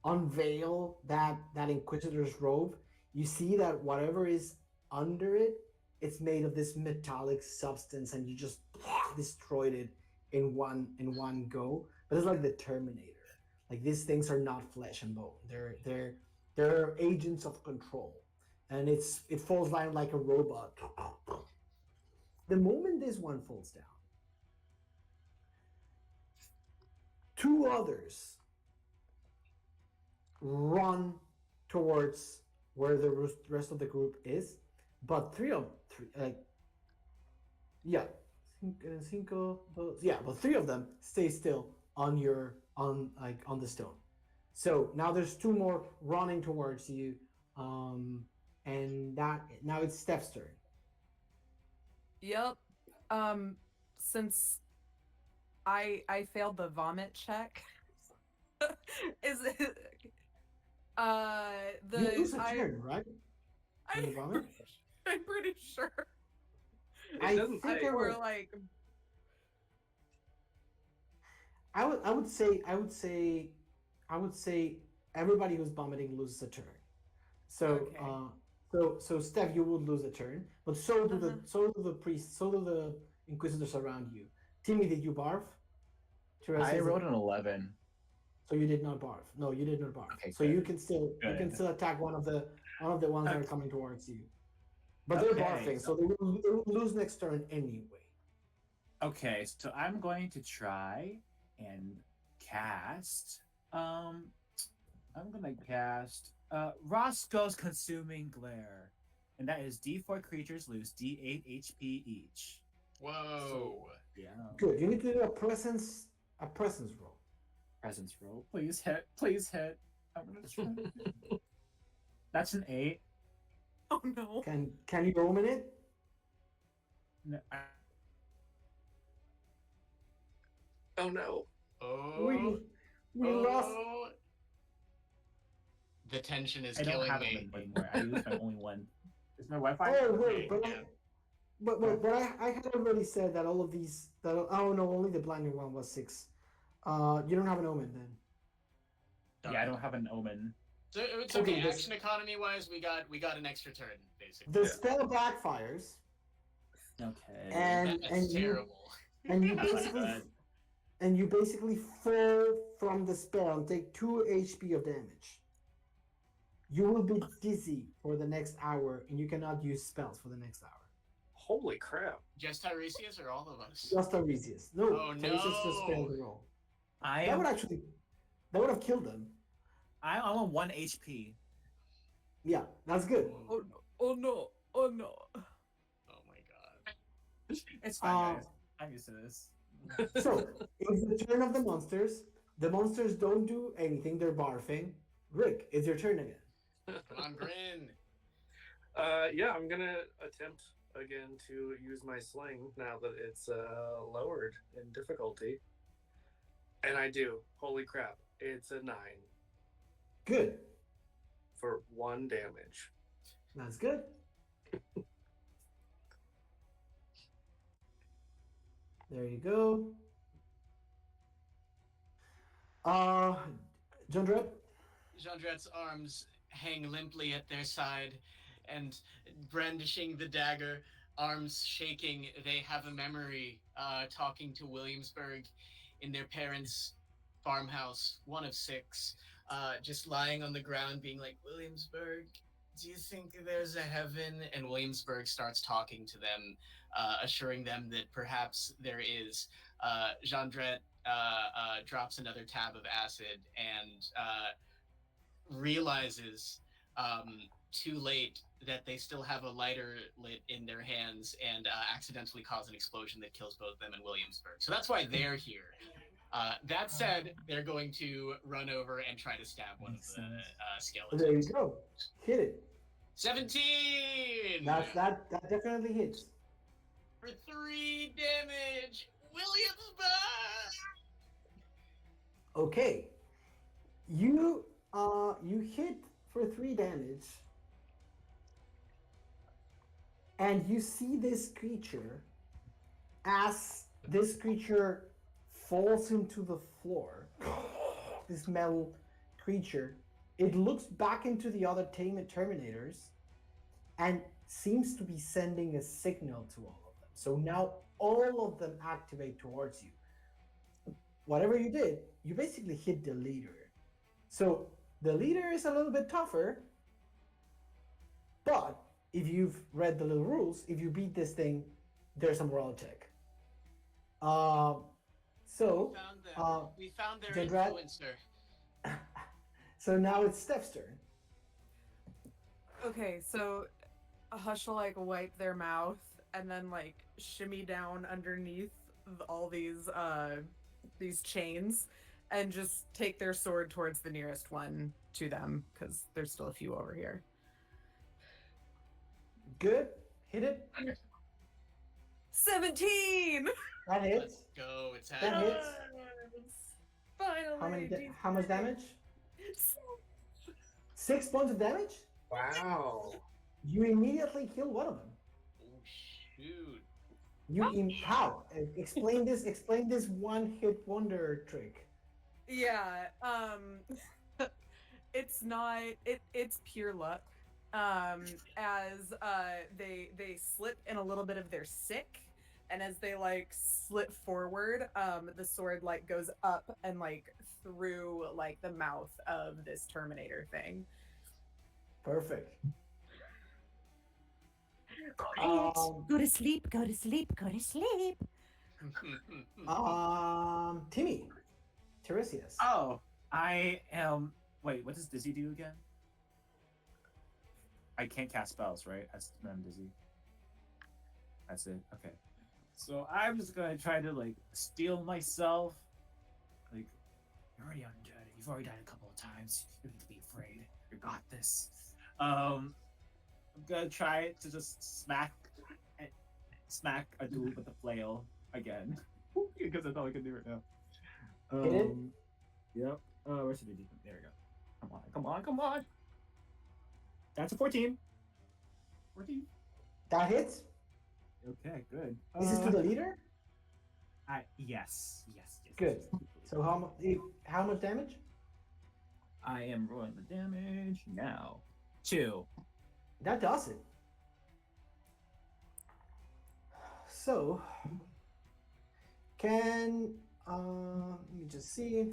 S3: unveil that Inquisitor's robe, you see that whatever is under it, it's made of this metallic substance, and you just destroyed it in one go. But it's like the Terminator. Like, these things are not flesh and bone. They're agents of control, and it falls down like a robot. The moment this one falls down, 2 others run towards where the rest of the group is, but 3 of them stay still on the stone. So now there's 2 more running towards you, and now it's Steph's turn.
S5: Yep. Since I failed the vomit check, is it
S3: You
S5: the
S3: lose a turn, right? When you
S5: I'm
S3: vomit?
S5: I'm pretty sure.
S3: I
S4: doesn't
S3: think
S4: say.
S3: it
S5: Or
S3: was.
S5: like
S3: I would say everybody who's vomiting loses a turn. So
S5: Okay.
S3: so Steph, you would lose a turn, but so do
S5: Uh-huh.
S3: the priests, so do the inquisitors around you. Timmy, did you barf?
S9: I
S3: Teresa,
S9: rolled an 11.
S3: so you did not barf. No, you did not barf.
S9: Okay,
S3: So
S9: good.
S3: you can
S9: Good.
S3: still attack one of the ones that are
S9: Okay.
S3: coming towards you. But they're
S9: Okay,
S3: barfing, so they will lose next turn anyway.
S9: Okay, so I'm going to try and cast. I'm gonna cast Roscoe's Consuming Glare, and that is D4 creatures lose D8 HP each.
S1: Whoa.
S9: So, yeah.
S3: Good. You need to do a presence roll.
S9: Presence roll. Please hit. Please hit. I'm gonna try. That's an 8.
S5: Oh no.
S3: Can you omen it?
S9: No,
S4: Oh no.
S1: Oh.
S3: We lost.
S1: Oh. The tension is
S9: I don't
S1: killing
S9: have
S1: me.
S9: them anymore. I used my only one.
S8: Is my Wi-Fi?
S3: Oh wait,
S1: Yeah.
S3: but I had already said that all of these that oh no, only the blinding one was 6. You don't have an omen then.
S9: Yeah, I don't have an omen.
S1: So it's okay.
S3: Okay, this-
S1: Action economy wise, we got an extra turn basically.
S3: The spell backfires,
S9: Okay.
S3: and
S1: That's terrible.
S3: you
S9: That's not
S3: basically
S9: good.
S3: and you basically fall from the spell and take 2 HP of damage. You will be dizzy for the next hour, and you cannot use spells for the next hour.
S4: Holy crap.
S1: Just Tiresias or all of us?
S3: Just Tiresias. No,
S1: Oh,
S3: Tiresias just
S1: no.
S3: failed the roll.
S9: I
S3: That
S9: am.
S3: would have killed them.
S9: I'm on 1 HP.
S3: Yeah, that's good.
S5: Oh no. Oh no. Oh no.
S1: Oh my god.
S9: It's fine,
S3: Uh,
S9: guys. I'm used to this.
S3: So, it's the turn of the monsters. The monsters don't do anything, they're barfing. Rick, it's your turn again.
S1: Come on, grin.
S4: Yeah, I'm gonna attempt again to use my sling now that it's lowered in difficulty. And I do. Holy crap. It's a 9
S3: Good.
S4: for 1 damage.
S3: That's good. There you go. John Dredd?
S1: Jandret's arms hang limply at their side, and brandishing the dagger, arms shaking, they have a memory talking to Williamsburg in their parents' farmhouse, one of 6, just lying on the ground, being like, Williamsburg, do you think there's a heaven? And Williamsburg starts talking to them, assuring them that perhaps there is. Jandret drops another tab of acid and realizes too late that they still have a lighter lit in their hands and accidentally cause an explosion that kills both them and Williamsburg. So that's why they're here. That said, they're going to run over and try to stab one of the skeletons.
S3: There you go. Hit it.
S1: 17!
S3: That definitely hits.
S1: For 3 damage! Williamsburg!
S3: Okay. You hit for 3 damage. And you see this creature as this creature falls into the floor. This metal creature. It looks back into the other Terminators and seems to be sending a signal to all of them. So now all of them activate towards you. Whatever you did, you basically hit the leader. So the leader is a little bit tougher, but if you've read the little rules, if you beat this thing, there's a morale check. So
S1: we found their
S3: Jandret?
S1: influencer.
S3: So now it's Steph's turn.
S5: Okay, so Hush will like wipe their mouth and then like shimmy down underneath all these chains and just take their sword towards the nearest one to them because there's still a few over here.
S3: Good. Hit it.
S5: 17.
S3: That hits.
S1: Let's go. It's
S3: That
S1: happening.
S3: hits.
S5: Finally.
S3: How much damage? 6 points of damage?
S4: Wow.
S3: You immediately kill one of them.
S1: Oh shoot.
S3: How? Explain this one-hit wonder trick.
S5: Yeah. It's not. It's pure luck. As they slip in a little bit of their sick, and as they like slip forward, the sword like goes up and like through like the mouth of this Terminator thing.
S3: Perfect.
S7: Quiet. Go to sleep. Go to sleep. Go to sleep.
S3: Timmie, Tiresias.
S9: Oh, I am. Wait, what does Dizzy do again? I can't cast spells, right? I'm Dizzy. That's it. Okay. So I'm just gonna try to like steel myself. Like, you're already undead. You've already died a couple of times. You don't need to be afraid. You got this. I'm gonna try to just smack a dude with the flail again. Because that's all I can do right now.
S3: Hit it?
S9: Yep. Where should I do? There we go. Come on. That's a 14. 14.
S3: That hits.
S9: Okay, good.
S3: This is to the leader?
S9: Yes.
S3: Good. So how much damage?
S9: I am rolling the damage now. 2.
S3: That does it. So let me just see.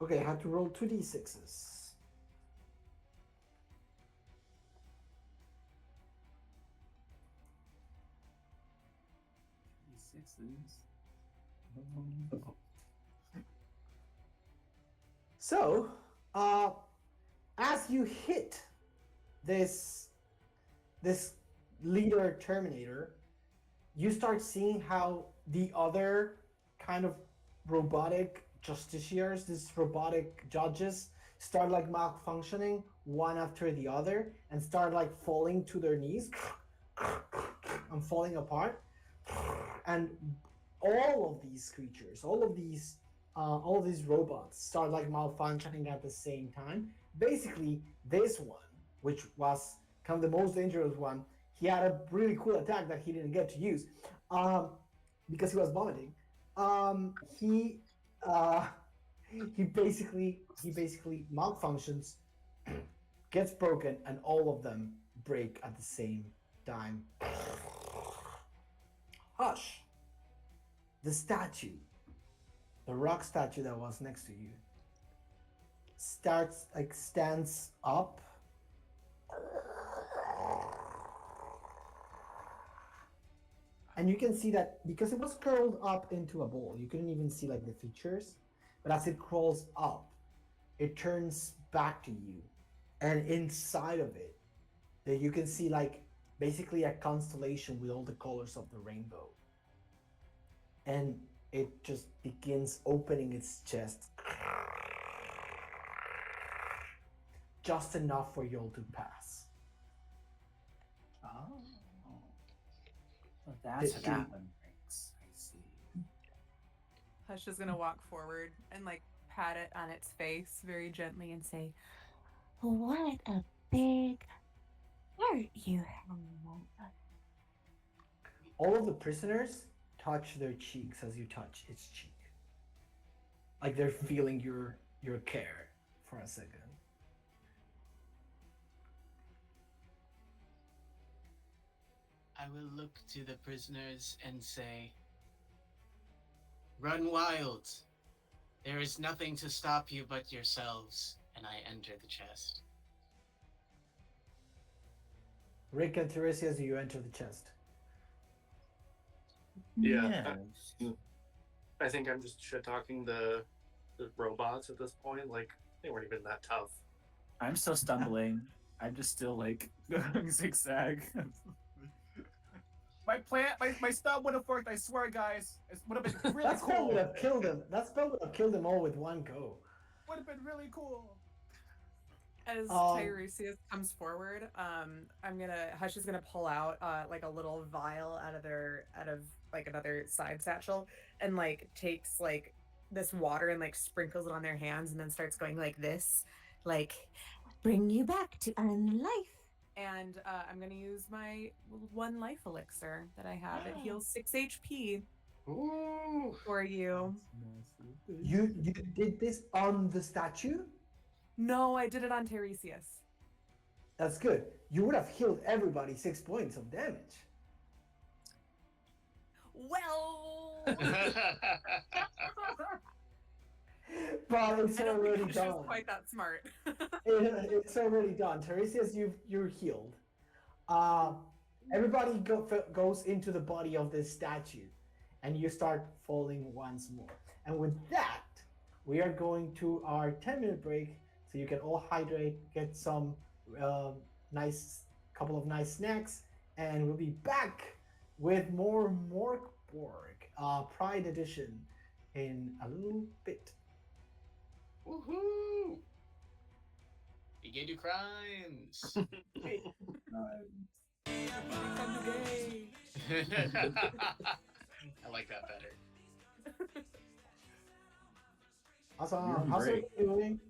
S3: Okay, I have to roll 2d6s. So, as you hit this leader Terminator, you start seeing how the other kind of robotic justiciars, these robotic judges, start like malfunctioning one after the other and start like falling to their knees and falling apart. And all of these creatures, all of these robots start like malfunctioning at the same time. Basically, this one, which was kind of the most dangerous one, he had a really cool attack that he didn't get to use because he was vomiting. He basically malfunctions, gets broken, and all of them break at the same time. Hush! The statue, the rock statue that was next to you, stands up. And you can see that because it was curled up into a ball, you couldn't even see like the features. But as it crawls up, it turns back to you. And inside of it, that you can see like basically a constellation with all the colors of the rainbow. And it just begins opening its chest. Just enough for you all to pass.
S9: Oh. So that's what that one brings. I see.
S5: Hush is gonna walk forward and like pat it on its face very gently and say,
S7: What a big heart you have.
S3: All of the prisoners touch their cheeks as you touch its cheek. Like they're feeling your care for a second.
S1: I will look to the prisoners and say, "Run wild. There is nothing to stop you but yourselves." And I enter the chest.
S3: Rick and Tiresias, you enter the chest.
S4: Yeah. I think I'm just shit talking the robots at this point. Like, they weren't even that tough.
S9: I'm still stumbling. I'm just still like going zigzag. My spell would have worked, I swear, guys. It would have been really
S3: That spell
S9: cool.
S3: would have killed them. That spell would have killed them all with one go.
S9: Would have been really cool.
S5: As
S3: Um,
S5: Tiresias comes forward, Hush is gonna pull out like a little vial out of like another side satchel and like takes like this water and like sprinkles it on their hands and then starts going like this, like
S7: Bring you back to earn life.
S5: and I'm gonna use my one life elixir that I have. It heals 6 HP
S1: Ooh.
S5: for you.
S3: you did this on the statue?
S5: No, I did it on Tiresias.
S3: That's good. You would have healed everybody 6 points of damage.
S5: Well,
S3: But it's
S5: I don't
S3: already
S5: think Hush was
S3: done.
S5: quite that smart.
S3: It's already done. Tiresias, you're healed. Everybody goes into the body of this statue, and you start falling once more. And with that, we are going to our 10-minute break, so you can all hydrate, get some nice couple of nice snacks, and we'll be back with more Mork Borg, Pride Edition, in a little bit.
S1: Woohoo! Begin your crimes. I like that better.
S3: Awesome.
S9: You're on
S3: How's
S9: break.
S3: it doing?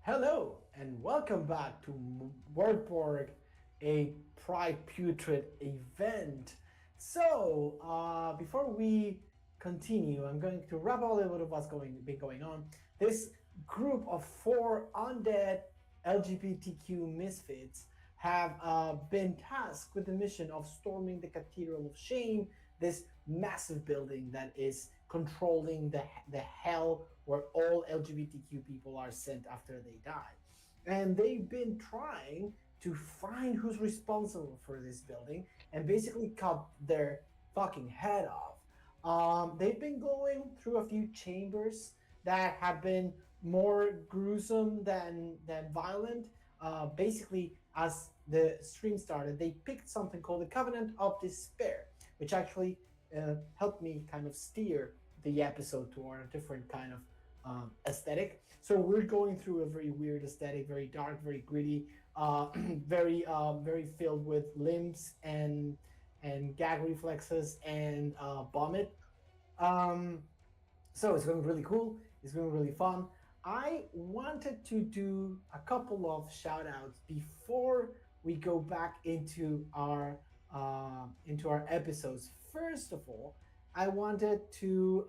S3: Hello and welcome back to Werk Borg, a Pride Putrid event. So, before we continue, I'm going to wrap up a little bit of what's been going on. This group of 4 undead LGBTQ misfits have been tasked with the mission of storming the Cathedral of Shame, this massive building that is controlling the hell where all LGBTQ people are sent after they die. And they've been trying to find who's responsible for this building and basically cut their fucking head off. They've been going through a few chambers that have been more gruesome than violent. Basically, as the stream started, they picked something called the Covenant of Despair, which actually helped me kind of steer the episode toward a different kind of aesthetic. So we're going through a very weird aesthetic, very dark, very gritty, very filled with limbs and gag reflexes and vomit. Um, so it's going to be really cool. It's going to be really fun. I wanted to do a couple of shout outs before we go back into our episodes. First of all, I wanted to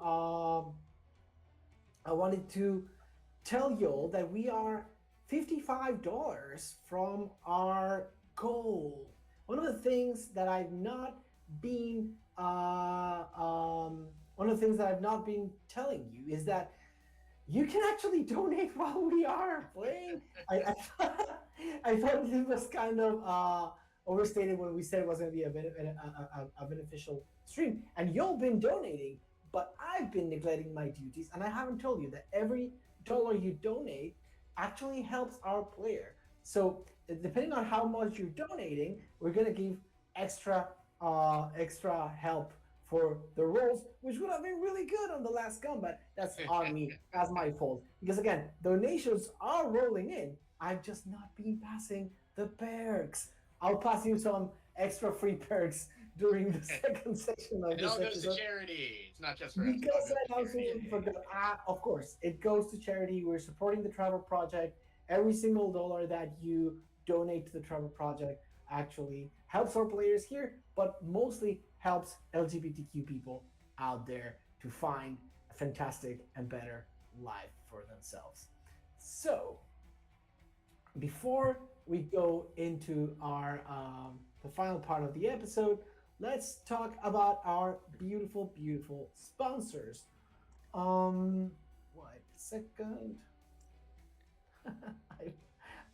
S3: tell y'all that we are $55 from our goal. One of the things that I've not been one of the things that I've not been telling you is that you can actually donate while we are playing. I thought it was kind of overstated when we said it was going to be a beneficial stream, and you've been donating, but I've been neglecting my duties, and I haven't told you that every dollar you donate actually helps our player. So depending on how much you're donating, we're going to give extra help for the rolls, which would have been really good on the last combat. That's on me. That's my fault. Because again, donations are rolling in. I've just not been passing the perks. I'll pass you some extra free perks during the second section of
S1: It
S3: this
S1: all goes
S3: episode.
S1: to charity. It's not just for
S3: Because
S1: us.
S3: I absolutely forgot. Of course, it goes to charity. We're supporting the Travel Project. Every single dollar that you donate to the Travel Project actually helps our players here, but mostly helps LGBTQ people out there to find a fantastic and better life for themselves. So, before we go into our the final part of the episode, let's talk about our beautiful sponsors. Wait a second.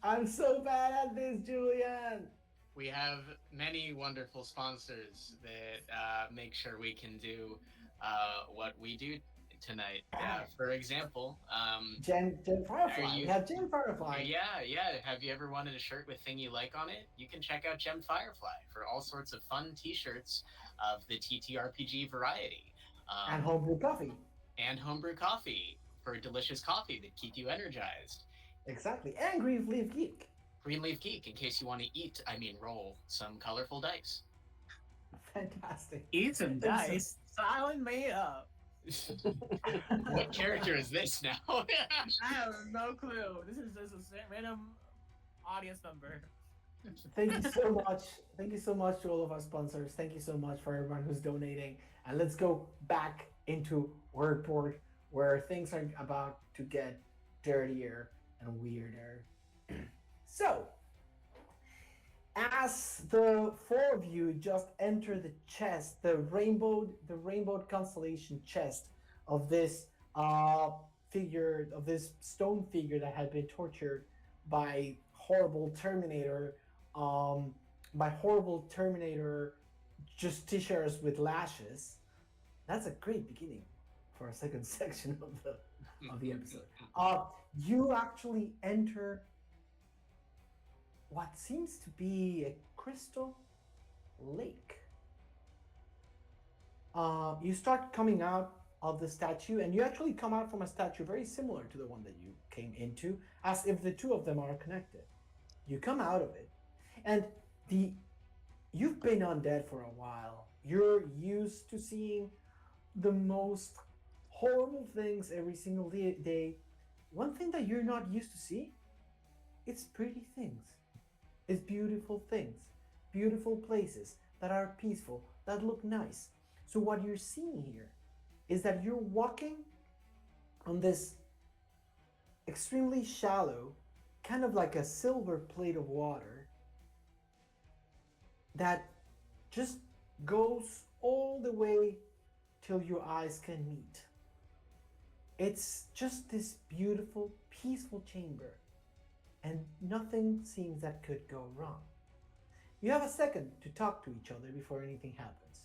S3: I'm so bad at this, Julian.
S1: We have many wonderful sponsors that make sure we can do what we do tonight. For example,
S3: Jen Firefly.
S1: you-
S3: We have Jen Firefly.
S1: yeah. Have you ever wanted a shirt with thing you like on it? You can check out Gem Firefly for all sorts of fun T-shirts of the TTRPG variety.
S3: And Homebrew Coffee.
S1: And homebrew coffee for delicious coffee that keep you energized.
S3: Exactly. And Greenleaf Geek.
S1: Greenleaf Geek, in case you want to roll some colorful dice.
S3: Fantastic.
S2: Eat some dice. Sign me up.
S1: What character is this now?
S2: I have no clue. This is just a random audience number.
S3: Thank you so much. Thank you so much to all of our sponsors. Thank you so much for everyone who's donating. And let's go back into Werk Borg, where things are about to get dirtier and weirder. So, as the 4 of you just enter the chest, the rainbow constellation chest of this figure, of this stone figure that had been tortured by horrible Terminator justiciars with lashes. That's a great beginning for a second section of the episode. You actually enter what seems to be a crystal lake. You start coming out of the statue, and you actually come out from a statue very similar to the one that you came into, as if the two of them are connected. You come out of it, and you've been undead for a while. You're used to seeing the most horrible things every single day. One thing that you're not used to see It's pretty things. It's beautiful things. Beautiful places that are peaceful, that look nice. So what you're seeing here is that you're walking on this extremely shallow, kind of like a silver plate of water that just goes all the way till your eyes can meet. It's just this beautiful, peaceful chamber, and nothing seems that could go wrong. You have a second to talk to each other before anything happens.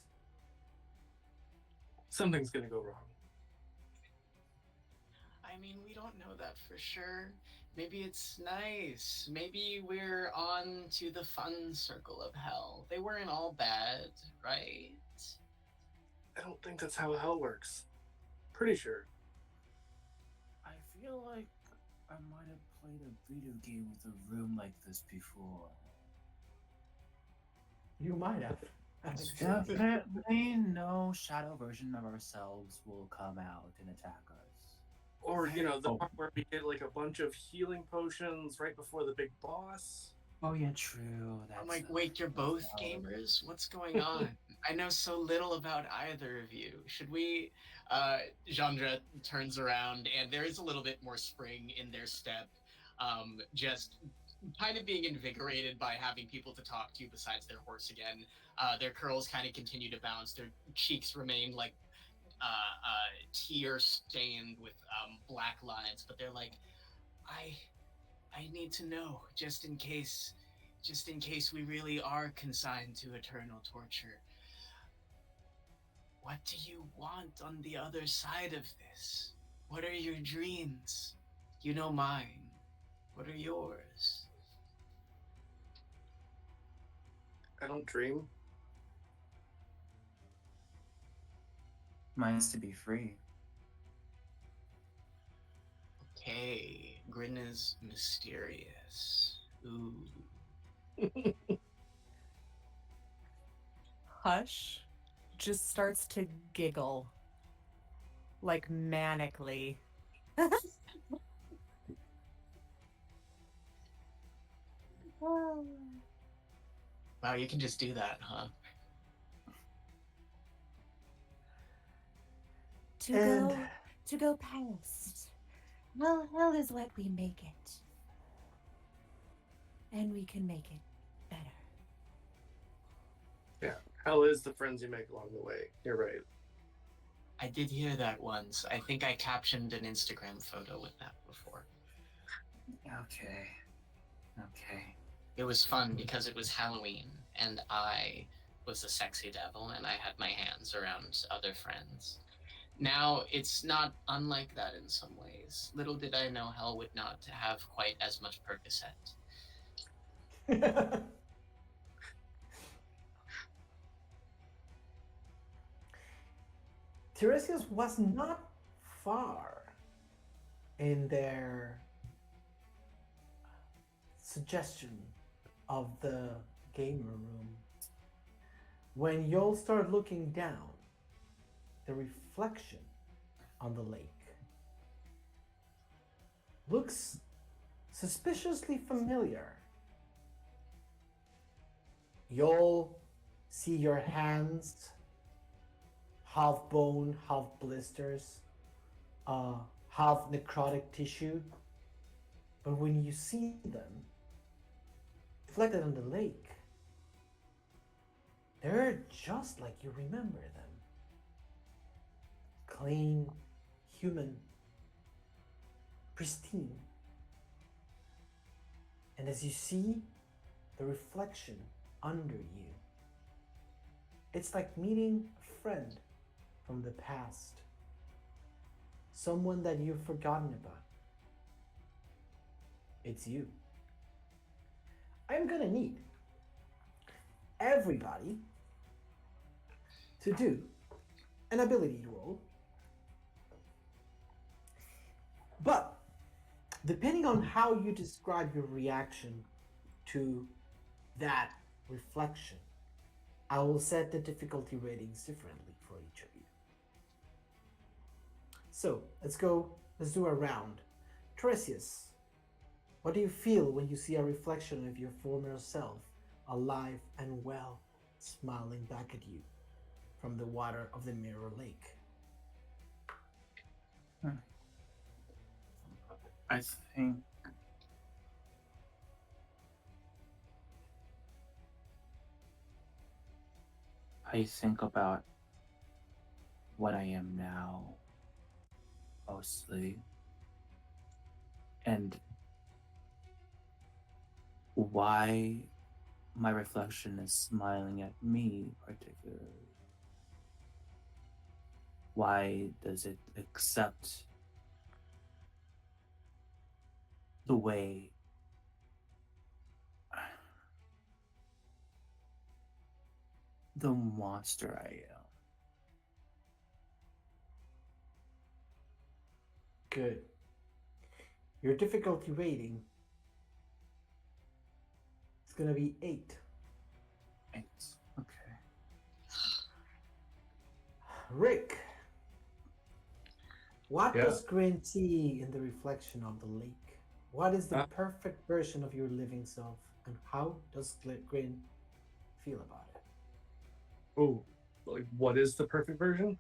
S4: Something's gonna go wrong.
S1: I mean, we don't know that for sure. Maybe it's nice. Maybe we're on to the fun circle of hell. They weren't all bad, right?
S4: I don't think that's how hell works. Pretty sure.
S6: I feel like I might have played a video game with a room like this before.
S3: You might have.
S6: Definitely no shadow version of ourselves will come out and attack us.
S4: Or, the part where we get like a bunch of healing potions right before the big boss.
S6: Oh yeah, true.
S1: I'm like, wait, you're both gamers? What's going on? I know so little about either of you. Should we? Chandra turns around, and there is a little bit more spring in their step. Just kind of being invigorated by having people to talk to besides their horse again. Their curls kind of continue to bounce. Their cheeks remain like tear stained with black lines, but they're like, I need to know just in case we really are consigned to eternal torture. What do you want on the other side of this? What are your dreams? You know mine. What are yours?
S4: I don't dream.
S6: Mine's to be free.
S1: Okay, Grin is mysterious. Ooh.
S5: Hush just starts to giggle like manically.
S1: Wow, you can just do that, huh?
S7: To go past. Well, hell is what we make it. And we can make it better.
S4: Yeah, hell is the friends you make along the way. You're right.
S1: I did hear that once. I think I captioned an Instagram photo with that before.
S6: Okay.
S1: It was fun because it was Halloween, and I was a sexy devil, and I had my hands around other friends. Now, it's not unlike that in some ways. Little did I know hell would not have quite as much Percocet.
S3: Tiresias was not far in their suggestion of the gamer room. When you'll start looking down, the reflection on the lake looks suspiciously familiar. You'll see your hands, half bone, half blisters, half necrotic tissue. But when you see them reflected on the lake, they're just like you remember them. Clean, human, pristine. And as you see the reflection under you, it's like meeting a friend from the past. Someone that you've forgotten about. It's you. I'm gonna need everybody to do an ability roll. But depending on how you describe your reaction to that reflection, I will set the difficulty ratings differently for each of you. So let's do a round. Tiresias, What do you feel when you see a reflection of your former self, alive and well, smiling back at you from the water of the mirror lake?
S6: I think about what I am now, mostly, and why my reflection is smiling at me particularly. Why does it accept the way the monster I am?
S3: Good. Your difficulty rating is going to be 8.
S6: 8. Okay.
S3: Rick, what
S4: Yeah.
S3: does Grin see in the reflection of the lake? What is the perfect version of your living self, and how does Grin feel about it?
S4: Oh, like what is the perfect version?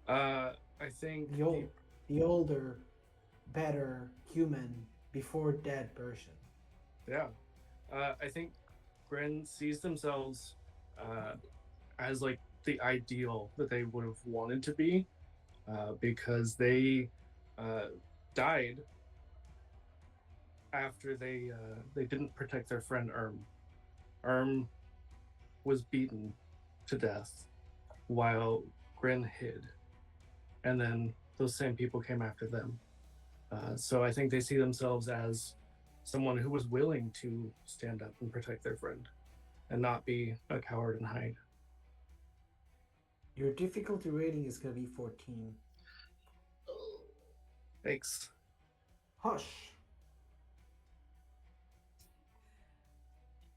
S4: I think
S3: The older, better human before dead version.
S4: Yeah. I think Gren sees themselves as like the ideal that they would have wanted to be, because they died after they didn't protect their friend Erm. Erm was beaten to death while Gren hid, and then those same people came after them. So I think they see themselves as someone who was willing to stand up and protect their friend and not be a coward and hide.
S3: Your difficulty rating is going to be 14.
S4: Thanks.
S3: Hush.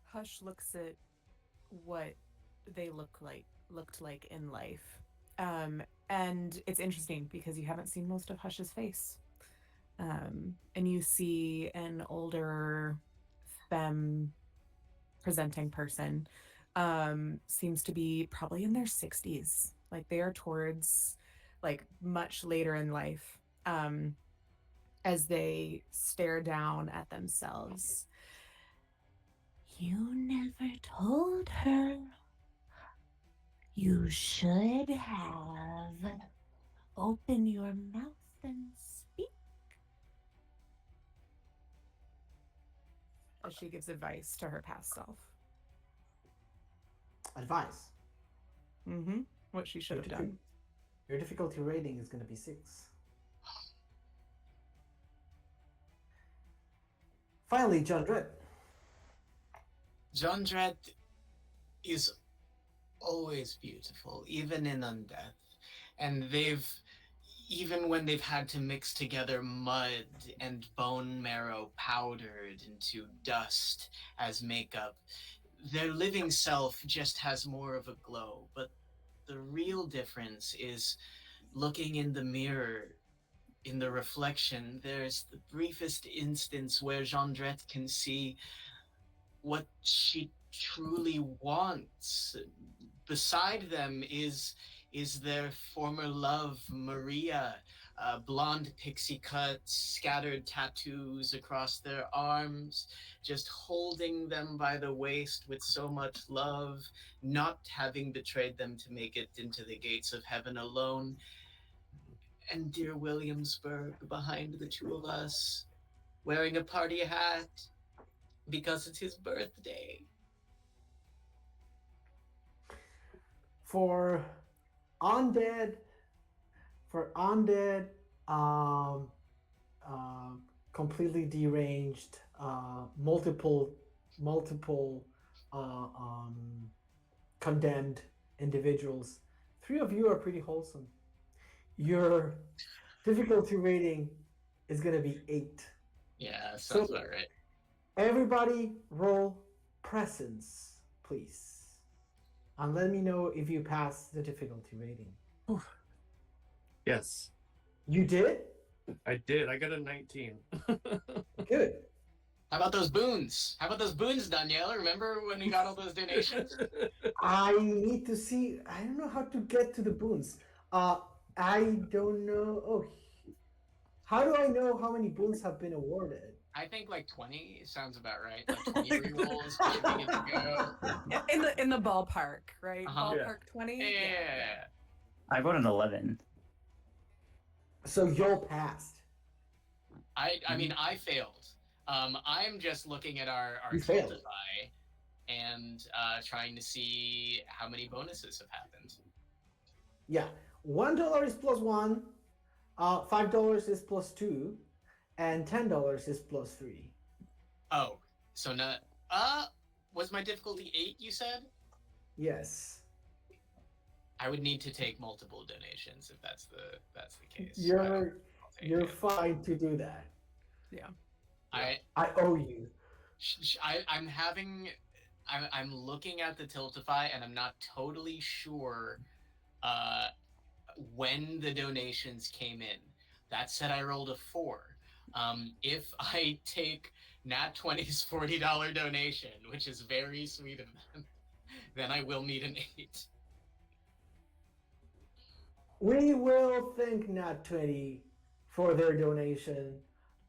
S5: Hush looks at what they looked like in life. And it's interesting because you haven't seen most of Hush's face. And you see an older femme presenting person, seems to be probably in their 60s. Like they are towards like much later in life, as they stare down at themselves.
S7: You never told her. You should have. Open your mouth and speak.
S5: As she gives advice to her past self.
S3: Advice.
S5: Mm-hmm. What she should have done.
S3: Your difficulty rating is going to be 6. Finally, John Dredd.
S1: John Dredd is always beautiful, even in undeath. And even when they've had to mix together mud and bone marrow powdered into dust as makeup, their living self just has more of a glow. But the real difference is looking in the mirror, in the reflection. There's the briefest instance where Jondrette can see what she truly wants. Beside them is their former love, Maria, blonde pixie cuts, scattered tattoos across their arms, just holding them by the waist with so much love, not having betrayed them to make it into the gates of heaven alone. And dear Williamsburg behind the two of us, wearing a party hat because it's his birthday.
S3: For undead, completely deranged, multiple condemned individuals, 3 of you are pretty wholesome. Your difficulty rating is going to be 8.
S1: Yeah, sounds about right.
S3: Everybody roll presence, please. And let me know if you pass the difficulty rating.
S4: Yes.
S3: You did?
S4: I did. I got a 19.
S3: Good.
S1: How about those boons? How about those boons, Danielle? Remember when we got all those donations?
S3: I need to see. I don't know how to get to the boons. I don't know. Oh, how do I know how many boons have been awarded?
S1: I think like 20 sounds about right. Like 20 rerolls should be good to go.
S5: In the ballpark, right?
S1: Uh-huh.
S5: Ballpark 20.
S1: Yeah.
S9: I wrote an 11.
S3: So you're passed.
S1: I mean, I failed. I'm just looking at our
S3: You failed.
S1: Tiltify and trying to see how many bonuses have happened.
S3: Yeah, $1 is +1, $5 is +2, and $10 is +3.
S1: Oh, so not was my difficulty 8, you said?
S3: Yes.
S1: I would need to take multiple donations if that's the case.
S3: You're fine to do that.
S5: Yeah.
S3: I owe you.
S1: I'm looking at the Tiltify and I'm not totally sure when the donations came in. That said, I rolled a 4. If I take Nat 20's $40 donation, which is very sweet of them, then I will need an 8.
S3: We will thank Nat 20 for their donation.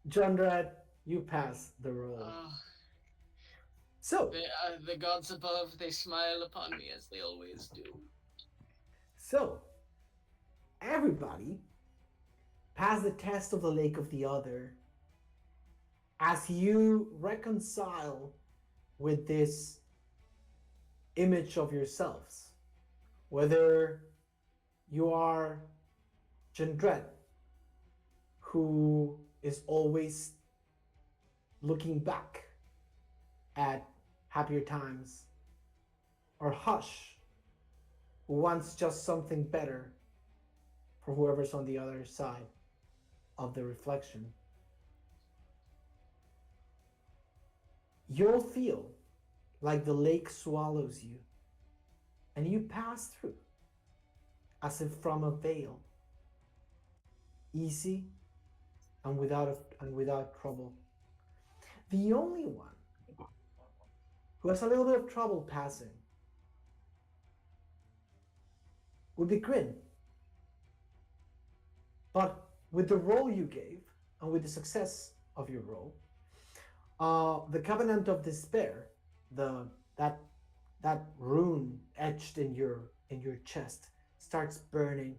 S3: Jundrat, you pass the roll. So
S1: the gods above, they smile upon me as they always do.
S3: So, everybody pass the test of the Lake of the Other as you reconcile with this image of yourselves. Whether you are Jundret, who is always looking back at happier times, or Hush, who wants just something better for whoever's on the other side of the reflection. You'll feel like the lake swallows you, and you pass through as if from a veil, easy and without trouble. The only one who has a little bit of trouble passing would be Grin. But with the roll you gave, and with the success of your roll, the Covenant of Despair, that rune etched in your chest, starts burning.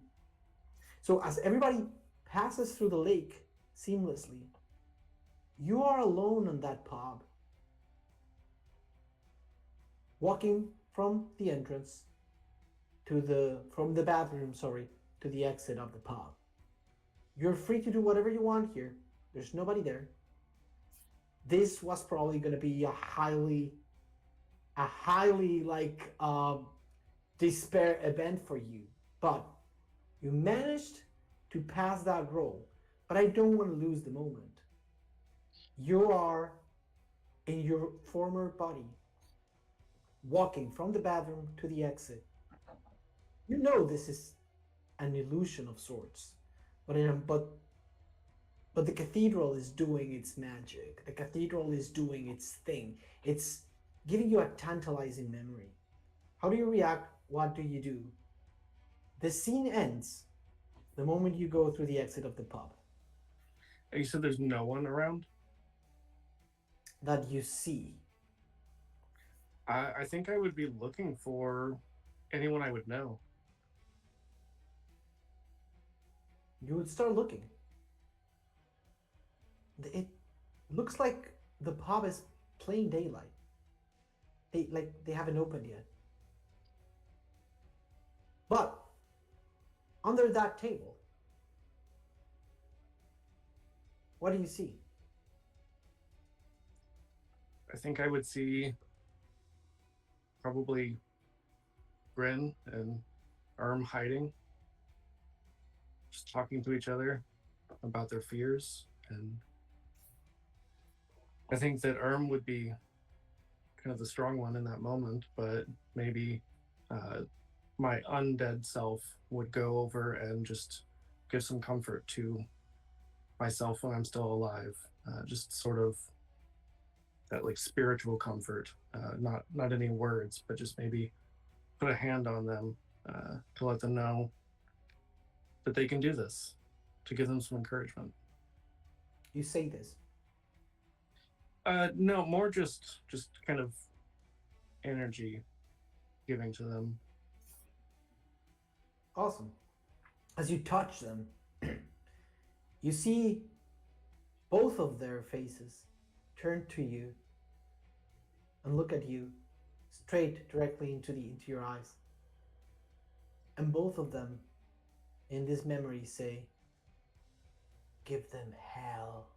S3: So as everybody passes through the lake seamlessly, you are alone in that pub, walking from the entrance from the bathroom, to the exit of the pub. You're free to do whatever you want here. There's nobody there. This was probably going to be a highly despair event for you, but you managed to pass that roll. But I don't want to lose the moment. You are in your former body, walking from the bathroom to the exit. You know this is an illusion of sorts, but the cathedral is doing its magic. The cathedral is doing its thing. It's giving you a tantalizing memory. How do you react? What do you do? The scene ends the moment you go through the exit of the pub.
S4: You said there's no one around?
S3: That you see.
S4: I think I would be looking for anyone I would know.
S3: You would start looking. It looks like the pub is plain daylight. They haven't opened yet. But under that table, what do you see?
S4: I think I would see probably Grin and hiding, just talking to each other about their fears. And I think that would be kind of the strong one in that moment, but maybe my undead self would go over and just give some comfort to myself when I'm still alive. Just sort of that like spiritual comfort, not any words, but just maybe put a hand on them to let them know that they can do this, to give them some encouragement.
S3: You say this.
S4: No, more just kind of energy giving to them.
S3: Awesome. As you touch them, you see both of their faces turn to you and look at you straight directly into your eyes. And both of them in this memory say, "Give them hell."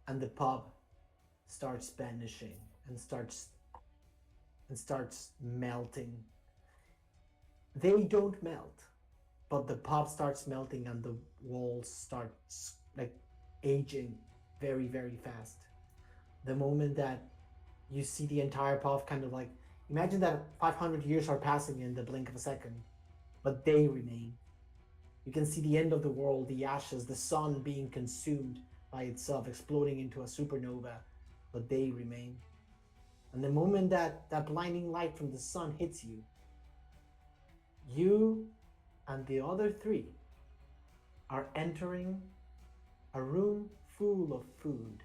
S3: And the pub starts vanishing and starts melting. They don't melt, but the pub starts melting and the walls start like aging very, very fast. The moment that you see the entire pub kind of like, imagine that 500 years are passing in the blink of a second, but they remain. You can see the end of the world, the ashes, the sun being consumed by itself, exploding into a supernova, but they remain. And the moment that blinding light from the sun hits you, you and the other three are entering a room full of food.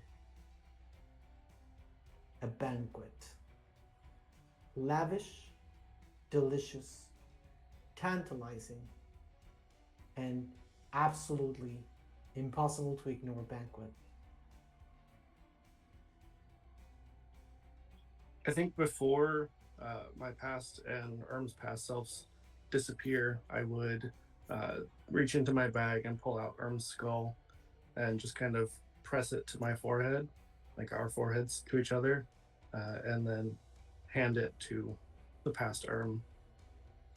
S3: A banquet. Lavish, delicious, tantalizing, and absolutely impossible to ignore banquet.
S4: I think before my past and Erm's past selves disappear, I would reach into my bag and pull out Erm's skull and just kind of press it to my forehead, like our foreheads to each other, and then hand it to the past Erm.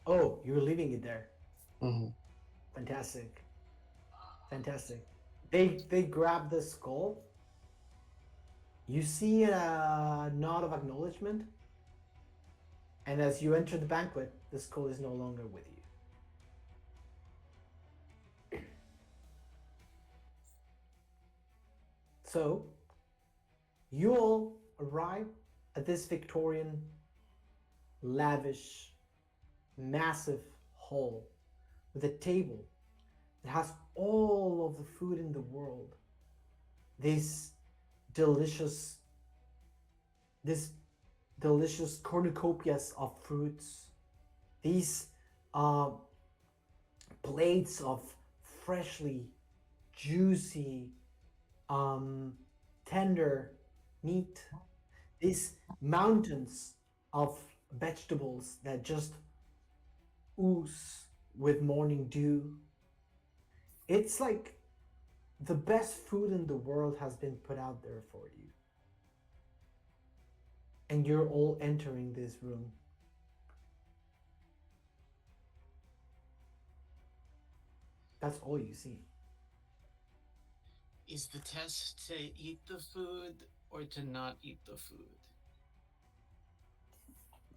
S3: Oh, you're leaving it there.
S4: Mm-hmm.
S3: Fantastic. Fantastic. They grab the skull. You see a nod of acknowledgement. And as you enter the banquet, the skull is no longer with you. So, you all arrive at this Victorian, lavish, massive hall with a table that has all of the food in the world. This delicious cornucopias of fruits, these plates of freshly juicy, tender meat, these mountains of vegetables that just ooze with morning dew. It's like the best food in the world has been put out there for you. And you're all entering this room. That's all you see.
S1: Is the test to eat the food or to not eat the food?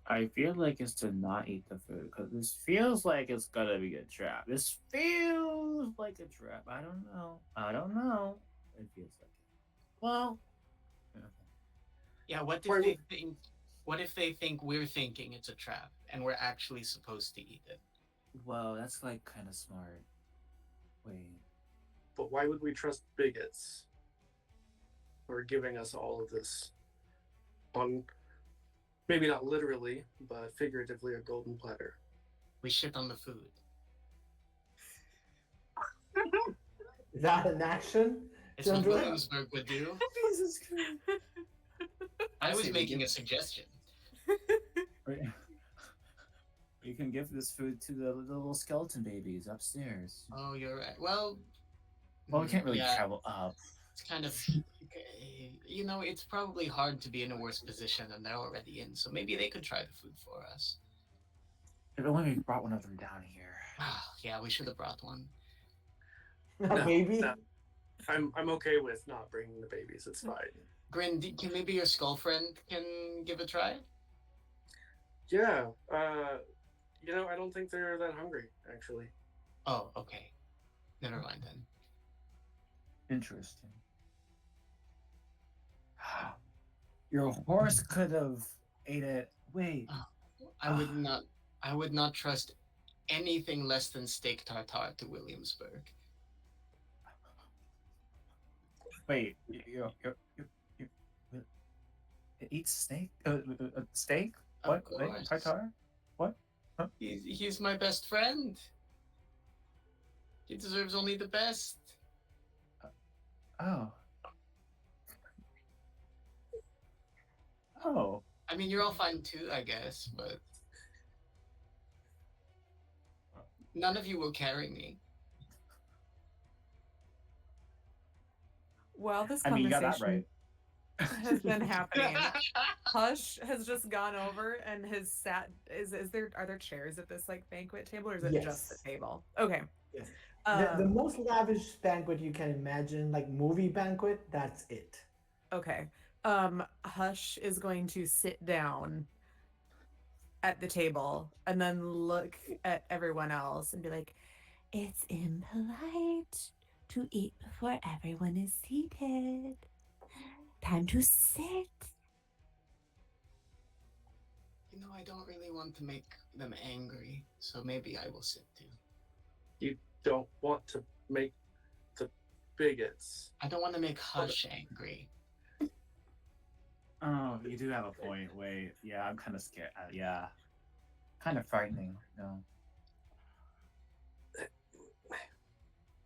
S9: I feel like it's to not eat the food because this feels like it's gonna be a trap. This feels like a trap. I don't know. It feels like it. Well, okay.
S1: Yeah, what if they think? What if they think we're thinking it's a trap and we're actually supposed to eat it?
S6: Well, that's like kind of smart. Wait.
S4: But why would we trust bigots who are giving us all of this on, maybe not literally, but figuratively, a golden platter?
S1: We shit on the food.
S3: Is that an action?
S1: It's what Williamsburg would do.
S6: Jesus Christ.
S1: I was making a suggestion.
S6: You can give this food to the little skeleton babies upstairs.
S1: Oh, you're right. Well,
S6: we can't really travel up.
S1: It's kind of, it's probably hard to be in a worse position than they're already in. So maybe they could try the food for us.
S6: If only we brought one of them down here.
S1: Yeah, we should have brought one.
S3: Maybe.
S4: No. I'm okay with not bringing the babies. It's fine.
S1: Grin, can maybe your skull friend can give a try?
S4: Yeah. I don't think they're that hungry, actually.
S1: Oh, okay. Never mind then.
S6: Interesting. Your horse could have ate it. Wait.
S1: I would not trust anything less than steak tartare to Williamsburg.
S6: Wait. You it eats steak? Steak?
S1: Of
S6: What? Wait,
S1: course.
S6: tartar? What? Huh?
S1: He's my best friend. He deserves only the best.
S6: Oh. Oh.
S1: I mean, you're all fine too, I guess, but none of you will carry me.
S5: While this
S6: I mean, you got
S5: conversation
S6: that right.
S5: has been happening, Hush has just gone over and has sat. Are there chairs at this like banquet table, or is it just the
S3: Yes.
S5: table? Okay.
S3: Yes. The most lavish banquet you can imagine, like movie banquet, that's it.
S5: Okay. Hush is going to sit down at the table and then look at everyone else and be like,
S7: It's impolite to eat before everyone is seated. Time to sit.
S1: You know, I don't really want to make them angry, so maybe I will sit too.
S4: You don't want to make the bigots.
S1: I don't want to make Hush angry.
S6: Oh, you do have a point. Wait, yeah, I'm kind of scared. Yeah, kind of frightening. No.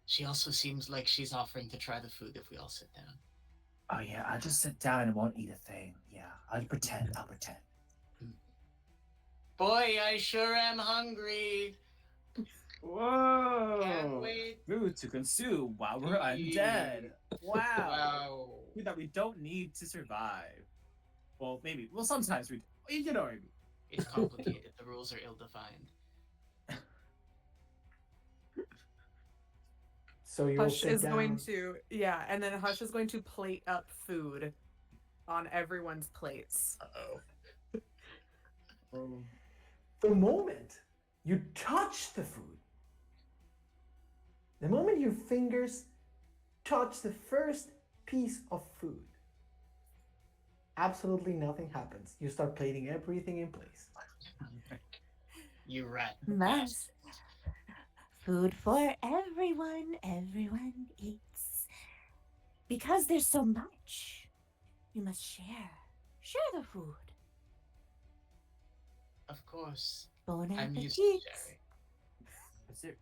S1: She also seems like she's offering to try the food if we all sit down.
S6: Oh yeah, I'll just sit down and won't eat a thing. Yeah, I'll pretend.
S1: Boy, I sure am hungry.
S6: Whoa!
S1: Can't wait.
S6: Food to consume while we're undead. Wow.
S1: Wow.
S6: Food that we don't need to survive. Well, maybe. Well, sometimes we do. You know what I mean.
S1: It's complicated. The rules are ill-defined.
S3: So you
S5: Hush
S3: sit
S5: is
S3: down.
S5: going to, yeah, and then Hush is going to plate up food on everyone's plates.
S6: Oh.
S3: The moment you touch the food, the moment your fingers touch the first piece of food, absolutely nothing happens. You start plating everything in place.
S1: You rat.
S7: Must. Food for everyone. Everyone eats. Because there's so much, you must share. Share the food.
S1: Of course.
S7: Bon
S1: I'm
S7: appetit.
S1: used to sharing.
S6: Is there?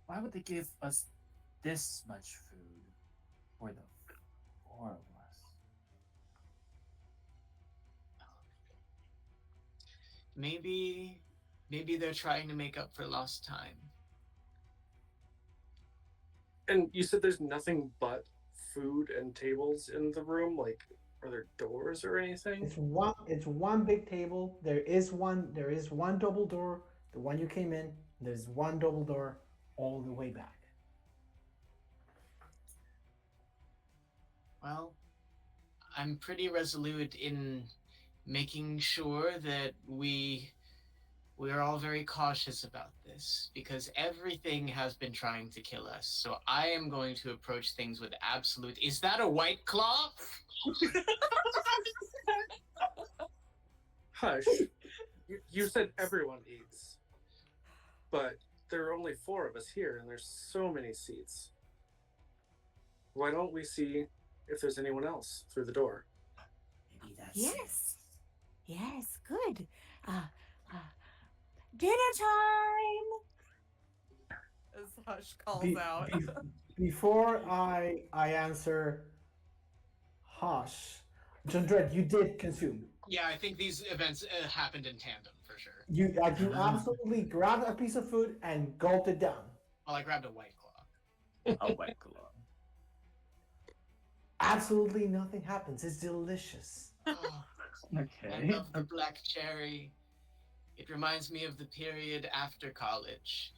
S6: Why would they give us this much food for the four of us?
S1: Maybe they're trying to make up for lost time.
S4: And you said there's nothing but food and tables in the room? Like, are there doors or anything?
S3: It's one big table. There is one double door, the one you came in. There's one double door all the way back.
S1: Well, I'm pretty resolute in making sure that we are all very cautious about this because everything has been trying to kill us. So I am going to approach things with absolute. Is that a white claw?
S4: Hush. You said everyone eats. But there are only 4 of us here, and there's so many seats. Why don't we see if there's anyone else through the door?
S6: Maybe that's
S7: Yes. Yes, good. Dinner time.
S5: As Hush calls
S3: Be-
S5: out.
S3: Before I answer, Hush, John Dredd, you did consume.
S1: Yeah, I think these events happened in tandem for sure.
S3: You absolutely grabbed a piece of food and gulped it down.
S1: Well, I grabbed a white claw.
S6: a white claw.
S3: Absolutely nothing happens. It's delicious.
S1: Oh,
S6: Okay.
S1: I love the black cherry. It reminds me of the period after college,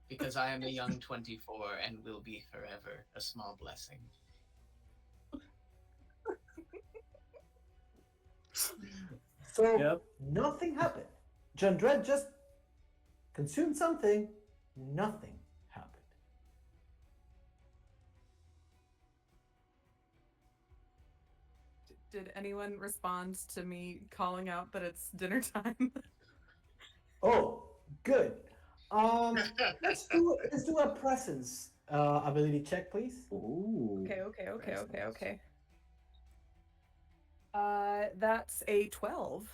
S1: because I am a young 24 and will be forever a small blessing.
S3: So nothing happened. John Dredd just consumed something. Nothing happened.
S5: Did anyone respond to me calling out that it's dinner time?
S3: Oh, good. Let's do a presence ability check, please.
S9: Ooh.
S5: Okay. That's a 12.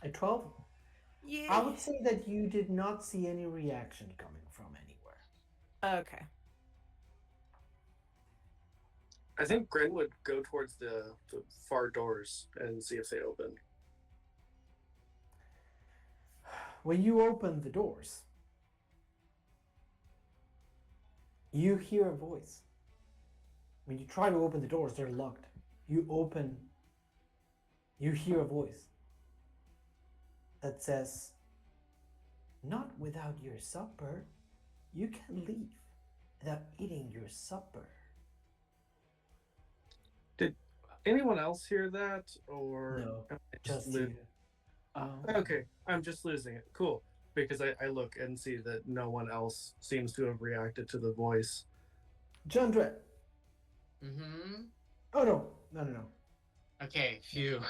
S3: A 12.
S5: Yeah.
S3: I would say that you did not see any reaction coming from anywhere.
S5: Okay.
S4: I think Gren would go towards the far doors and see if they open.
S3: When you open the doors, you hear a voice. When you try to open the doors, they're locked. You open, you hear a voice that says, "Not without your supper. You can leave without eating your supper."
S4: Did anyone else hear that, or
S3: No,
S4: am I
S3: just
S4: lo-
S3: you.
S4: Okay, I'm just losing it. Cool, because I look and see that no one else seems to have reacted to the voice.
S3: John Dredd.
S1: Mm-hmm.
S3: Oh no.
S1: Okay, phew.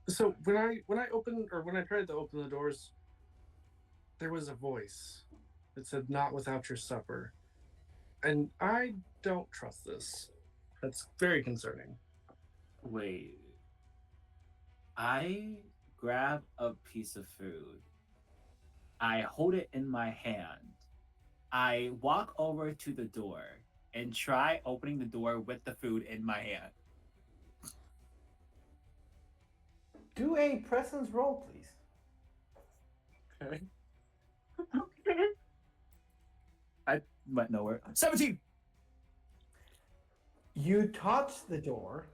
S4: So when I opened, or when I tried to open the doors, there was a voice that said, "Not without your supper," and I don't trust this. That's very concerning.
S6: Wait. I grab a piece of food. I hold it in my hand. I walk over to the door and try opening the door with the food in my hand.
S3: Do a presence roll, please.
S6: Okay. Okay. I went nowhere. 17!
S3: You touch the door,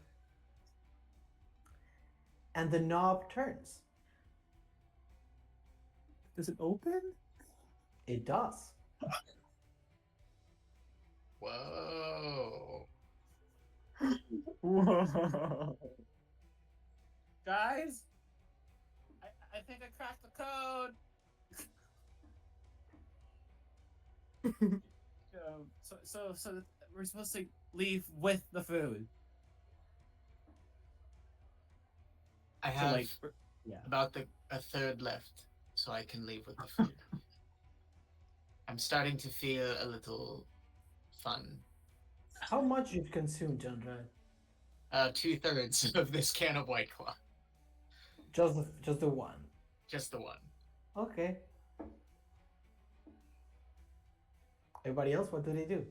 S3: and the knob turns.
S6: Does it open?
S3: It does.
S1: Whoa.
S6: Whoa. Guys, I think I cracked the code. So we're supposed to leave with the food.
S1: I
S6: So
S1: have
S6: yeah.
S1: about a third left, so I can leave with the food. I'm starting to feel a little fun.
S3: How much you've consumed, John Dredd?
S1: 2/3 of this can of White Claw.
S3: Just the one.
S1: Just the one.
S3: Okay. Everybody else, what do they do?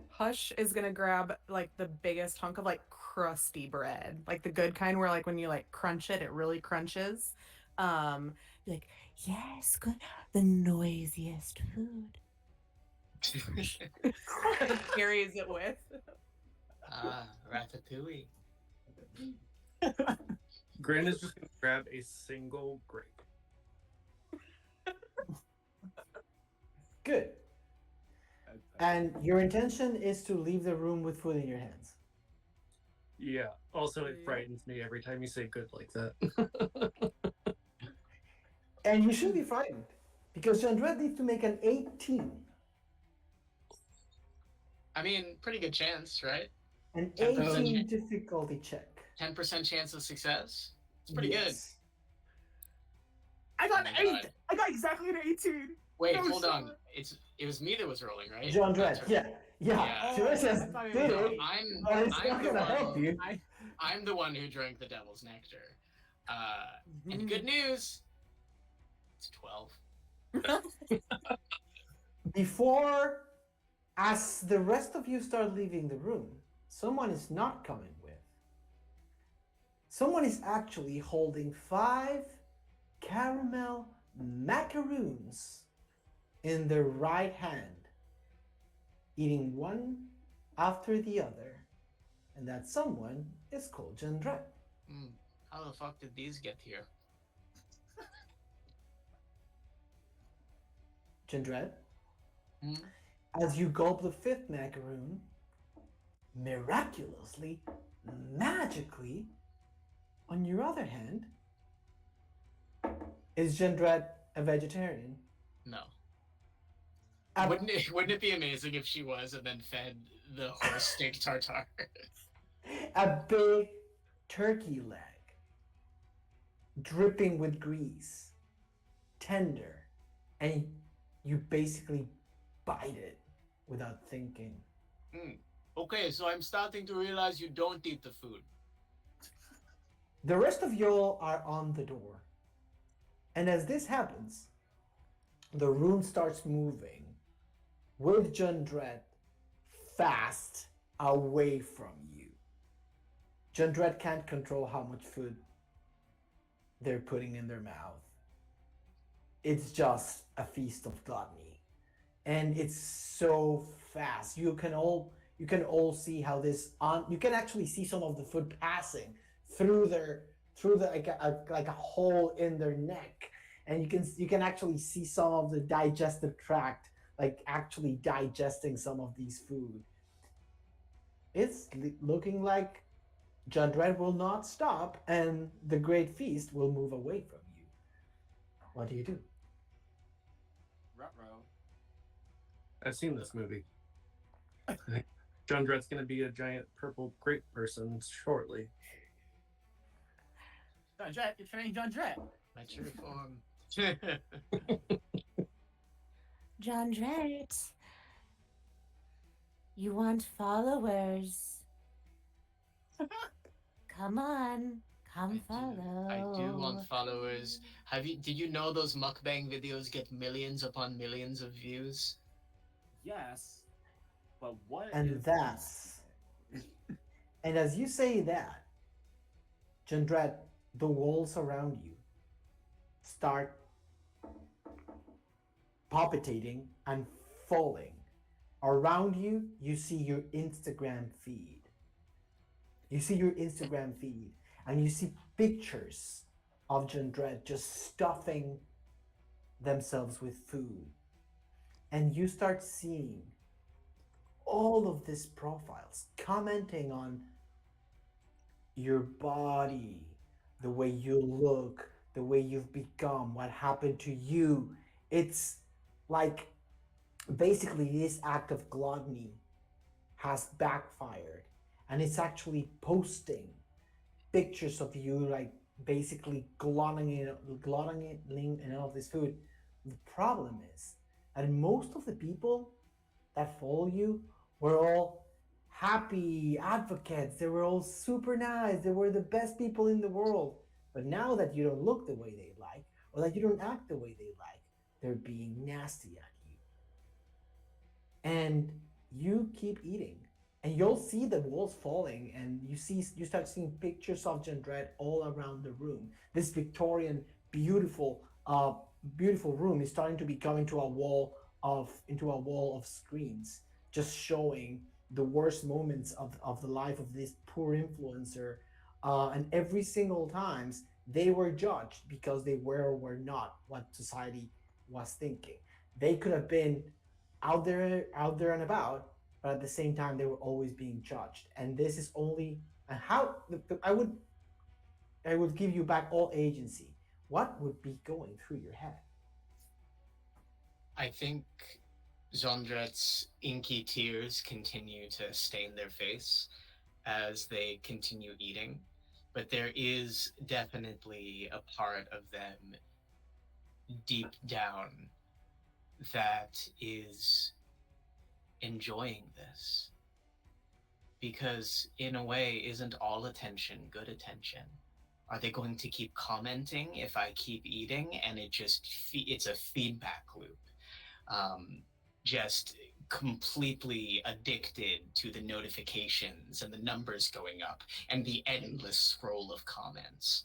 S5: Hush is gonna grab like the biggest hunk of like crusty bread, like the good kind where like when you like crunch it, it really crunches.
S7: Like, yes, good. The noisiest food.
S5: Carries it with.
S1: Ratatouille.
S4: Gren is just gonna grab a single grape.
S3: Good. And your intention is to leave the room with food in your hands.
S4: Yeah. Also, it frightens me every time you say "good" like that.
S3: And you shouldn't be frightened, because John Dredd needs to make an 18.
S1: I mean, pretty good chance, right?
S3: An
S1: 10%
S3: 18 difficulty check.
S1: 10% chance of success. It's pretty
S3: Yes.
S2: I got
S1: Oh
S2: an
S1: my
S2: 8.
S1: God.
S2: I got exactly an 18.
S1: good. Wait,
S2: No
S1: hold
S2: shit.
S1: on. It was me that was rolling, right?
S3: John
S1: That's
S3: Dredd,
S1: right.
S3: yeah.
S1: Yeah.
S3: Tiresias
S2: I thought it
S3: did
S2: was-
S3: it,
S1: I'm
S3: but it's
S1: I'm
S3: not
S1: the
S3: gonna help
S1: one.
S3: you.
S1: I'm the one who drank the devil's nectar. And
S5: Mhm.
S1: good news. It's 12.
S3: Before, as the rest of you start leaving the room, someone is not coming with. Someone is actually holding 5 caramel macaroons in their right hand, eating one after the other, and that someone is called John Dredd.
S1: How the fuck did these get here?
S3: John Dredd,
S1: Hmm?
S3: as you gulp the 5th macaroon, miraculously, magically, on your other hand, is John Dredd a vegetarian?
S1: No.
S3: A,
S1: Wouldn't it be amazing if she was and then fed the horse steak tartare?
S3: a big turkey leg, dripping with grease, tender, and you basically bite it without thinking.
S1: Okay, so I'm starting to realize you don't eat the food.
S3: The rest of y'all are on the door. And as this happens, the room starts moving with Jundred fast away from you. Jundred can't control how much food they're putting in their mouth. It's just a feast of gluttony. And it's so fast. You can all see how this on you can actually see some of the food passing through the like a hole in their neck, and you can actually see some of the digestive tract like actually digesting some of these food. It's looking like Jundred will not stop, and the great feast will move away from you. What do you do?
S2: Ruh-roh.
S4: I've seen this movie. Jundred's gonna be a giant purple grape person shortly.
S2: Jundred, you're training Jundred.
S1: My true form.
S7: Jundred, you want followers? Come on, come follow.
S1: I do want followers. Did you know those mukbang videos get millions upon millions of views?
S9: Yes, but what
S3: And
S9: is
S3: that's and as you say that, Jundred, the walls around you start palpitating and falling. Around you, you see your Instagram feed. You see your Instagram feed, and you see pictures of Jundred just stuffing themselves with food. And you start seeing all of these profiles commenting on your body, the way you look, the way you've become, what happened to you. It's like basically this act of gluttony has backfired, and it's actually posting pictures of you like basically gluttoning in all of this food. The problem is that most of the people that follow you were all happy advocates. They were all super nice. They were the best people in the world. But now that you don't look the way they like, or that you don't act the way they like, they're being nasty at you. And you keep eating. And you'll see the walls falling, and you start seeing pictures of Jundred all around the room. This Victorian, beautiful room is starting to become into a wall of screens, just showing the worst moments of the life of this poor influencer. And every single times they were judged because they were or were not what society was thinking. They could have been out there and about, but at the same time they were always being judged. And this is only and how I would give you back all agency. What would be going through your head?
S1: I think Jondret's inky tears continue to stain their face as they continue eating, but there is definitely a part of them deep down that is enjoying this. Because in a way, isn't all attention good attention? Are they going to keep commenting if I keep eating? And it's a feedback loop. Just completely addicted to the notifications and the numbers going up and the endless scroll of comments.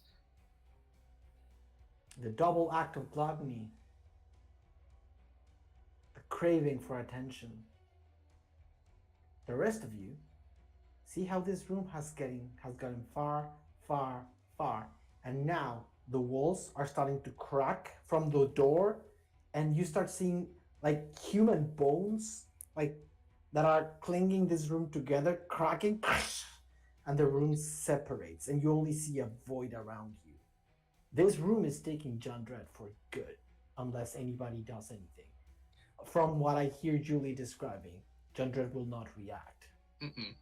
S3: The double act of gluttony, the craving for attention. The rest of you see how this room has gotten far, far, far, and now the walls are starting to crack from the door, and you start seeing like human bones like that are clinging this room together, cracking, and the room separates, and you only see a void around you. This room is taking Jundred for good, unless anybody does anything. from what I hear Julie describing, Jundred will not react.
S1: Mm-mm.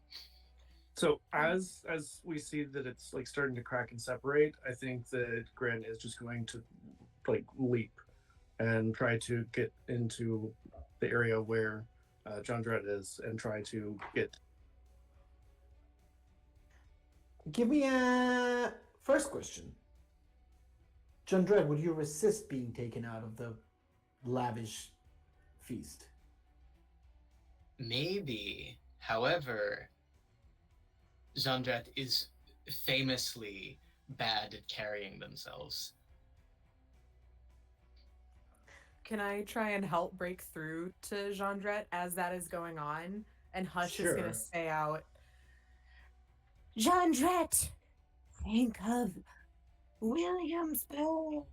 S4: So as we see that it's like starting to crack and separate, I think that Grin is just going to like leap and try to get into the area where John Dredd is and try to get.
S3: Give me a first question. John Dredd, would you resist being taken out of the lavish feast?
S1: Maybe. However, Jandret is famously bad at carrying themselves.
S5: Can I try and help break through to Jandret as that is going on? And Hush is going
S3: Sure.
S5: to stay out.
S7: Jandret, think of Williamsburg.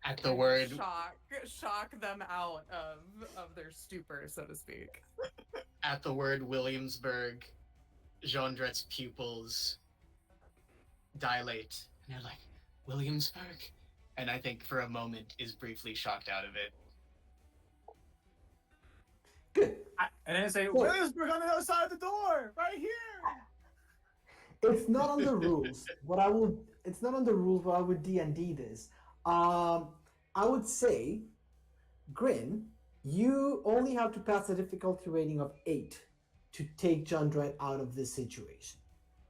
S1: At the word
S5: Shock them out of their stupor, so to speak.
S1: At the word Williamsburg, Jandret's pupils dilate, and they're like, Williamsburg? And I think for a moment is briefly shocked out of it.
S3: Good.
S2: And then say,
S3: Cool.
S2: Williamsburg on the other side of the door, right here.
S3: It's not on the rules. It's not on the rules, but I would D&D this. I would say, Grin, you only have to pass a difficulty rating of 8 to take John Dredd out of this situation.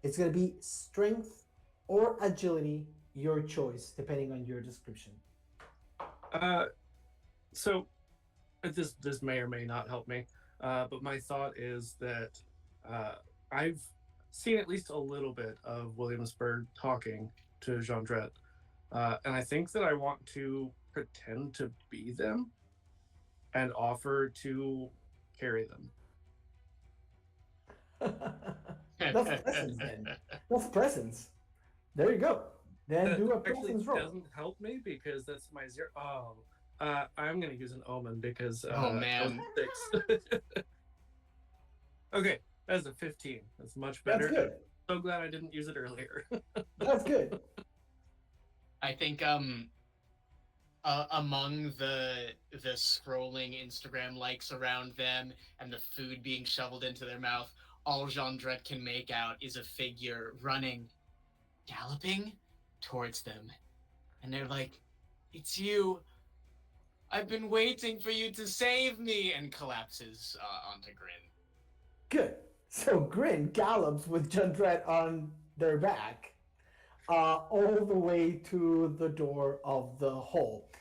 S3: It's going to be strength or agility, your choice, depending on your description.
S4: So this may or may not help me, but my thought is that I've seen at least a little bit of Williamsburg talking to Jean Dredd, and I think that I want to pretend to be them and offer to carry them.
S3: That's presence then. That's presence. There you go. Then
S4: That
S3: do a
S4: actually
S3: presence roll.
S4: doesn't help me because that's my 0. Oh, I'm gonna use an omen because
S1: Oh, man.
S4: that was 6. Okay, that's a 15. That's much better.
S3: That's good.
S4: So glad I didn't use it earlier.
S3: That's good.
S1: I think among the scrolling Instagram likes around them and the food being shoveled into their mouth, all Jean Dredd can make out is a figure running, galloping towards them. And they're like, it's you. I've been waiting for you to save me, and collapses onto Grin.
S3: Good. So Grin gallops with Jundred on their back all the way to the door of the hall.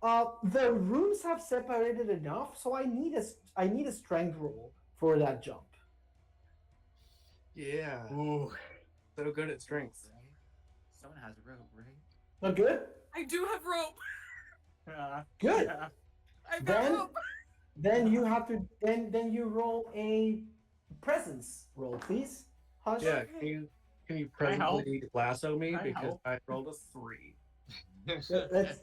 S3: The rooms have separated enough, so I need a strength roll for that jump.
S4: Yeah.
S1: Ooh.
S4: So good at strength.
S6: Someone has a rope, right?
S3: Not good?
S5: I do have rope.
S3: Good.
S2: Yeah.
S5: I've got
S3: Then
S5: rope.
S3: then you have to then you roll a presence roll, please. Hush.
S4: Yeah. Can you
S2: I help?
S4: presently lasso me
S2: I
S4: because
S2: help?
S4: I rolled a 3.
S3: That's,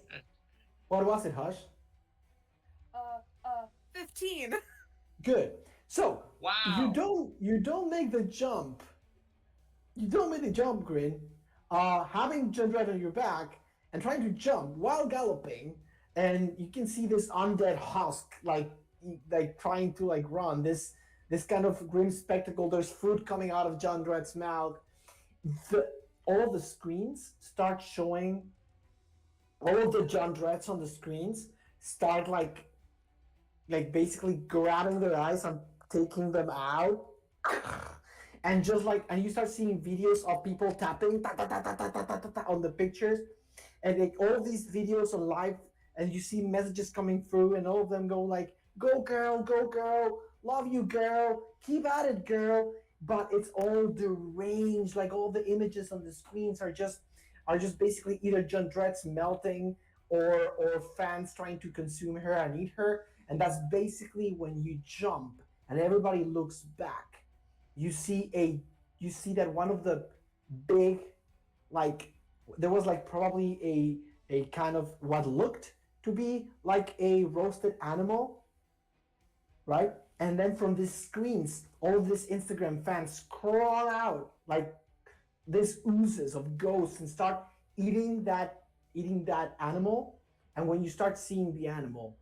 S3: what was it, Hush?
S5: 15.
S3: Good. So
S1: Wow.
S3: you don't make the jump. You don't make the jump, Grin. Having Jundred on your back and trying to jump while galloping, and you can see this undead husk like trying to like run. This kind of grim spectacle. There's fruit coming out of Jundred's mouth. All of the screens start showing. All of the Jundreds on the screens start like basically grabbing their eyes and taking them out. And you start seeing videos of people tapping on the pictures, and like all of these videos are live, and you see messages coming through, and all of them go like, go girl, love you girl, keep at it girl. But it's all deranged, like all the images on the screens are just basically either Jundred's melting or fans trying to consume her and eat her. And that's basically when you jump and everybody looks back. You see that one of the big, like, there was like probably a kind of what looked to be like a roasted animal, right? And then from these screens, all of these Instagram fans crawl out like this oozes of ghosts and start eating that animal. And when you start seeing the animal,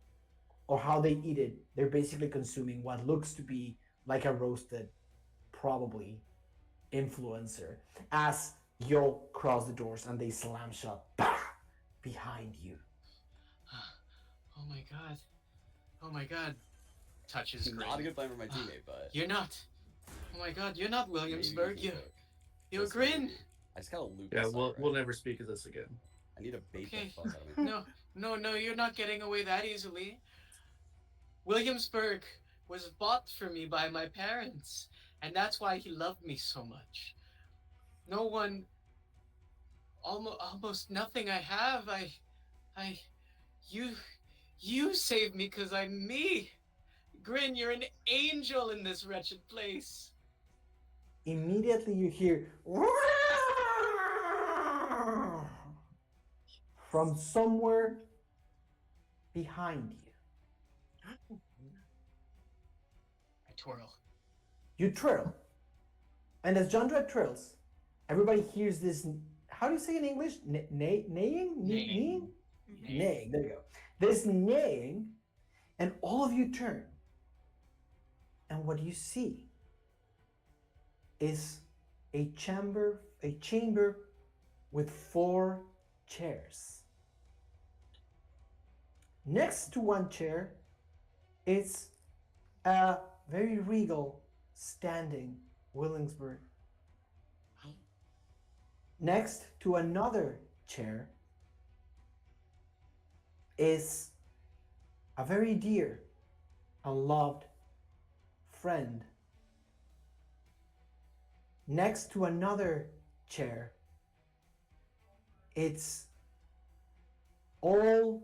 S3: or how they eat it, they're basically consuming what looks to be like a roasted, probably influencer, as you'll cross the doors and they slam shut behind you.
S1: Oh my god. Oh my god. Touches Grin.
S10: Not a good plan for my teammate, but
S1: You're not. Oh my god, you're not
S10: maybe
S1: Williamsburg.
S10: we can cook.
S1: You're
S10: Just
S1: Grin.
S10: maybe. I just gotta loop
S4: Yeah,
S10: this
S4: we'll
S10: up,
S4: we'll
S10: right?
S4: never speak of this again.
S10: I need to bait
S1: Okay.
S10: the fuck out of me.
S1: No, you're not getting away that easily. Williamsburg was bought for me by my parents, and that's why he loved me so much. No one, almost nothing I have, I, you saved me because I'm me. Grin, you're an angel in this wretched place.
S3: Immediately you hear from somewhere behind you.
S1: I twirl.
S3: You twirl. And as John Dredd twirls, everybody hears this. How do you say in English? Neighing?
S1: Neighing.
S3: Neighing. There you go. This neighing, and all of you turn. And what you see is a chamber with 4 chairs. Next to one chair is a very regal standing Williamsburg. Next to another chair is a very dear and loved friend. Next to another chair, it's all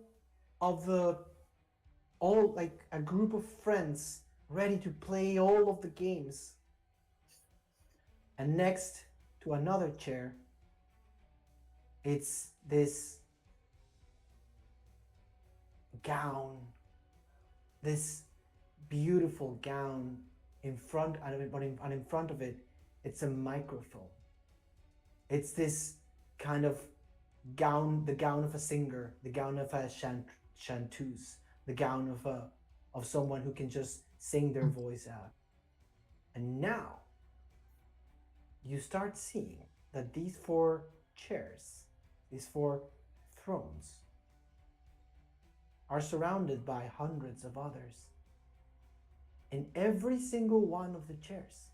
S3: like a group of friends ready to play all of the games. And next to another chair, it's this gown, this beautiful gown in front, and in front of it, it's a microphone. It's this kind of gown, the gown of a singer, the gown of a chanteuse, the gown of someone who can just sing their voice out. And now you start seeing that these 4 chairs, these 4 thrones, are surrounded by hundreds of others. In every single one of the chairs,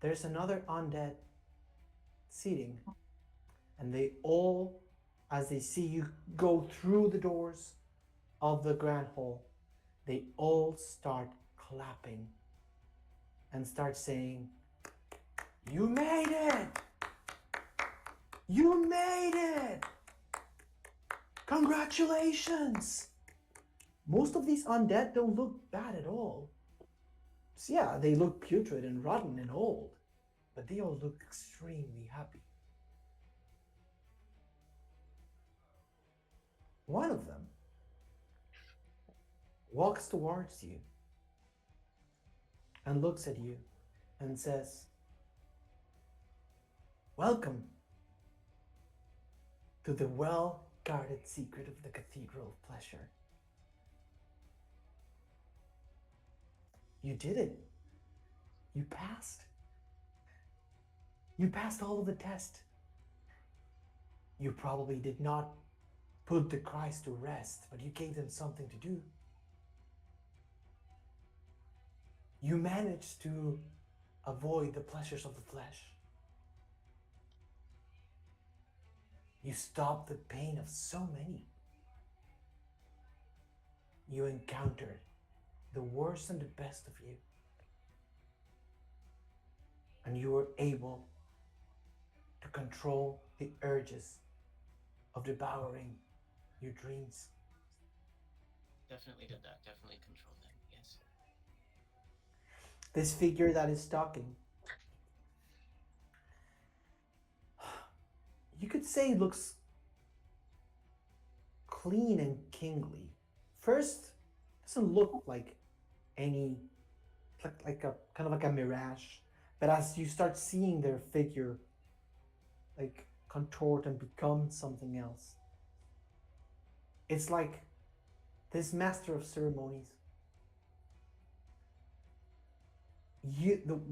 S3: there's another undead seating, and they all, as they see you go through the doors of the grand hall, they all start clapping and start saying, "You made it! You made it! Congratulations!" Most of these undead don't look bad at all. So yeah, they look putrid and rotten and old, but they all look extremely happy. One of them walks towards you and looks at you and says, "Welcome to the well-guarded secret of the Cathedral of Pleasure. You did it. You passed. You passed all of the tests. You probably did not put the Christ to rest, but you gave them something to do. You managed to avoid the pleasures of the flesh. You stopped the pain of so many. You encountered the worst and the best of you. And you were able to control the urges of devouring your dreams."
S1: Definitely did that. Definitely controlled them. Yes.
S3: This figure that is talking, you could say looks clean and kingly. First, doesn't look like any, like a kind of like a mirage. But as you start seeing their figure like contort and become something else, it's like this master of ceremonies,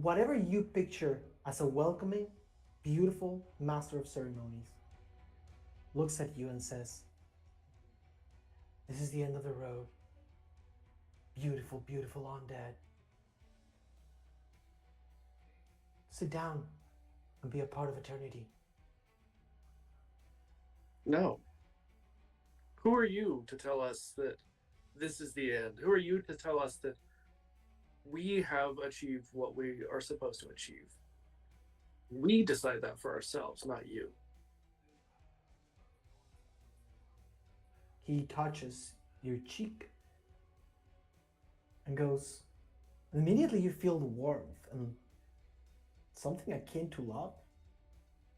S3: whatever you picture as a welcoming, beautiful master of ceremonies, looks at you and says, "This is the end of the road. Beautiful, beautiful undead. Sit down and be a part of eternity."
S4: No. Who are you to tell us that this is the end? Who are you to tell us that we have achieved what we are supposed to achieve? We decide that for ourselves, not you.
S3: He touches your cheek and goes, immediately you feel the warmth and something akin to love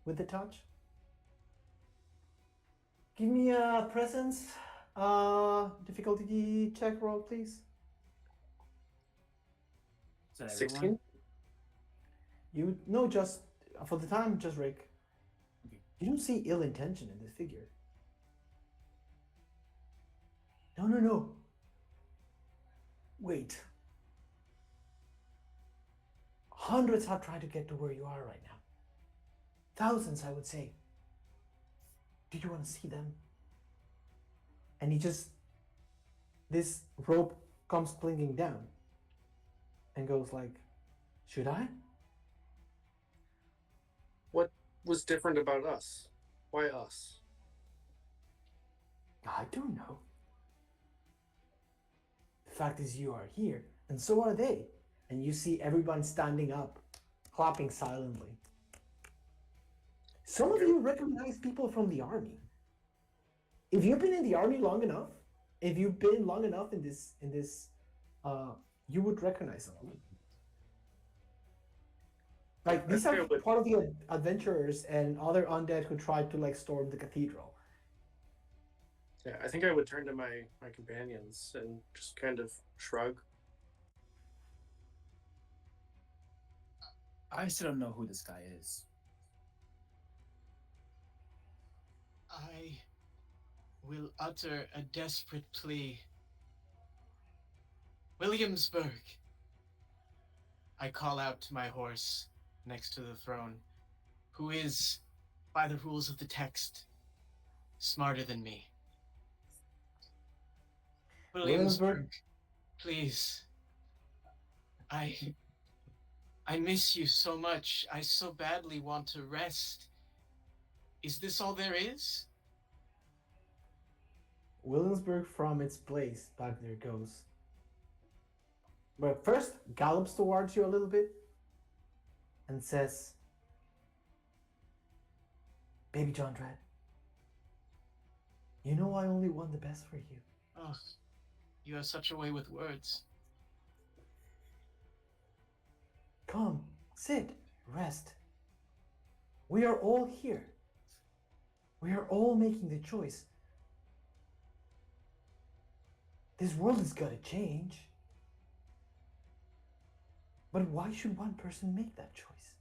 S3: with the touch. Give me a presence difficulty check roll, please.
S6: Is that
S4: 16?
S6: everyone?
S3: You no, just for the time, just Rick.
S6: Okay.
S3: You don't see ill intention in this figure. No. Wait. Hundreds have tried to get to where you are right now. Thousands, I would say. Do you want to see them? And this rope comes clinging down and goes like, should I?
S4: What was different about us? Why us?
S3: I don't know. The fact is you are here, and so are they. And you see everyone standing up, clapping silently. Some of you recognize people from the army. If you've been in the army long enough, if you've been long enough in this, you would recognize them. Like these are part of the adventurers and other undead who tried to like storm the cathedral.
S4: Yeah, I think I would turn to my companions and just kind of shrug.
S6: I still don't know who this guy is.
S1: I will utter a desperate plea. Williamsburg. I call out to my horse next to the throne, who is, by the rules of the text, smarter than me. Williamsburg, please. I miss you so much. I so badly want to rest. Is this all there is?
S3: Williamsburg from its place back there goes. But first gallops towards you a little bit and says, "Baby John Dredd, you know I only want the best for you."
S1: Oh, you have such a way with words.
S3: Come, sit, rest. We are all here. We are all making the choice. This world has got to change. But why should one person make that choice?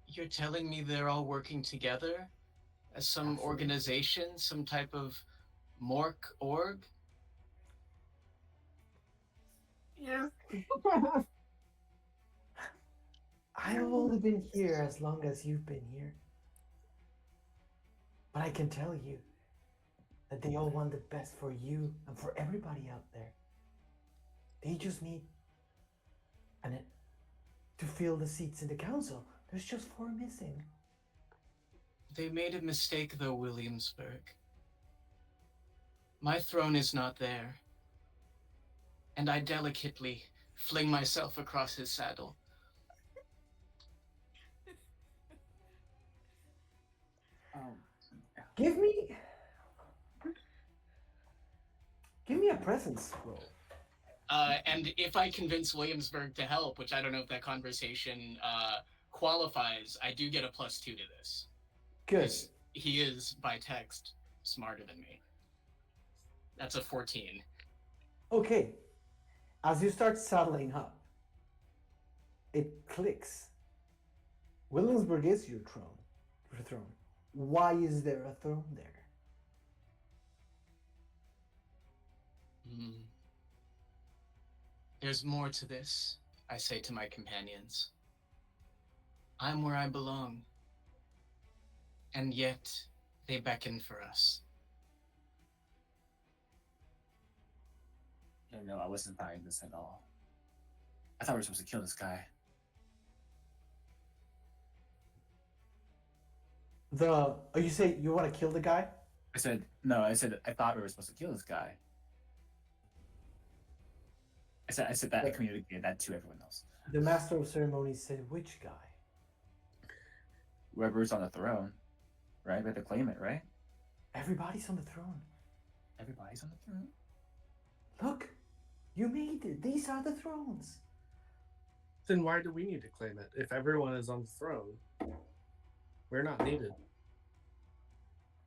S1: You're telling me they're all working together as some
S3: Absolutely.
S1: organization, some type of Mork org?
S2: Yeah.
S3: I have only been here as long as you've been here. But I can tell you that they all want the best for you and for everybody out there. They just need to fill the seats in the council. There's just 4 missing.
S1: They made a mistake, though, Williamsburg. My throne is not there. And I delicately fling myself across his saddle.
S3: Give me a presence roll.
S1: And if I convince Williamsburg to help, which I don't know if that conversation qualifies, I do get a +2 to this.
S3: Good.
S1: He is, by text, smarter than me. That's a 14.
S3: Okay. As you start saddling up, it clicks. Williamsburg is your throne. Why is there a throne there?
S1: There's more to this, I say to my companions. I'm where I belong. And yet, they beckon for us.
S6: No, I wasn't buying this at all. I thought we were supposed to kill this guy.
S3: You say you want to kill the guy?
S6: I said, no, I said, I thought we were supposed to kill this guy. I said that I communicated that to everyone else.
S3: The master of ceremonies said, which guy?
S6: Whoever's on the throne, right? We have to claim it, right?
S3: Everybody's on the throne.
S6: Everybody's on the throne.
S3: Look, you made it. These are the thrones.
S4: Then why do we need to claim it? If everyone is on the throne, we're not needed.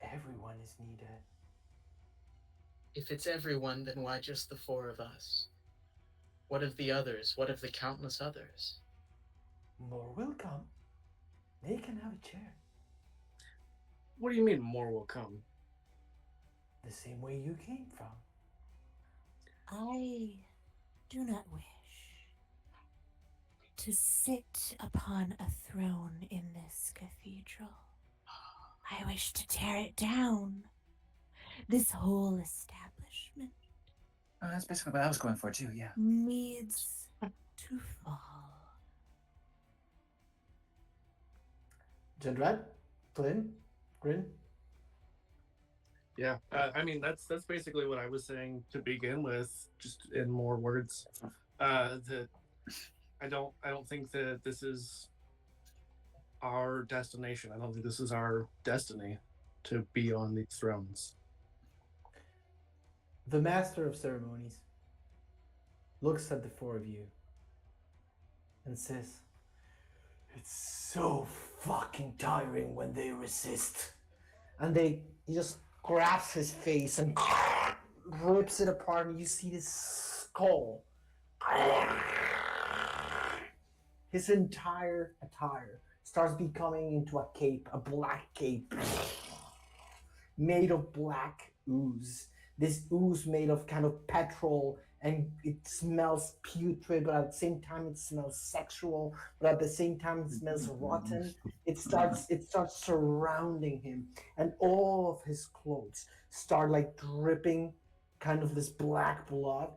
S3: Everyone is needed.
S1: If it's everyone, then why just the four of us? What of the others? What of the countless others?
S3: More will come. They can have a chair.
S4: What do you mean more will come?
S3: The same way you came from.
S7: I do not wish to sit upon a throne in this cathedral. I wish to tear it down. This whole establishment
S6: That's basically what I was going for too, yeah.
S7: needs to fall.
S3: Jindred? Flynn? Grin?
S4: Yeah, I mean that's basically what I was saying to begin with, just in more words. That I don't think that this is our destination. I don't think this is our destiny to be on these thrones.
S3: The master of ceremonies looks at the four of you and says, it's so fucking tiring when they resist. And he just grabs his face and rips it apart, and you see this skull. His entire attire starts becoming into a cape, a black cape, made of black ooze. This ooze made of kind of petrol, and it smells putrid, but at the same time it smells sexual, but at the same time it smells rotten. It starts surrounding him, and all of his clothes start like dripping kind of this black blood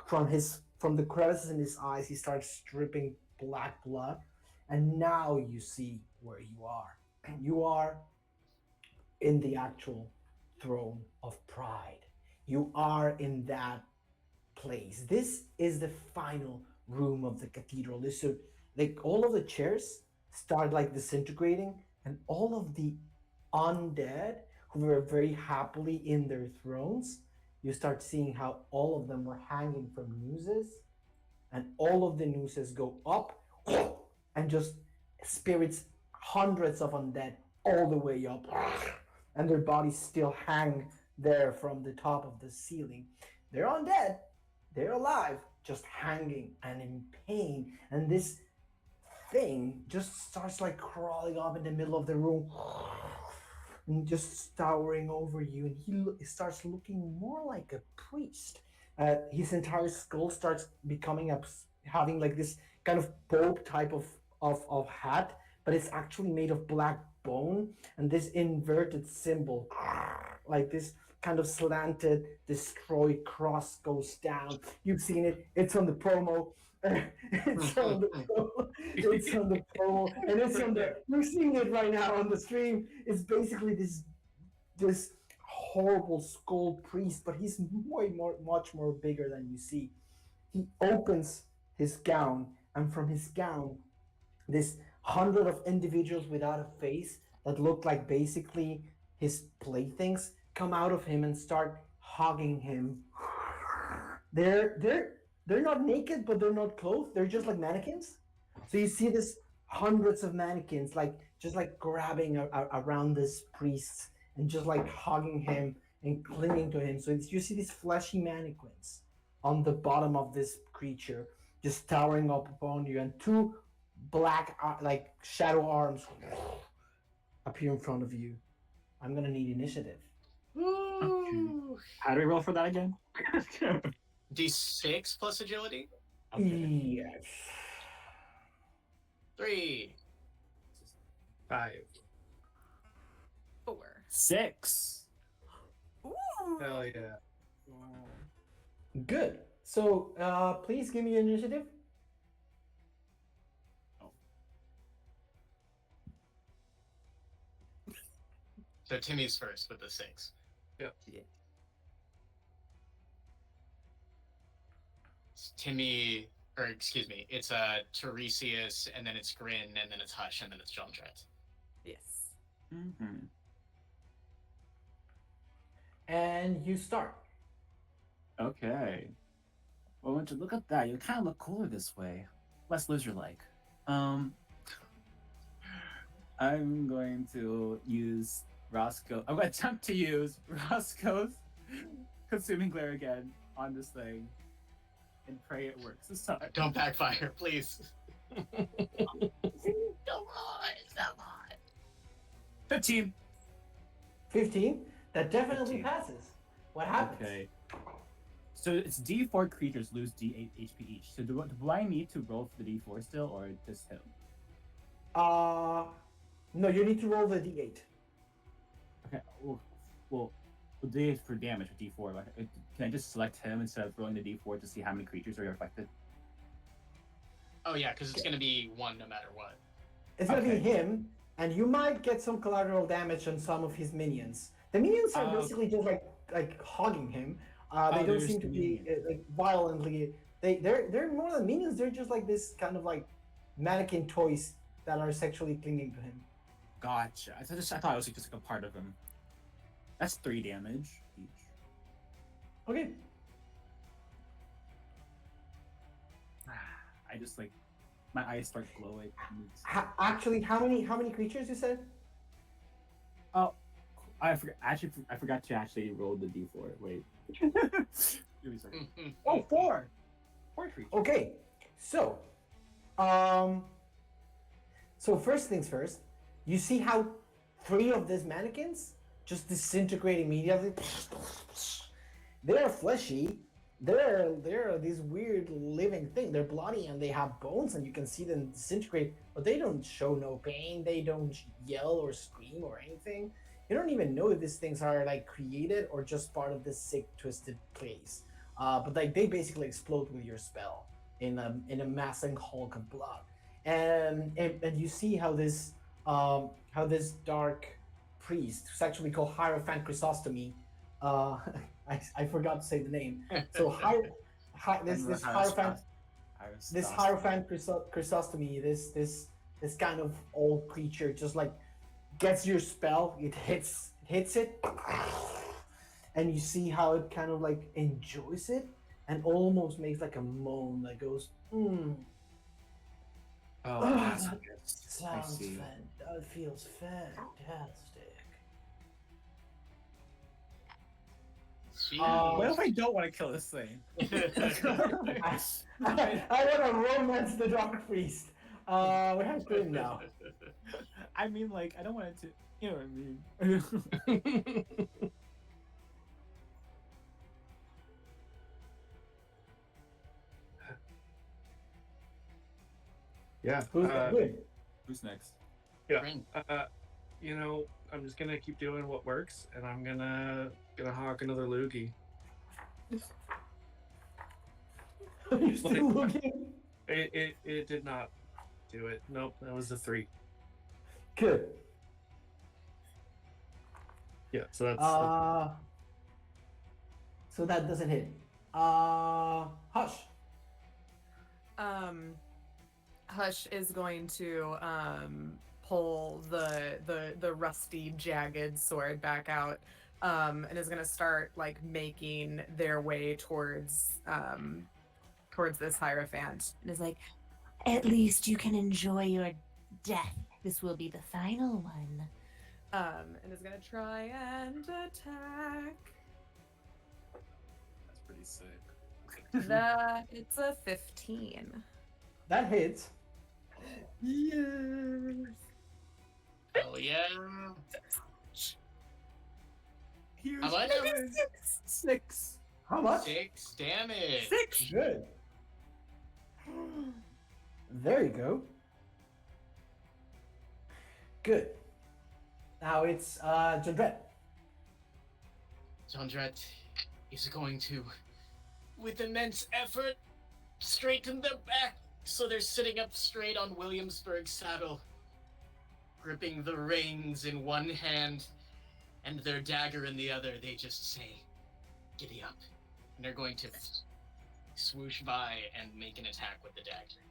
S3: from the crevices in his eyes. He starts dripping black blood, and now you see where you are. You are in the actual throne of pride. You are in that place. This is the final room of the cathedral. This so like all of the chairs start like disintegrating, and all of the undead who were very happily in their thrones, you start seeing how all of them were hanging from nooses, and all of the nooses go up and just spirits, hundreds of undead all the way up, and their bodies still hang there from the top of the ceiling. They're undead, they're alive, just hanging and in pain. And this thing just starts like crawling up in the middle of the room and just towering over you. And he starts looking more like a priest. His entire skull starts becoming having like this kind of pope type of hat, but it's actually made of black bone, and this inverted symbol, like this kind of slanted destroy cross goes down. You've seen it. It's on the promo. It's on the promo. It's on the promo, and it's on the. You're seeing it right now on the stream. It's basically this horrible skull priest, but he's much more bigger than you see. He opens his gown, and from his gown, this 100 of individuals without a face that look like basically his playthings come out of him and start hugging him. They're not naked, but they're not clothed. They're just like mannequins. So you see this hundreds of mannequins like just like grabbing around this priest and just like hugging him and clinging to him. So you see these fleshy mannequins on the bottom of this creature just towering up upon you, and two black like shadow arms appear in front of you. I'm gonna need initiative.
S1: Ooh.
S9: How do we roll for that again?
S1: D6 plus agility.
S9: Okay.
S3: Yes.
S1: 3.
S4: 5.
S5: 4.
S9: 6.
S5: Ooh.
S4: Hell yeah.
S3: Good. So, please give me initiative.
S1: So Timmie's first with the 6. It's Timmie, or excuse me, it's Tiresias, and then it's Grin, and then it's Hush, and then it's Jumdret.
S5: Yes.
S9: Mm-hmm.
S3: And you start.
S9: Okay. Well, when you look at that, you kind of look cooler this way. Less lizard-like. I'm going to use Roscoe. I'm going to attempt to use Roscoe's Consuming Glare again on this thing and pray it works this time.
S1: Don't backfire, please.
S3: Come on, come on.
S9: 15.
S3: 15. That definitely
S9: 15.
S3: passes. What happens?
S9: Okay. So it's D4 creatures lose D8 HP each. So do I need to roll for the D4 still, or just him?
S3: No, you need to roll the d8.
S9: Okay. Well, D8 for damage with D4. Like, can I just select him instead of rolling the D4 to see how many creatures are affected?
S1: Oh yeah, because it's gonna be 1 no matter what.
S3: It's gonna
S9: Okay.
S3: be him, and you might get some collateral damage on some of his minions. The minions are basically just like hogging him. They don't
S9: there's
S3: seem to be
S9: minions.
S3: like violently. They're more than minions. They're just like this kind of like mannequin toys that are sexually clinging to him.
S9: Gotcha. I thought it was just like a part of him. That's 3 damage each.
S3: Okay.
S9: I just like my eyes start glowing.
S3: Actually, how many creatures you said?
S9: Oh, I forgot to actually roll the D4. Wait. Give me a second. Oh, 4. 4 creatures.
S3: Okay, so, so first things first, you see how 3 of these mannequins just disintegrate immediately. They're fleshy. They're this weird living thing. They're bloody and they have bones, and you can see them disintegrate. But they don't show no pain. They don't yell or scream or anything. You don't even know if these things are like created or just part of this sick, twisted place. But like they basically explode with your spell in a massing hulk of blood, and you see how this dark priest, who's actually called Hierophant Chrysostomy. I forgot to say the name. So this Hierophant Chrysostomy, this kind of old creature, just like gets your spell. It hits it, and you see how it kind of like enjoys it and almost makes like a moan that goes,
S9: Oh, that's
S3: that
S9: good. I
S3: sounds
S9: see.
S3: that feels fantastic.
S9: What if I don't want to kill this thing?
S3: I want to romance the dark priest. We have to now.
S9: I mean, like, I don't want it to. You know what I mean?
S4: Yeah.
S9: Who's next?
S4: Yeah. I'm just gonna keep doing what works, and I'm gonna hawk another loogie.
S3: You're still looking?
S4: It did not do it. Nope, that was a 3.
S3: Good.
S4: Yeah, so that's
S3: so that doesn't hit. Hush.
S5: Hush is going to pull the rusty, jagged sword back out, and is going to start like making their way towards this Hierophant.
S7: And is like, at least you can enjoy your death. This will be the final one.
S5: And is going to try and attack.
S9: That's pretty sick.
S5: It's a 15.
S3: That hits.
S5: Yes.
S1: Hell yeah.
S2: Huge
S1: How much?
S2: damage.
S6: 6.
S3: How much?
S1: 6 damage.
S6: 6.
S3: Good. There you go. Good. Now it's Jandret.
S1: Jandret is going to, with immense effort, straighten them back so they're sitting up straight on Williamsburg's saddle, gripping the reins in one hand and their dagger in the other. They just say, "Giddy up," and they're going to swoosh by and make an attack with the dagger.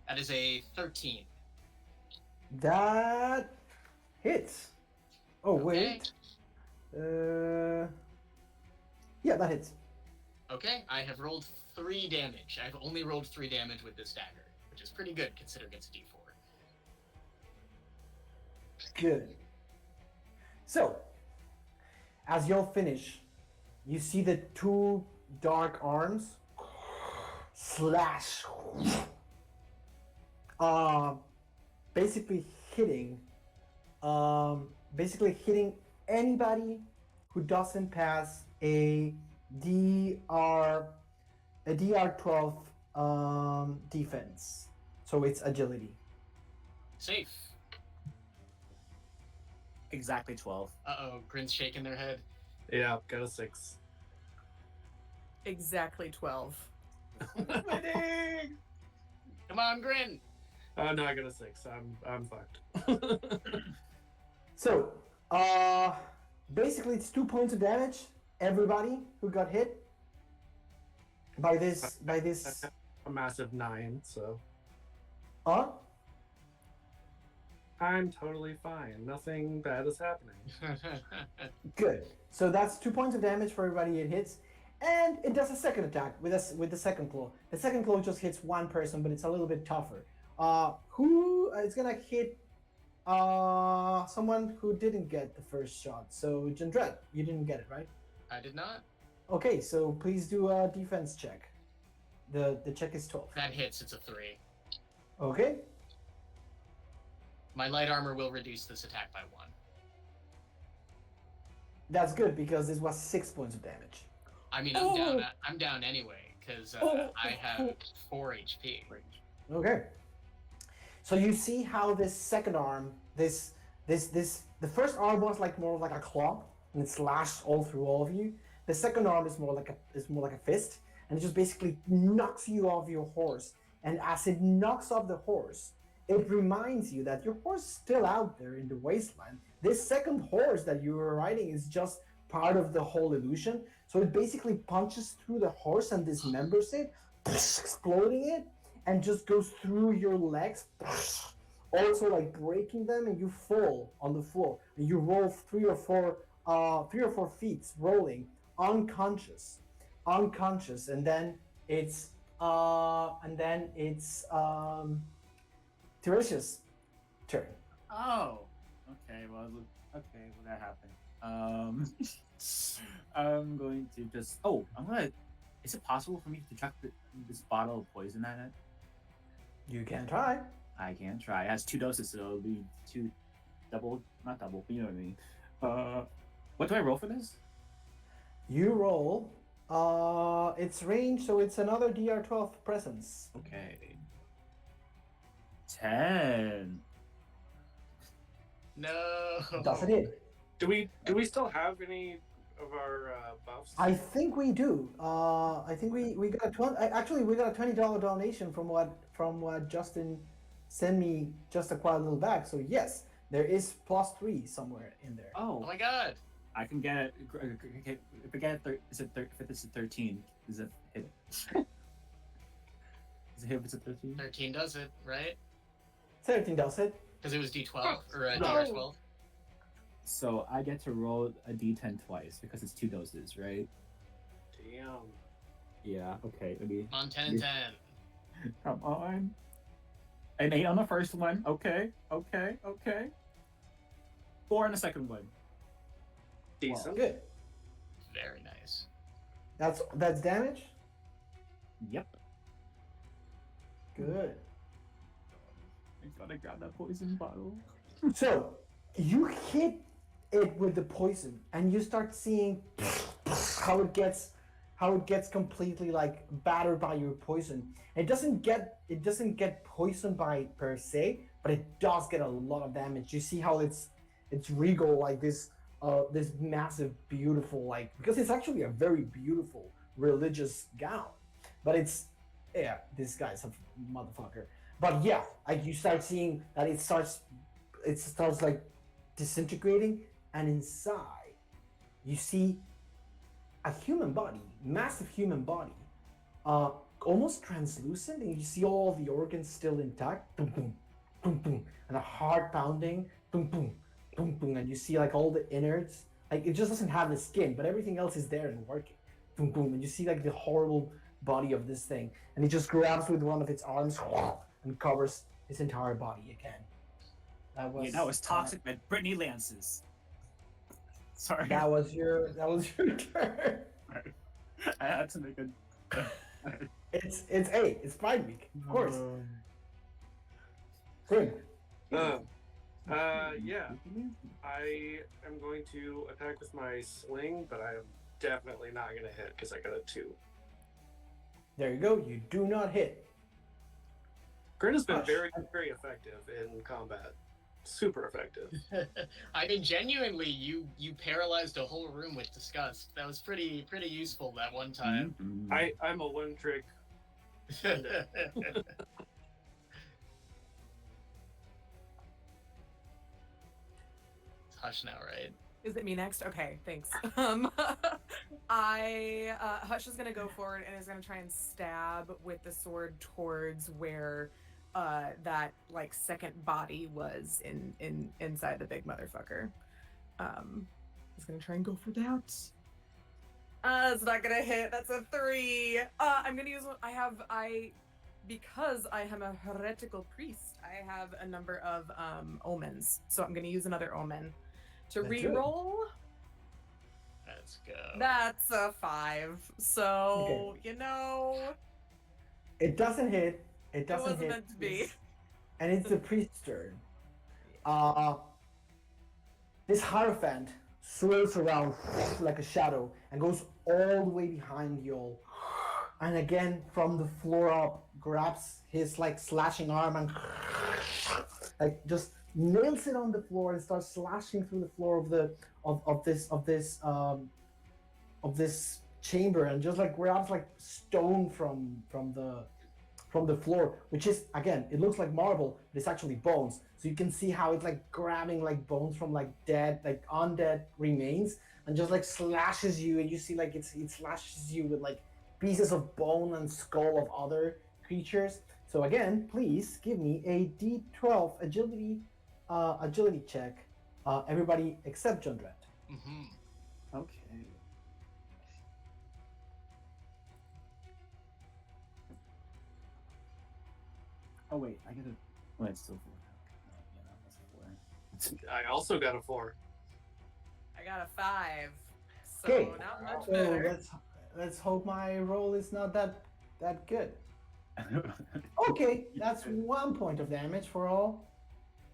S1: That is a 13.
S3: That hits. Oh
S1: Okay.
S3: wait. Yeah, that hits.
S1: Okay, I have rolled 3 damage. I've only rolled 3 damage with this dagger, which is pretty good considering it's a d4.
S3: Good. So, as you'll finish, you see the 2 dark arms slash, basically hitting anybody who doesn't pass a DR12 defense. So it's agility.
S1: Safe.
S6: Exactly 12.
S1: Uh-oh, Grin's shaking their head.
S4: Yeah, got a 6.
S5: Exactly 12.
S2: Winning.
S1: Come on, Grin!
S4: No, I got a 6. I'm fucked.
S3: So, basically it's 2 points of damage. Everybody who got hit by this,
S4: A massive 9, so
S3: huh?
S4: I'm totally fine. Nothing bad is happening.
S3: Good. So that's 2 points of damage for everybody it hits, and it does a second attack with the second claw. The second claw just hits one person, but it's a little bit tougher. Who it's gonna hit? Someone who didn't get the first shot. So Jandret, you didn't get it, right?
S1: I did not.
S3: Okay, so please do a defense check. The check is 12.
S1: That hits, it's a 3.
S3: Okay.
S1: My light armor will reduce this attack by 1.
S3: That's good because this was 6 points of damage.
S1: I mean, I'm down anyway, because I have 4 HP.
S3: Okay. So you see how this second arm, the first arm was like more like a claw, and it slashed all through all of you. The second arm is more like a fist, and it just basically knocks you off your horse. And as it knocks off the horse, it reminds you that your horse is still out there in the wasteland. This second horse that you were riding is just part of the whole illusion. So it basically punches through the horse and dismembers it, exploding it, and just goes through your legs, also like breaking them, and you fall on the floor. And you roll 3 or 4 feet, rolling, unconscious, and then it's Tiresias' turn.
S9: Oh. Okay. Well, that happened. I'm going to just. Oh, Is it possible for me to chuck this bottle of poison at it?
S3: You can try.
S9: I can try. It has 2 doses, so it'll be 2 double, not double, but you know what I mean. What do I roll for this?
S3: You roll. It's range, so it's another DR12 presence.
S9: Okay. 10.
S1: No.
S3: Does it hit?
S4: Do we still have any of our buffs?
S3: I think we do. I think we got a we got a $20 donation from what Justin sent me just a quiet little back. So yes, there is +3 somewhere in there.
S1: Oh my god.
S9: I can get it. If I get it, if it's a 13, does it hit it? Does it hit if it's a 13?
S1: 13 does it, right?
S3: 13 does it.
S1: Because it was D12 or DR12.
S9: So I get to roll a D10 twice because it's 2 doses, right?
S4: Damn.
S9: Yeah. Okay. Let me.
S1: On 10 and 10.
S9: Come on. An 8 on the first one. Okay. 4 on the second one.
S4: Decent.
S3: Good.
S1: Very nice.
S3: That's damage.
S9: Yep.
S3: Good.
S9: I gotta grab that poison bottle.
S3: So you hit it with the poison, and you start seeing how it gets completely like battered by your poison. It doesn't get poisoned by per se, but it does get a lot of damage. You see how it's regal like this massive beautiful, like, because it's actually a very beautiful religious gown, but it's, yeah, this guy's a motherfucker. But yeah, like you start seeing that it starts like disintegrating, and inside you see a human body, massive human body, almost translucent, and you see all the organs still intact, boom, boom, boom, boom, and a heart pounding, boom, boom, boom, boom, and you see like all the innards, like it just doesn't have the skin, but everything else is there and working, boom, boom, and you see like the horrible body of this thing, and it just grabs with one of its arms and covers its entire body again.
S9: That was toxic, but Brittany Lances. Sorry.
S3: That was your turn.
S9: I had to make a.
S3: It's Pride Week, of course. Good.
S4: Yeah. I am going to attack with my sling, but I am definitely not going to hit because I got a 2.
S3: There you go. You do not hit.
S4: Grin has been very, very effective in combat. Super effective.
S1: I mean, genuinely, you paralyzed a whole room with disgust. That was pretty useful that one time.
S4: I'm a one trick.
S1: Hush now, right?
S5: Is it me next? Okay, thanks. Hush is gonna go forward and is gonna try and stab with the sword towards where that like second body was inside the big motherfucker. He's gonna try and go for that. It's not gonna hit. That's a 3. I'm gonna use what because I am a heretical priest. I have a number of omens, so I'm gonna use another omen to re-roll.
S1: Let's go.
S5: That's a 5. So
S3: Okay. It doesn't hit. It doesn't
S5: wasn't
S3: hit.
S5: meant to be.
S3: And it's the priest's turn. This Hierophant swirls around like a shadow and goes all the way behind y'all. And again, from the floor up, grabs his like slashing arm and like just nails it on the floor and starts slashing through the floor of this chamber, and just like grabs like stone from the floor, which is, again, it looks like marble, but it's actually bones. So you can see how it's like grabbing like bones from like dead, like undead remains, and just like slashes you, and you see like it slashes you with like pieces of bone and skull of other creatures. So again, please give me a D12 agility check. Everybody except John Dredd.
S1: Mm-hmm.
S9: Okay. Oh wait, I get a. Well, it's still 4. That's a 4.
S4: I also got a 4.
S5: I got a 5. So
S3: Okay.
S5: not much
S3: So
S5: better.
S3: let's hope my roll is not that good. Okay, that's 1 point of damage for all.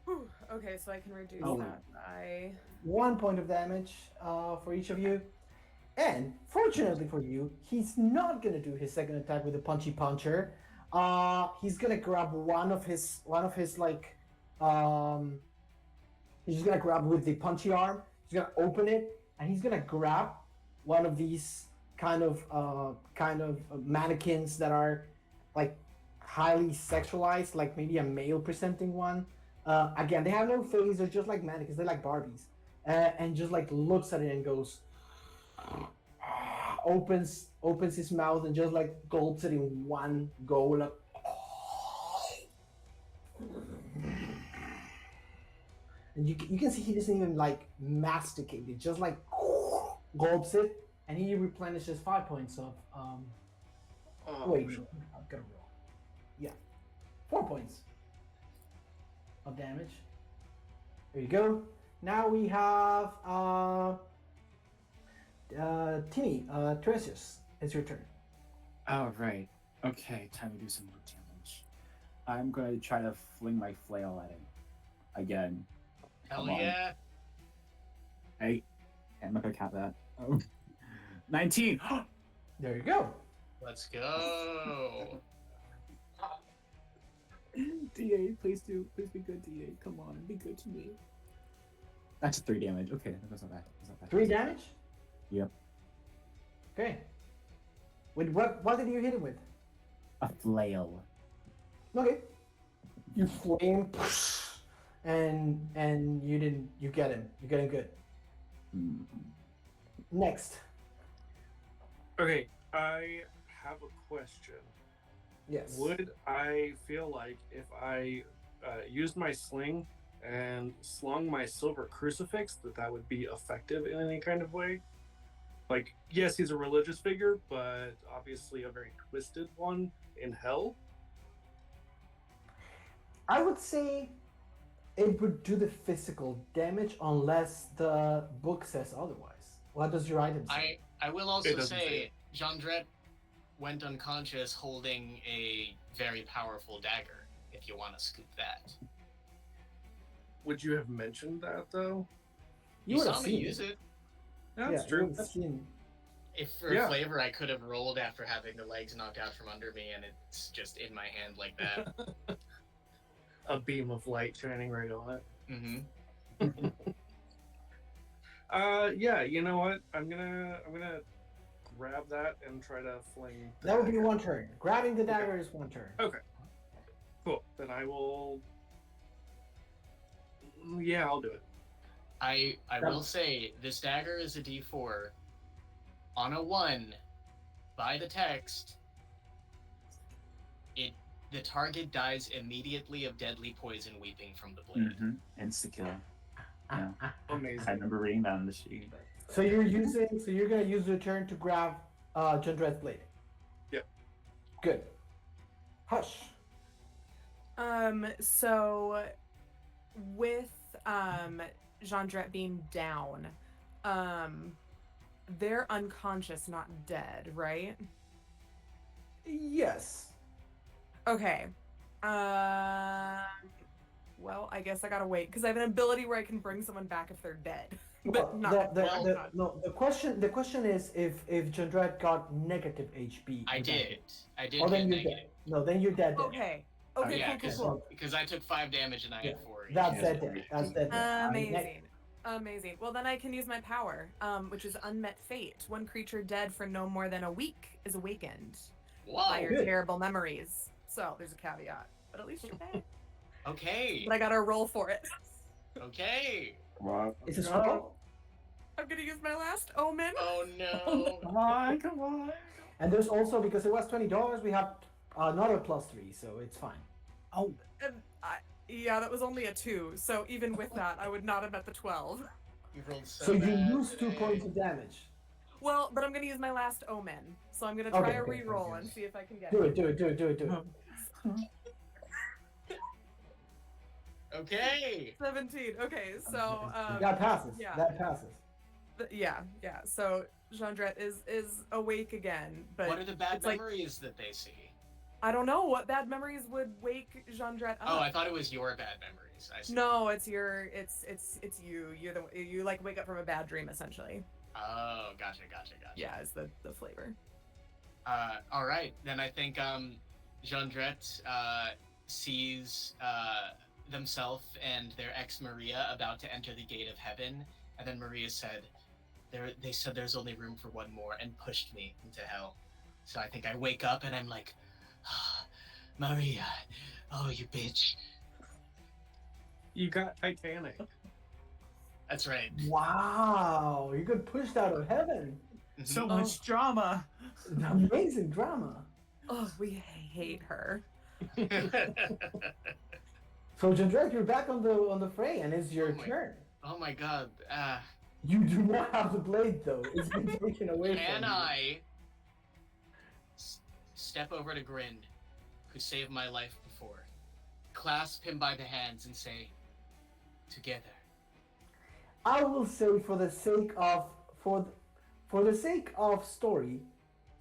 S5: Whew. Okay, so I can reduce
S9: Oh.
S5: that by
S3: 1 point of damage for each of you. And fortunately for you, he's not gonna do his second attack with the punchy puncher. He's gonna grab one of his like he's just gonna grab with the punchy arm. He's gonna open it, and he's gonna grab one of these kind of mannequins that are like highly sexualized, like maybe a male presenting one. Again, they have no face; they're just like mannequins. They're like Barbies, and just like looks at it and goes, opens his mouth and just like gulps it in one go. Like, and you can see he doesn't even like masticate it; just like gulps it, and he replenishes 5 points of wait, no, I'm gonna roll. Yeah, 4 points of damage. There you go. Now we have Timmie, Teresius, it's your turn.
S9: All right. Okay, time to do some more damage. I'm going to try to fling my flail at him again.
S1: Hell
S9: Come on.
S1: yeah.
S9: I'm not gonna count that. 19.
S3: There you go.
S1: Let's go.
S9: DA, please be good, DA. Come on, be good to me. That's 3 damage. Okay, that's not bad. That's not bad.
S3: 3 damage?
S9: Yep.
S3: Okay. With what did you hit him with?
S9: A flail.
S3: Okay. You flame and you get him. You get him good. Next.
S4: Okay, I have a question.
S3: Yes.
S4: Would I feel like if I used my sling and slung my silver crucifix that would be effective in any kind of way? Like, yes, he's a religious figure, but obviously a very twisted one in hell.
S3: I would say it would do the physical damage unless the book says otherwise. What does your item say?
S1: I will
S4: It
S1: also
S4: doesn't say
S1: say Jandret went unconscious holding a very powerful dagger, if you want to scoop that.
S4: Would you have mentioned that, though?
S1: You
S3: would
S1: saw
S3: have
S1: me
S3: seen
S1: use it.
S4: That's
S3: Yeah, you
S4: true.
S3: would have seen.
S1: If for
S4: Yeah.
S1: flavor, I could have rolled after having the legs knocked out from under me, and it's just in my hand like that.
S4: A beam of light shining right on it.
S1: Mm-hmm.
S4: Yeah, you know what? I'm gonna grab that and try to fling. the
S3: That would be
S4: dagger.
S3: 1 turn. Grabbing the dagger is 1 turn.
S4: Okay. Cool. Then I will. Yeah, I'll do it.
S1: I will say this dagger is a D4. On a 1, by the text, the target dies immediately of deadly poison weeping from the blade.
S9: Insta-kill. Yeah.
S4: Amazing.
S9: I remember reading that on the sheet.
S3: So you're gonna use your turn to grab Jandret's blade.
S4: Yep.
S3: Good. Hush.
S5: So with Jandret being down, they're unconscious, not dead, right?
S3: Yes.
S5: Okay. Well, I guess I gotta wait because I have an ability where I can bring someone back if they're dead, but
S3: Well,
S5: not.
S3: the question is if Jandret got negative HP.
S1: I
S3: or
S1: did.
S3: damage.
S1: I did
S3: Oh,
S1: get
S3: then you're
S1: negative.
S3: dead. No, then you're dead. then.
S5: Okay. Okay.
S1: Yeah,
S5: Cool.
S1: because I took 5 damage and I had 4.
S3: That's
S1: each.
S3: dead. Then. That's dead. then.
S5: Amazing. Well, then I can use my power, which is Unmet Fate. One creature dead for no more than a week is awakened by your
S3: good.
S5: terrible memories. So there's a caveat, but at least you're dead.
S1: Okay.
S5: But I gotta roll for it.
S1: Okay.
S3: It's a spell.
S5: I'm gonna use my last omen.
S1: Oh no.
S9: Come on.
S3: And there's also, because it was $20, we have another +3, so it's fine.
S9: Oh,
S5: Yeah, that was only a 2. So even with that, I would not have met the 12.
S1: You rolled so
S3: So you
S1: bad
S3: lose 2
S1: today.
S3: points of damage.
S5: Well, but I'm gonna use my last omen, so I'm gonna try
S3: Okay,
S5: a
S3: okay,
S5: reroll
S3: okay.
S5: and see if I can get
S3: Do it.
S1: Okay.
S5: 17. Okay, so
S3: That passes.
S5: yeah.
S3: That passes.
S5: Yeah. So Jandret is awake again, but
S1: What are the bad
S5: it's like-
S1: memories that they see?
S5: I don't know what bad memories would wake Jandret up.
S1: Oh, I thought it was your bad memories. I see.
S5: No, it's you. You like wake up from a bad dream essentially.
S1: Oh, gotcha.
S5: Yeah, is the flavor.
S1: All right, then I think Jandret sees themselves and their ex Maria about to enter the gate of heaven, and then Maria said, "They said there's only room for one more," and pushed me into hell. So I think I wake up and I'm like, Maria, oh you bitch.
S4: You got Titanic.
S1: That's right.
S3: Wow, you got pushed out of heaven.
S9: so
S5: Oh.
S9: much drama.
S3: Amazing drama.
S5: Oh, we hate her.
S3: So Jandret, you're back on the fray, and it's your
S1: Oh my-
S3: turn.
S1: Oh my god.
S3: You do not have the blade though. It's been taken away
S1: Can
S3: from you.
S1: I step over to Grin, who saved my life before, clasp him by the hands and say, "Together."
S3: I will say, for the sake of story,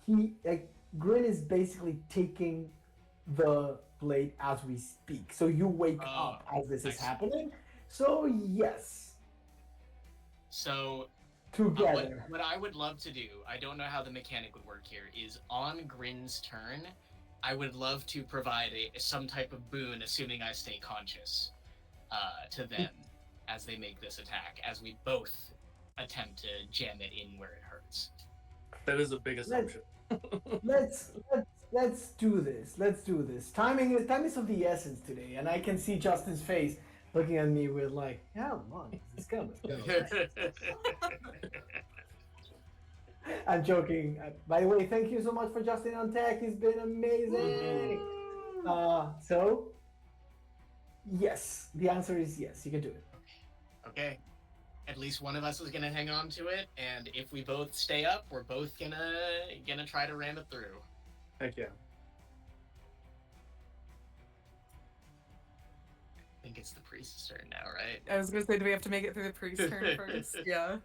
S3: Grin is basically taking the blade as we speak. So you wake
S1: Oh,
S3: up as this is
S1: I see.
S3: happening. So yes.
S1: So
S3: Together.
S1: what I would love to do, I don't know how the mechanic would work here, is on Grin's turn, I would love to provide some type of boon, assuming I stay conscious, to them as they make this attack, as we both attempt to jam it in where it hurts.
S4: That is a big assumption.
S3: Let's do this. Let's do this. Time is of the essence today, and I can see Justin's face looking at me with like, how long is this coming? I'm joking. By the way, thank you so much for Justin on tech. He's been amazing. So, yes, the answer is yes. You can do it.
S1: Okay. At least one of us is gonna hang on to it, and if we both stay up, we're both gonna try to ram it through.
S4: Heck yeah.
S1: I think it's the priest's turn now, right?
S5: I was gonna say, do we have to make it through the priest's turn first? Yeah.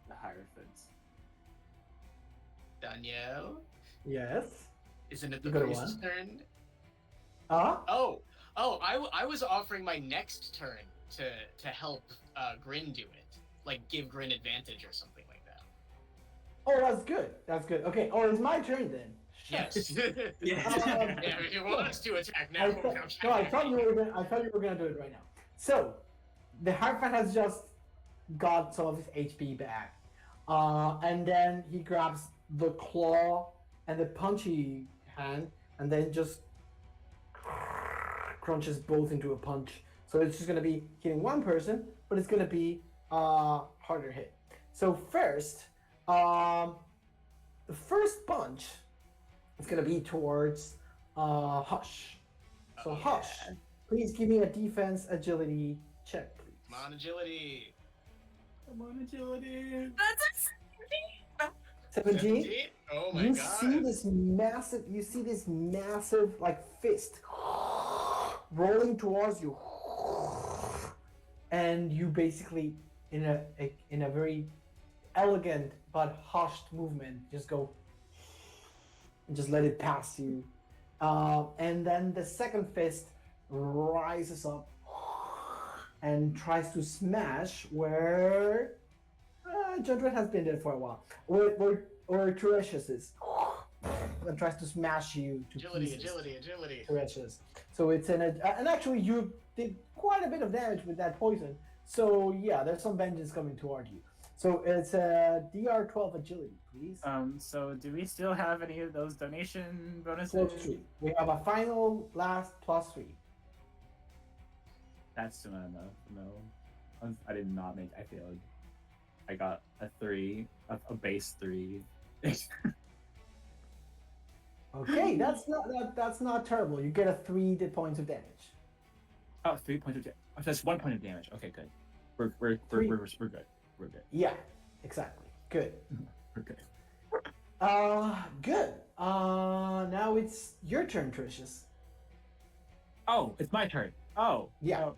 S9: The Hierophants.
S1: Danielle,
S3: Yes.
S1: isn't it the
S3: You got a
S1: priest's
S3: one?
S1: turn?
S3: Uh-huh.
S1: I was offering my next turn to help Grin do it, like give Grin advantage or something like that.
S3: Oh, that's good. That's good. Okay. Oh, it's my turn then.
S1: Yes.
S6: Yeah.
S1: Yeah, if you want us to attack now.
S3: I thought you were gonna do it right now. So, the Hierophant has just got some of his HP back, and then he grabs the claw and the punchy hand, and then just crunches both into a punch. So it's just gonna be hitting one person, but it's gonna be harder hit. So first, the first punch is gonna be towards Hush. So Hush, please give me a defense agility check, please.
S1: Come on, agility.
S2: Come on, agility.
S5: That's
S3: 17.
S1: 17? Oh my
S3: You
S1: god.
S3: see this massive like fist rolling towards you, and you basically in a very elegant but hushed movement just go and just let it pass you, and then the second fist rises up and tries to smash where Judred has been there for a while. Where Tiresias is, and tries to smash you to
S1: Agility,
S3: pieces.
S1: agility.
S3: Tiresias. So it's and actually you did quite a bit of damage with that poison. So yeah, there's some vengeance coming toward you. So it's a DR12 agility, please.
S9: So do we still have any of those donation bonuses?
S3: +3. We have a final last +3.
S9: That's still not enough. No, I did not make. I failed. I got a 3, a base 3.
S3: Okay, that's not terrible. You get a 3 points of damage.
S9: Oh, 3 points of damage. Oh, that's 1 point of damage. Okay, good. We're good. We're good.
S3: Yeah, exactly. Good.
S9: We're good.
S3: Good. Now it's your turn, Tricious.
S9: Oh, it's my turn. Oh,
S3: Yeah.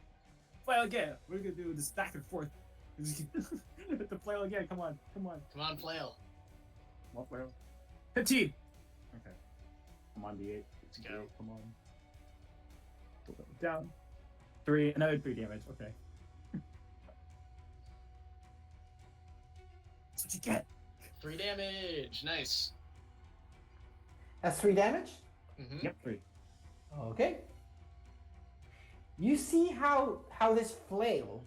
S9: Flail again. We're gonna do this back and forth. The flail again. Come on.
S1: Come on, flail.
S9: What flail? 15. Okay. Come on, D8.
S1: Let's go.
S9: Come on. Down. 3. Another 3 damage. Okay. That's what you get.
S1: 3 damage. Nice.
S3: That's 3 damage?
S1: Mm-hmm.
S9: Yep. 3.
S3: Okay. You see how this flail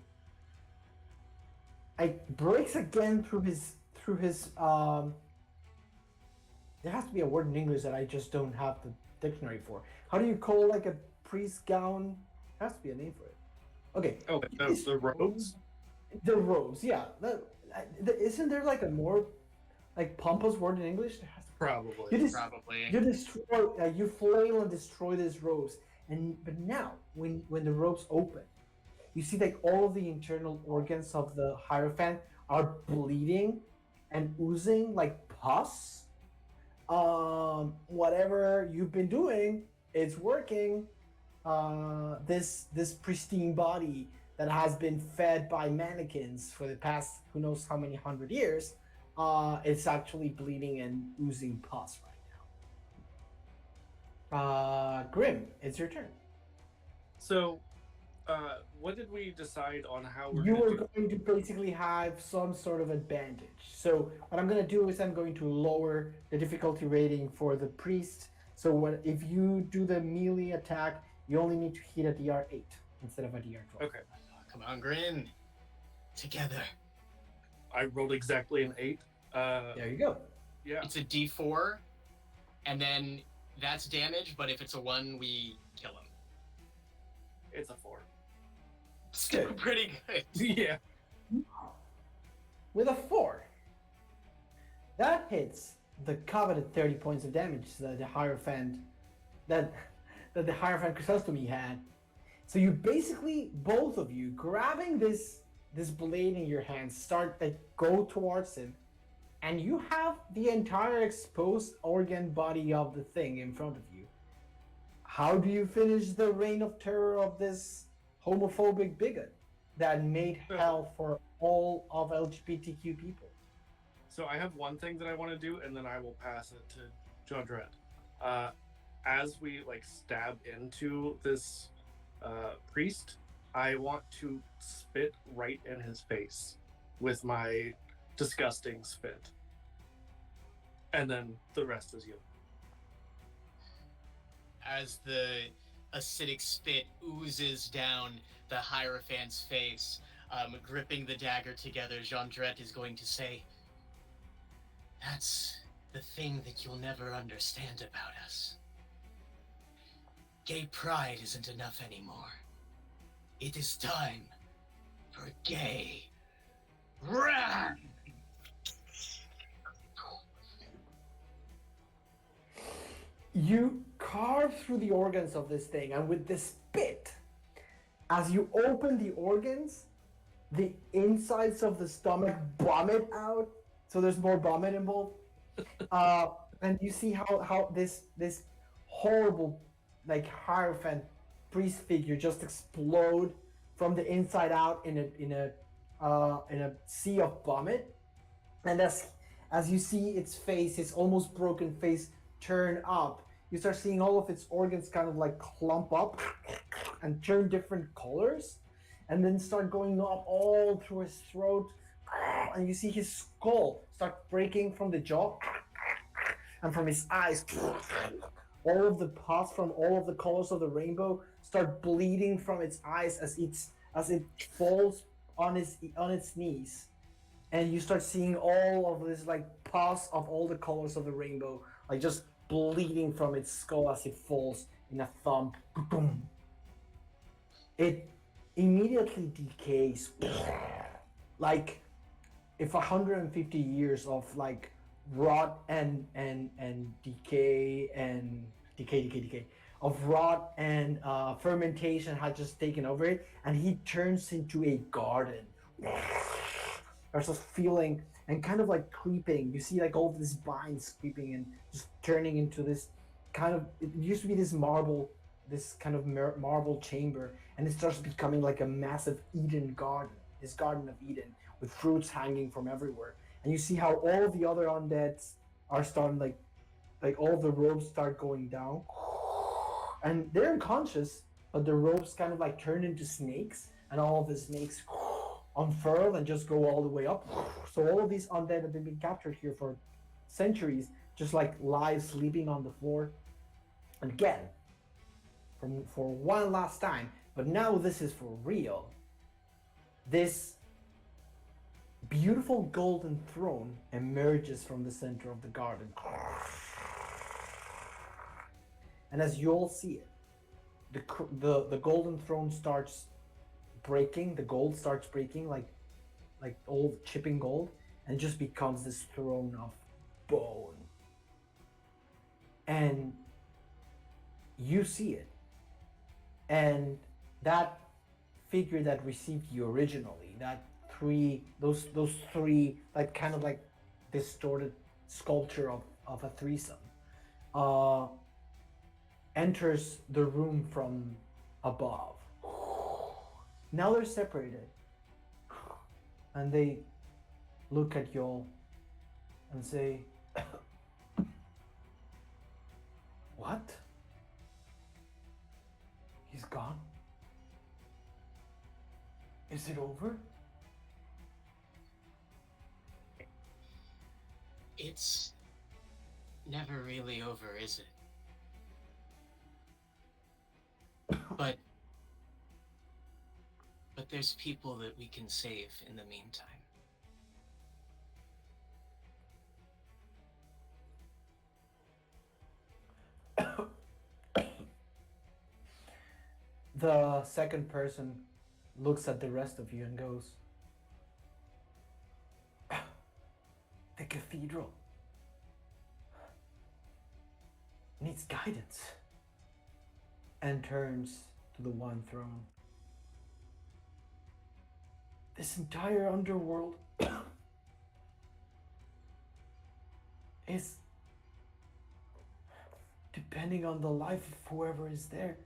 S3: breaks again through his there has to be a word in English that I just don't have the dictionary for. How do you call like a priest gown? There has to be a name for it. Okay.
S4: Oh, the robes?
S3: The robes, yeah. Isn't there like a more like pompous word in English? There has to
S4: Probably.
S1: Probably.
S3: You destroy, you flail and destroy these robes, but now when the robes open, you see like all of the internal organs of the Hierophant are bleeding and oozing like pus. Whatever you've been doing, it's working. This pristine body that has been fed by mannequins for the past who knows how many 100 years, it's actually bleeding and oozing pus right now. Grim, it's your turn.
S4: So, What did we decide on how we're
S3: You
S4: gonna
S3: are
S4: do?
S3: going to basically have some sort of advantage. So what I'm going to do is I'm going to lower the difficulty rating for the priest. So if you do the melee attack, you only need to hit a DR8 instead of a DR12.
S4: Okay.
S1: Come on, Grin. Together.
S4: I rolled exactly an 8.
S3: There you go.
S4: Yeah.
S1: It's a D4, and then that's damage, but if it's a 1, we kill him.
S4: It's a 4.
S1: Still pretty good.
S4: Yeah.
S3: With a 4, that hits the coveted 30 points of damage that the Hierophant that the Hierophant Chrysostomy had. So you basically, both of you, grabbing this blade in your hands, start to go towards him, and you have the entire exposed organ body of the thing in front of you. How do you finish the reign of terror of this homophobic bigot that made hell for all of LGBTQ people?
S4: So I have one thing that I want to do, and then I will pass it to John Dredd. As we stab into this priest, I want to spit right in his face with my disgusting spit, and then the rest is you.
S1: As the acidic spit oozes down the Hierophant's face, gripping the dagger together, Jondrette is going to say, "That's the thing that you'll never understand about us. Gay pride isn't enough anymore. It is time for gay wrath."
S3: You carve through the organs of this thing, and with the spit, as you open the organs, the insides of the stomach vomit out, so there's more vomit involved. And you see how this horrible Hierophant priest figure just explode from the inside out in a sea of vomit. And as you see its face, its almost broken face, turn up, you start seeing all of its organs kind of clump up and turn different colors, and then start going up all through his throat, and you see his skull start breaking from the jaw and from his eyes. All of the pus from all of the colors of the rainbow start bleeding from its eyes as it falls on its knees, and you start seeing all of this pus of all the colors of the rainbow just bleeding from its skull as it falls in a thump. It immediately decays, like if 150 years of rot and decay of rot and fermentation had just taken over it, and he turns into a garden. There's a feeling and kind of creeping. You see all of these vines creeping and just turning into this kind of, it used to be this kind of marble chamber, and it starts becoming a massive Eden garden, this Garden of Eden with fruits hanging from everywhere. And you see how all the other undeads are starting all the robes start going down, and they're unconscious, but the robes kind of turn into snakes, and all of the snakes unfurl and just go all the way up. So all of these undead have been captured here for centuries, just lie sleeping on the floor. And again, for one last time, but now this is for real. This beautiful golden throne emerges from the center of the garden. And as you all see it, the golden throne starts breaking, the gold starts breaking like old chipping gold, and just becomes this throne of bone. And you see it. And that figure that received you originally, those three kind of distorted sculpture of a threesome, enters the room from above. Now they're separated, and they look at y'all and say, "What? He's gone?" Is it over?
S1: It's never really over, is it? But there's people that we can save in the meantime.
S3: The second person looks at the rest of you and goes, the cathedral needs guidance, and turns to the one throne. This entire underworld is depending on the life of whoever is there.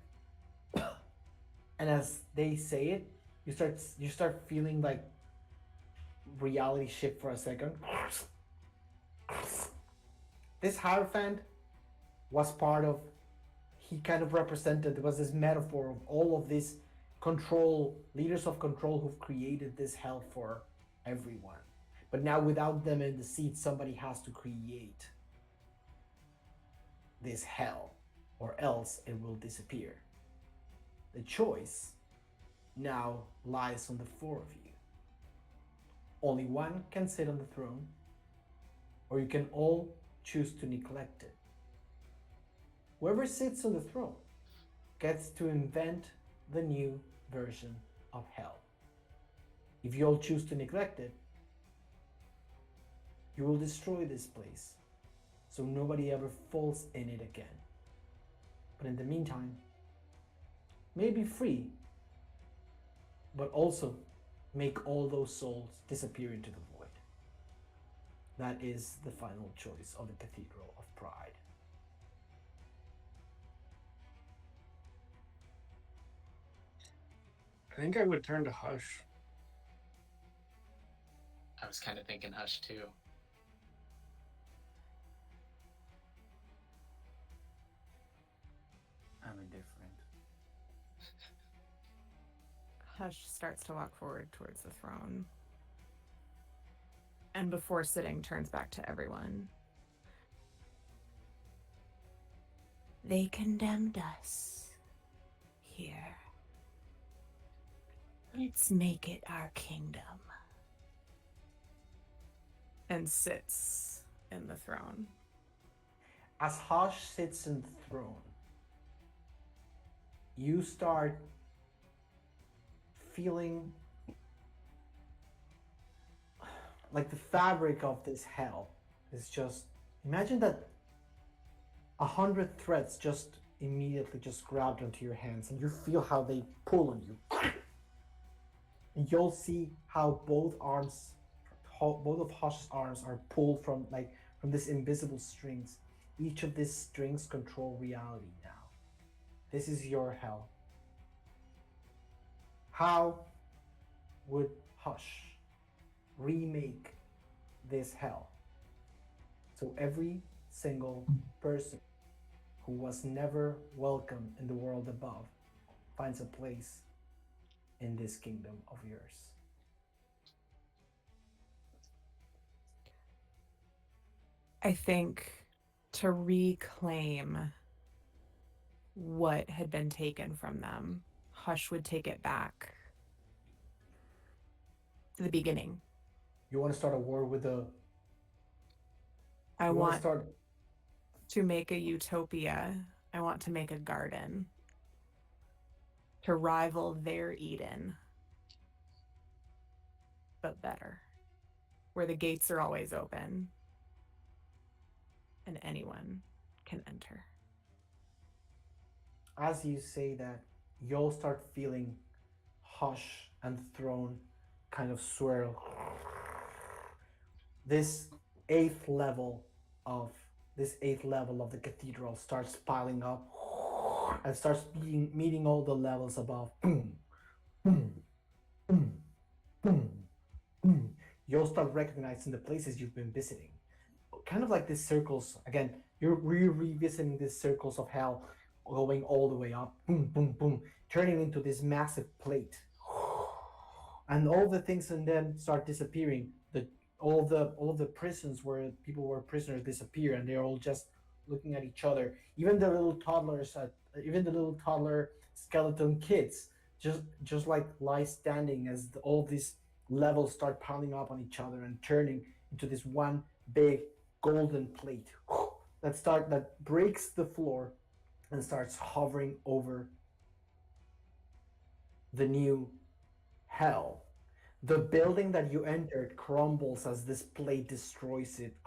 S3: And as they say it, you start feeling like reality shift for a second. This Hierophant was part of, he kind of represented, there was this metaphor of all of these leaders of control who've created this hell for everyone. But now without them in the seat, somebody has to create this hell, or else it will disappear. The choice now lies on the four of you. Only one can sit on the throne, or you can all choose to neglect it. Whoever sits on the throne gets to invent the new version of hell. If you all choose to neglect it, you will destroy this place, so nobody ever falls in it again. But in the meantime, may be free, but also make all those souls disappear into the void. That is the final choice of the Cathedral of Pride.
S4: I think I would turn to Hush.
S1: I was kind of thinking Hush too.
S6: I'm indifferent.
S5: Hush starts to walk forward towards the throne. And before sitting, turns back to everyone.
S7: They condemned us here. Let's make it our kingdom.
S5: And sits in the throne.
S3: As Hush sits in the throne, you start feeling like the fabric of this hell is just, imagine that 100 threads just immediately just grabbed onto your hands, and you feel how they pull on you. And you'll see how both of Hush's arms are pulled from this invisible strings. Each of these strings control reality now. This is your hell. How would Hush remake this hell so every single person who was never welcome in the world above finds a place in this kingdom of yours?
S5: I think to reclaim what had been taken from them, Hush would take it back to the beginning.
S3: You want to start a war with the...
S5: I want to make a utopia. I want to make a garden to rival their Eden, but better, where the gates are always open and anyone can enter.
S3: As you say that, you'll start feeling Hush and Throne kind of swirl. This eighth level of the cathedral starts piling up and starts meeting all the levels above. Boom, boom, boom, boom, boom. You'll start recognizing the places you've been visiting. Kind of like these circles, again, you're revisiting these circles of hell, going all the way up, boom, boom, boom, turning into this massive plate. and all the things in them start disappearing. All the prisons where people were prisoners disappear, and they're all just looking at each other. Even the little toddler skeleton kids just like lie standing as all these levels start piling up on each other and turning into this one big golden plate that breaks the floor and starts hovering over the new hell. The building that you entered crumbles as this plate destroys it.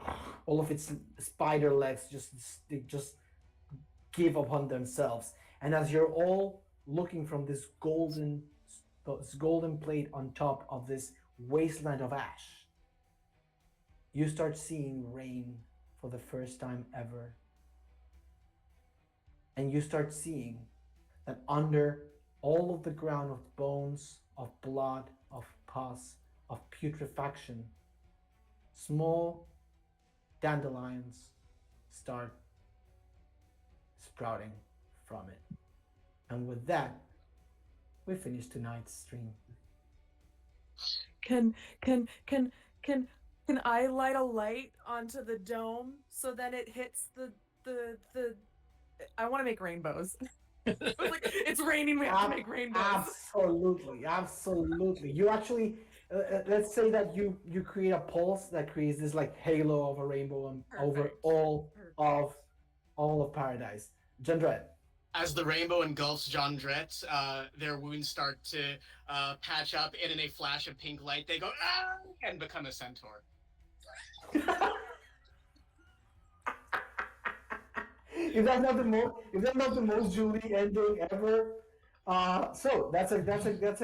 S3: All of its spider legs just give upon themselves. And as you're all looking from this golden plate on top of this wasteland of ash, you start seeing rain for the first time ever. And you start seeing that under all of the ground of bones, of blood, of pus, of putrefaction, small dandelions start sprouting from it. And with that, we finish tonight's stream.
S5: Can I light a light onto the dome so then it hits the I want to make rainbows. Like, it's raining, we have to make rainbows.
S3: Absolutely. You actually, let's say that you create a pulse that creates this like halo of a rainbow over all of paradise. Jandret.
S1: As the rainbow engulfs John Dret, their wounds start to patch up, and in a flash of pink light, they go ah and become a centaur.
S3: If that's not the most Juli ending ever, so that's a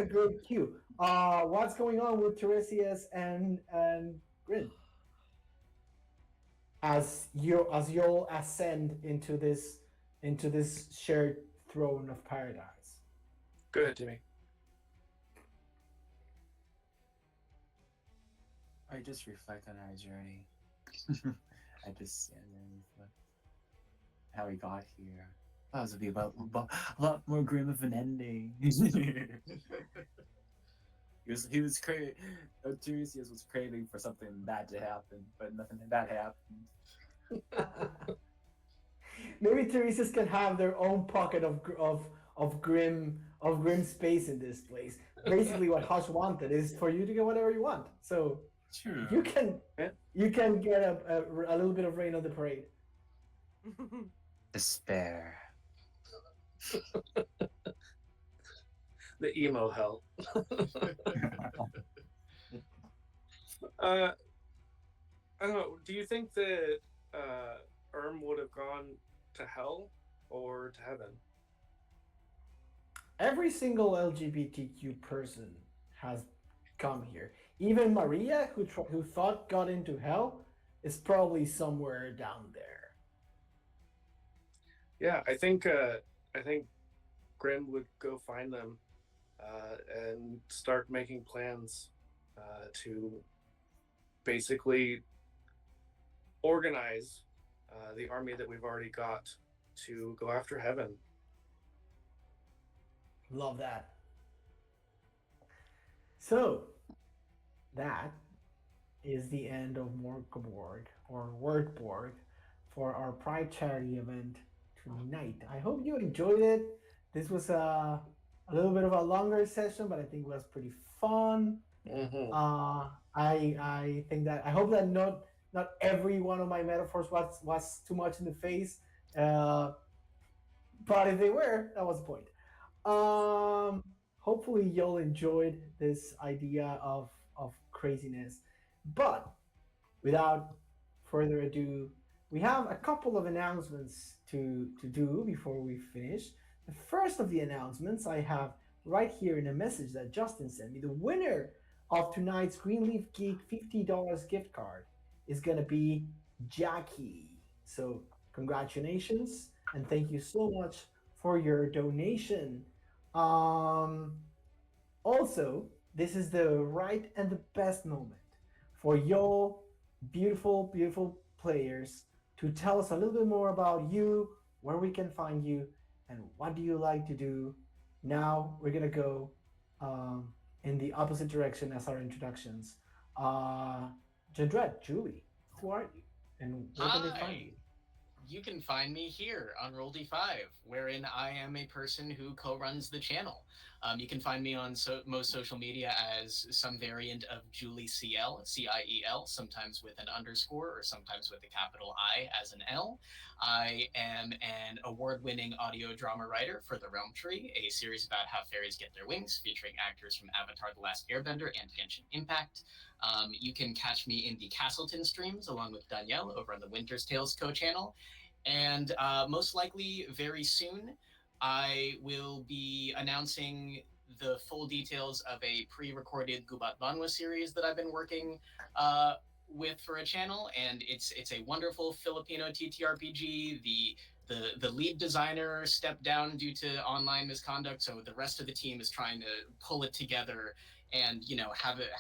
S3: great cue. What's going on with Tiresias and Grin? As you all ascend into this shared throne of paradise.
S4: Go ahead, Timmie.
S6: I just reflect on our journey. I just stand there and reflect how we got here. That was be about a lot more grim of an ending. he was craving. Tiresias was craving for something bad to happen, but nothing bad happened.
S3: Maybe Tiresias can have their own pocket of grim space in this place. Basically, what Hush wanted is for you to get whatever you want. So
S6: True.
S3: you can get a little bit of rain on the parade.
S6: Despair.
S4: The emo hell. I don't know. Do you think that would have gone to hell or to heaven?
S3: Every single LGBTQ person has come here. Even Maria, who thought got into hell, is probably somewhere down there.
S4: Yeah, I think Grim would go find them and start making plans to basically organize the army that we've already got to go after heaven.
S3: Love that. So, that is the end of Mork Borg or Werk Borg for our Pride charity event tonight. I hope you enjoyed it. This was a little bit of a longer session, but I think it was pretty fun.
S4: Mm-hmm.
S3: I think that I hope that not every one of my metaphors was too much in the face, but if they were, that was the point. Hopefully y'all enjoyed this idea of craziness, but without further ado, we have a couple of announcements to do before we finish. The first of the announcements I have right here in a message that Justin sent me. The winner of tonight's Greenleaf Geek $50 gift card is going to be Jackie. So congratulations and thank you so much for your donation. Also, this is the right and the best moment for y'all beautiful players to tell us a little bit more about you, where we can find you, and what do you like to do. Now we're gonna go in the opposite direction as our introductions. Jadret, Julie, who are you? And where can they find
S1: Hi.
S3: you?
S1: You can find me here on Roll D5, wherein I am a person who co-runs the channel. You can find me on most social media as some variant of Julie CL, CIEL, sometimes with an underscore or sometimes with a capital I as an L. I am an award-winning audio drama writer for The Realm Tree, a series about how fairies get their wings, featuring actors from Avatar: The Last Airbender and Genshin Impact. You can catch me in the Castleton streams along with Danielle over on the Winter's Tales co-channel. And most likely very soon, I will be announcing the full details of a pre-recorded Gubat Banwa series that I've been working with for a channel, and it's a wonderful Filipino TTRPG. The lead designer stepped down due to online misconduct, so the rest of the team is trying to pull it together and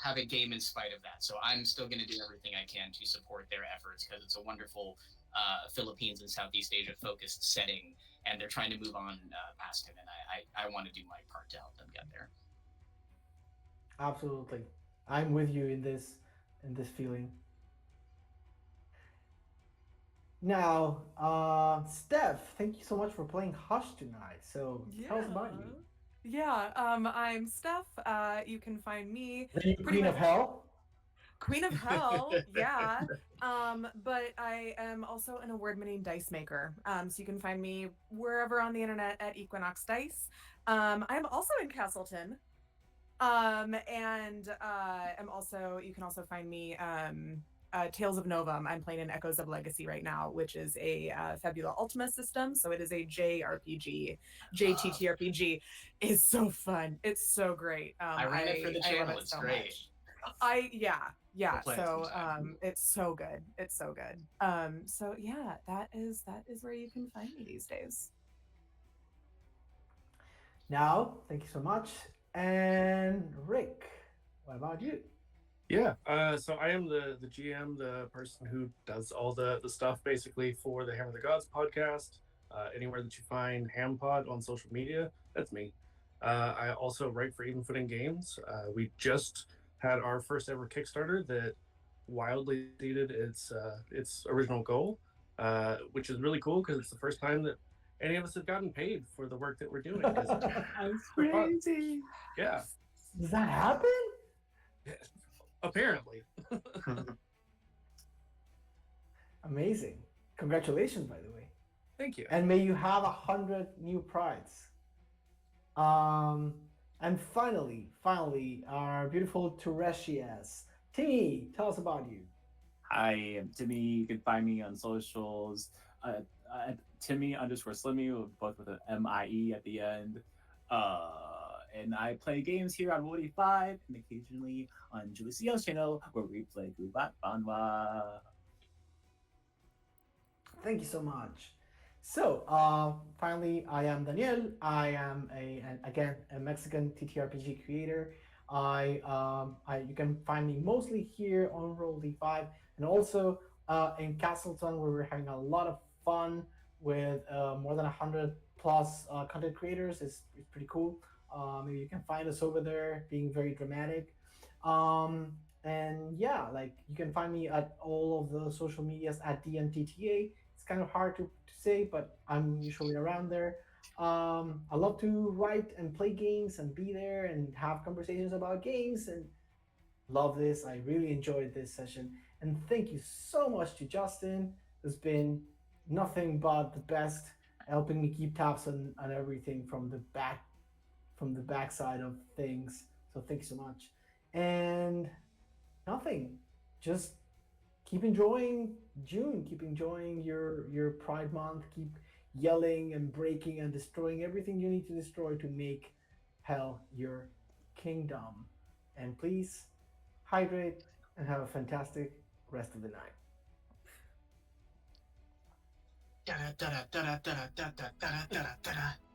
S1: have a game in spite of that. So I'm still going to do everything I can to support their efforts because it's a wonderful Philippines and Southeast Asia focused setting, and they're trying to move on past him, and I want to do my part to help them get there.
S3: Absolutely, I'm with you in this feeling. Now, Steph, thank you so much for playing Hush tonight. So tell us about you.
S5: Yeah, I'm Steph. You can find me
S3: Are you
S5: pretty
S3: Queen of
S5: much-
S3: Hell?
S5: Queen of Hell, yeah. But I am also an award-winning dice maker. So you can find me wherever on the internet at Equinox Dice. I'm also in Castleton. And you can also find me Tales of Novum. I'm playing in Echoes of Legacy right now, which is a Fabula Ultima system. So it is a JRPG, JTTRPG. It's so fun. It's so great.
S1: I ran it for the channel. It's
S5: so
S1: great.
S5: much. Yeah.
S1: play it
S5: So
S1: sometime.
S5: it's so good. It's so good. So yeah, that is where you can find me these days.
S3: Now, thank you so much. And Rick, what about you?
S4: Yeah, so I am the GM, the person who does all the stuff basically for the Hammer of the Gods podcast. Anywhere that you find HamPod on social media, that's me. I also write for Even Footing Games. We just had our first ever Kickstarter that wildly exceeded its original goal, which is really cool because it's the first time that any of us have gotten paid for the work that we're doing.
S6: That's crazy.
S4: Yeah.
S3: Does that happen?
S4: Apparently.
S3: Amazing. Congratulations, by the way.
S4: Thank you.
S3: And may you have 100 new prides. And finally, our beautiful Teresias. Timmie, tell us about you.
S9: I am Timmie. You can find me on socials at Timmie_Slimmy, both with an MIE at the end. And I play games here on RD5 and occasionally on Juli CL's channel where we play Gubat Banwa.
S3: Thank you so much. So, finally, I am Daniel. I am again a Mexican TTRPG creator. You can find me mostly here on Roll D5 and also in Castleton, where we're having a lot of fun with more than 100 plus content creators. It's pretty cool. Maybe you can find us over there, being very dramatic. And yeah, like you can find me at all of the social medias at DNTTA. It's kind of hard to say, but I'm usually around there. I love to write and play games and be there and have conversations about games and love this. I really enjoyed this session. And thank you so much to Justin, who's been nothing but the best, helping me keep tabs on everything from the backside of things. So thank you so much. And nothing, just keep enjoying June, keep enjoying your Pride Month, keep yelling and breaking and destroying everything you need to destroy to make hell your kingdom. And please hydrate and have a fantastic rest of the night.
S1: Da da da da da da da da da da da da.